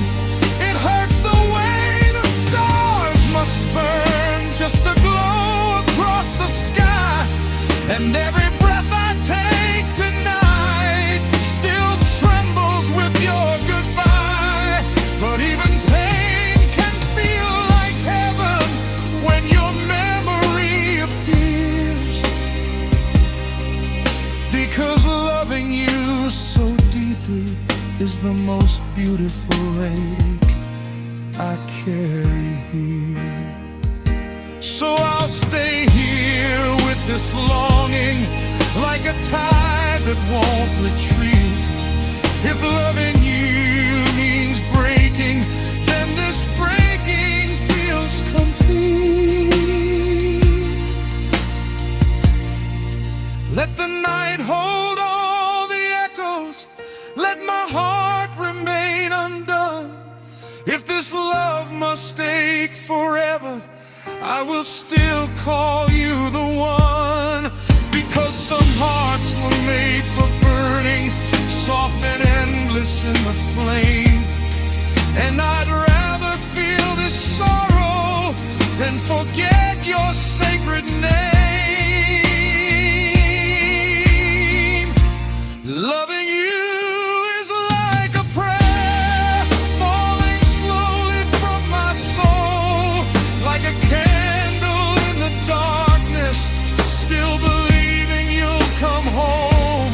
It hurts the way the stars must burn just to glow across the sky. And every breath I take tonight still trembles with your goodbye. But even pain can feel like heaven when your memory appears. Because loving you so deeply is the most beautiful ache I carry here. So I'll stay here with this longing, like a tide that won't retreat. If loving you means breaking, then this breaking feels complete. Let the night hold all the echoes, let my heart remain undone. If this love must ache forever, I will still call you the one. Because some hearts were made for burning, soft and endless in the flame. And I'd rather feel this sorrow than forget your sacred name. Loving you is like a prayer falling slowly from my soul, like a candle in the darkness, still believing you'll come home.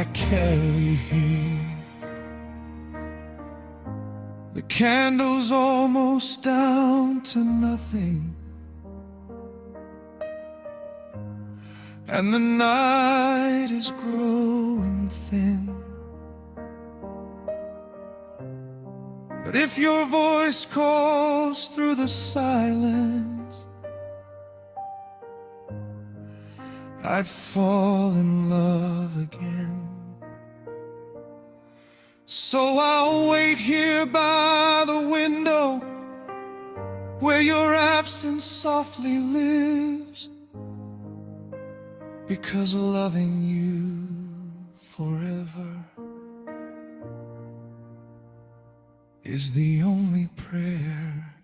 I carry here. The candle's almost down to nothing, and the night is growing thin. But if your voice calls through the silence, I'd fall in love again. So I'll wait here by the window where your absence softly lives, because loving you forever is the only prayer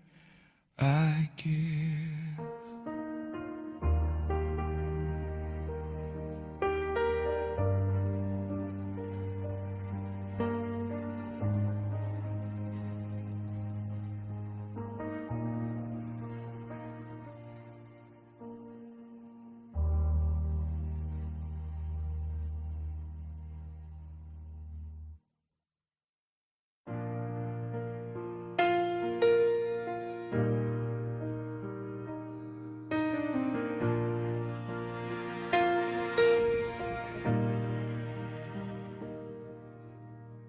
I give.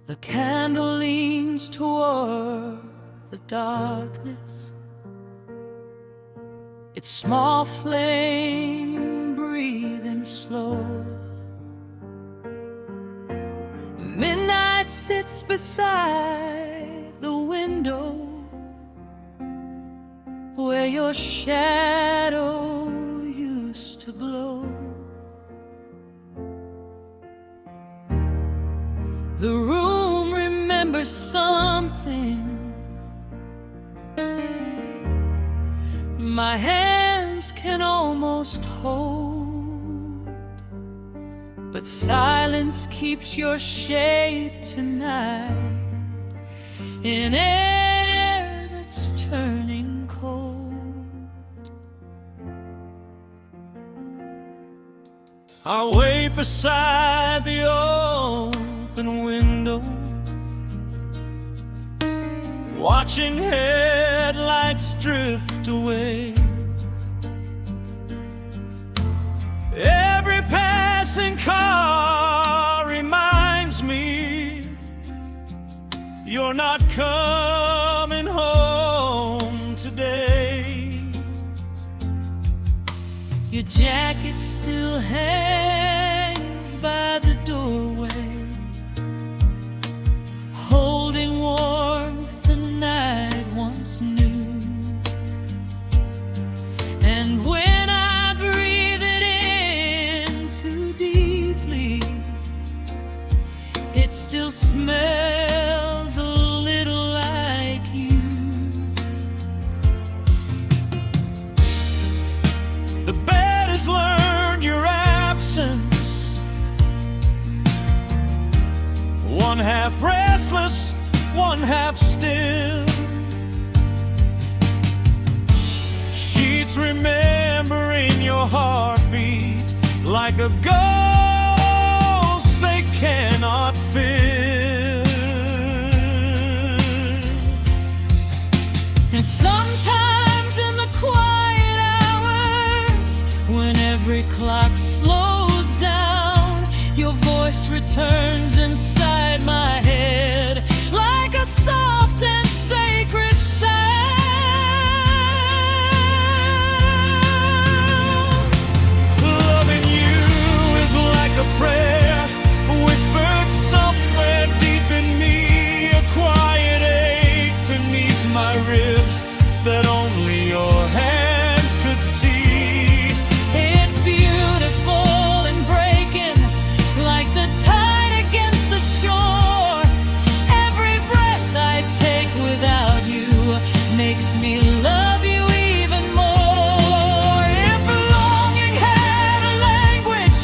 The candle leans toward the darkness, its small flame breathing slow. Midnight sits beside the window where your shadow used to glow. The room remembers something my hands can almost hold, but silence keeps your shape tonight in air that's turning cold.
I'll wait beside the open window, watching headlights drift away. Every passing car reminds me you're not coming home today.
Your jacket still hangs by the doorway, holding warmth the night once knew. And when I breathe it in too deeply, it still smells a little like you.
The bed has learned your absence, one half restless, one half still. Sheets remembering your heartbeat like a ghost they cannot fill.
And sometimes in the quiet hours, when every clock slows down, your voice returns inside my head like a soft and sacred sound.
Loving you is like a prayer whispered somewhere deep in me, a quiet ache beneath my ribs that only your hands could see.
It's beautiful and breaking like the tide against the shore. Every breath I take without you makes me love you even more. If longing had a language,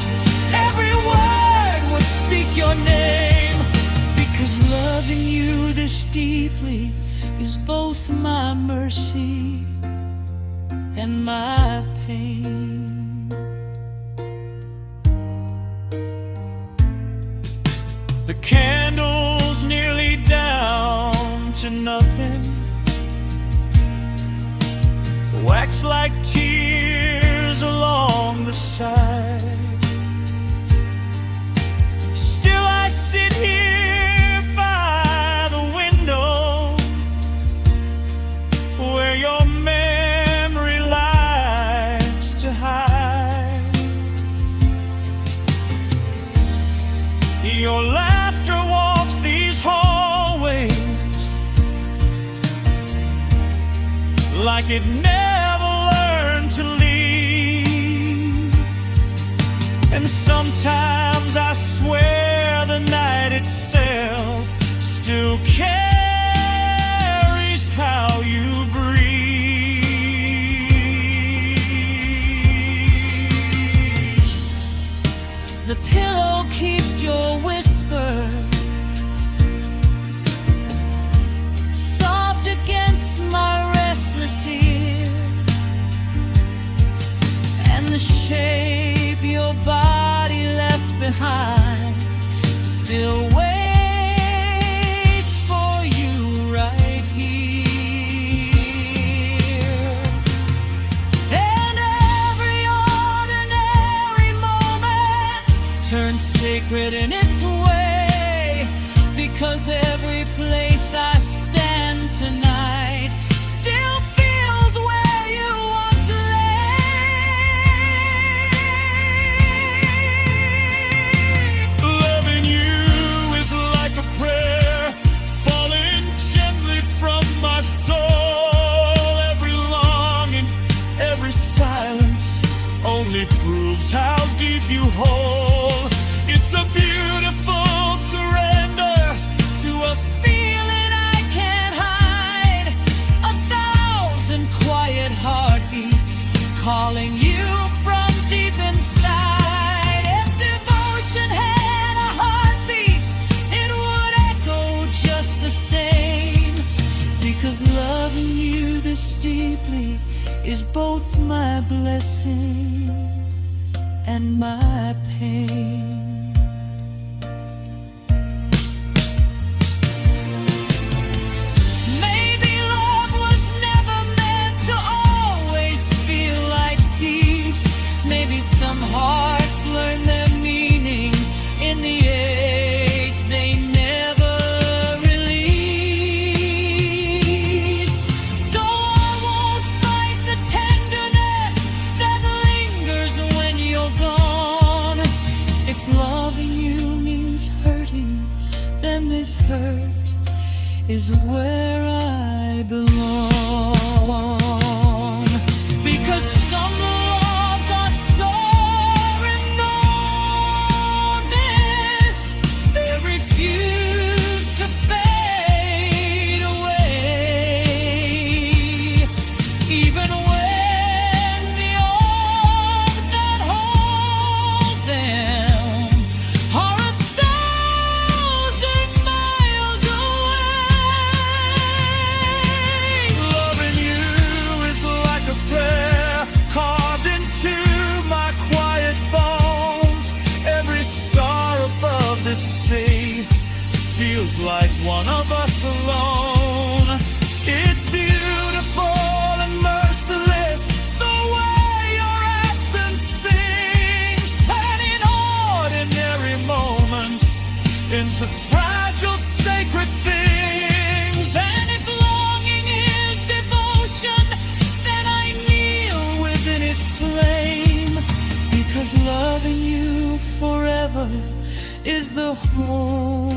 every word would speak your name, because loving you this deeply is both my mercy and my pain.
the candles nearly down to nothing, wax like tears along the side. Still I sit here by the window where your memory likes to hide. Your laughter walks these hallways like it never learned to leave. And sometimes I swear the night itself still carries how you breathe.
The pillow keeps your whisper soft against my restless ear, and the shape your body left behind still waits for you right here. And every ordinary moment turns sacred in its way, because every place I stand tonight still feels where you once lay.
Loving you is like a prayer falling gently from my soul. Every longing, every silence only proves how deep you hold. It's a beautiful surrender to a feeling I can't hide. 1,000 quiet heartbeats calling you from deep inside. If devotion had a heartbeat, it would echo just the same. Because loving you this deeply is both my blessing and my pain. Maybe love was never meant to always feel like peace. Maybe some hearts learn their meaning in the ache they never release. So I won't fight the tenderness that lingers when you're gone. If loving you means hurting, then this hurt is where I belong. Because some loves are so enormous, they refuse to fade away. Even when the arms that hold them are 1,000 miles away. Loving you is like a prayer carved into my quiet bones. Every star above the sea feels like one of us alone. It's beautiful and merciless the way your accent sings, turning ordinary moments into fragile sacred things. And if longing is devotion, then I kneel within its flame. Because loving you forever is the whole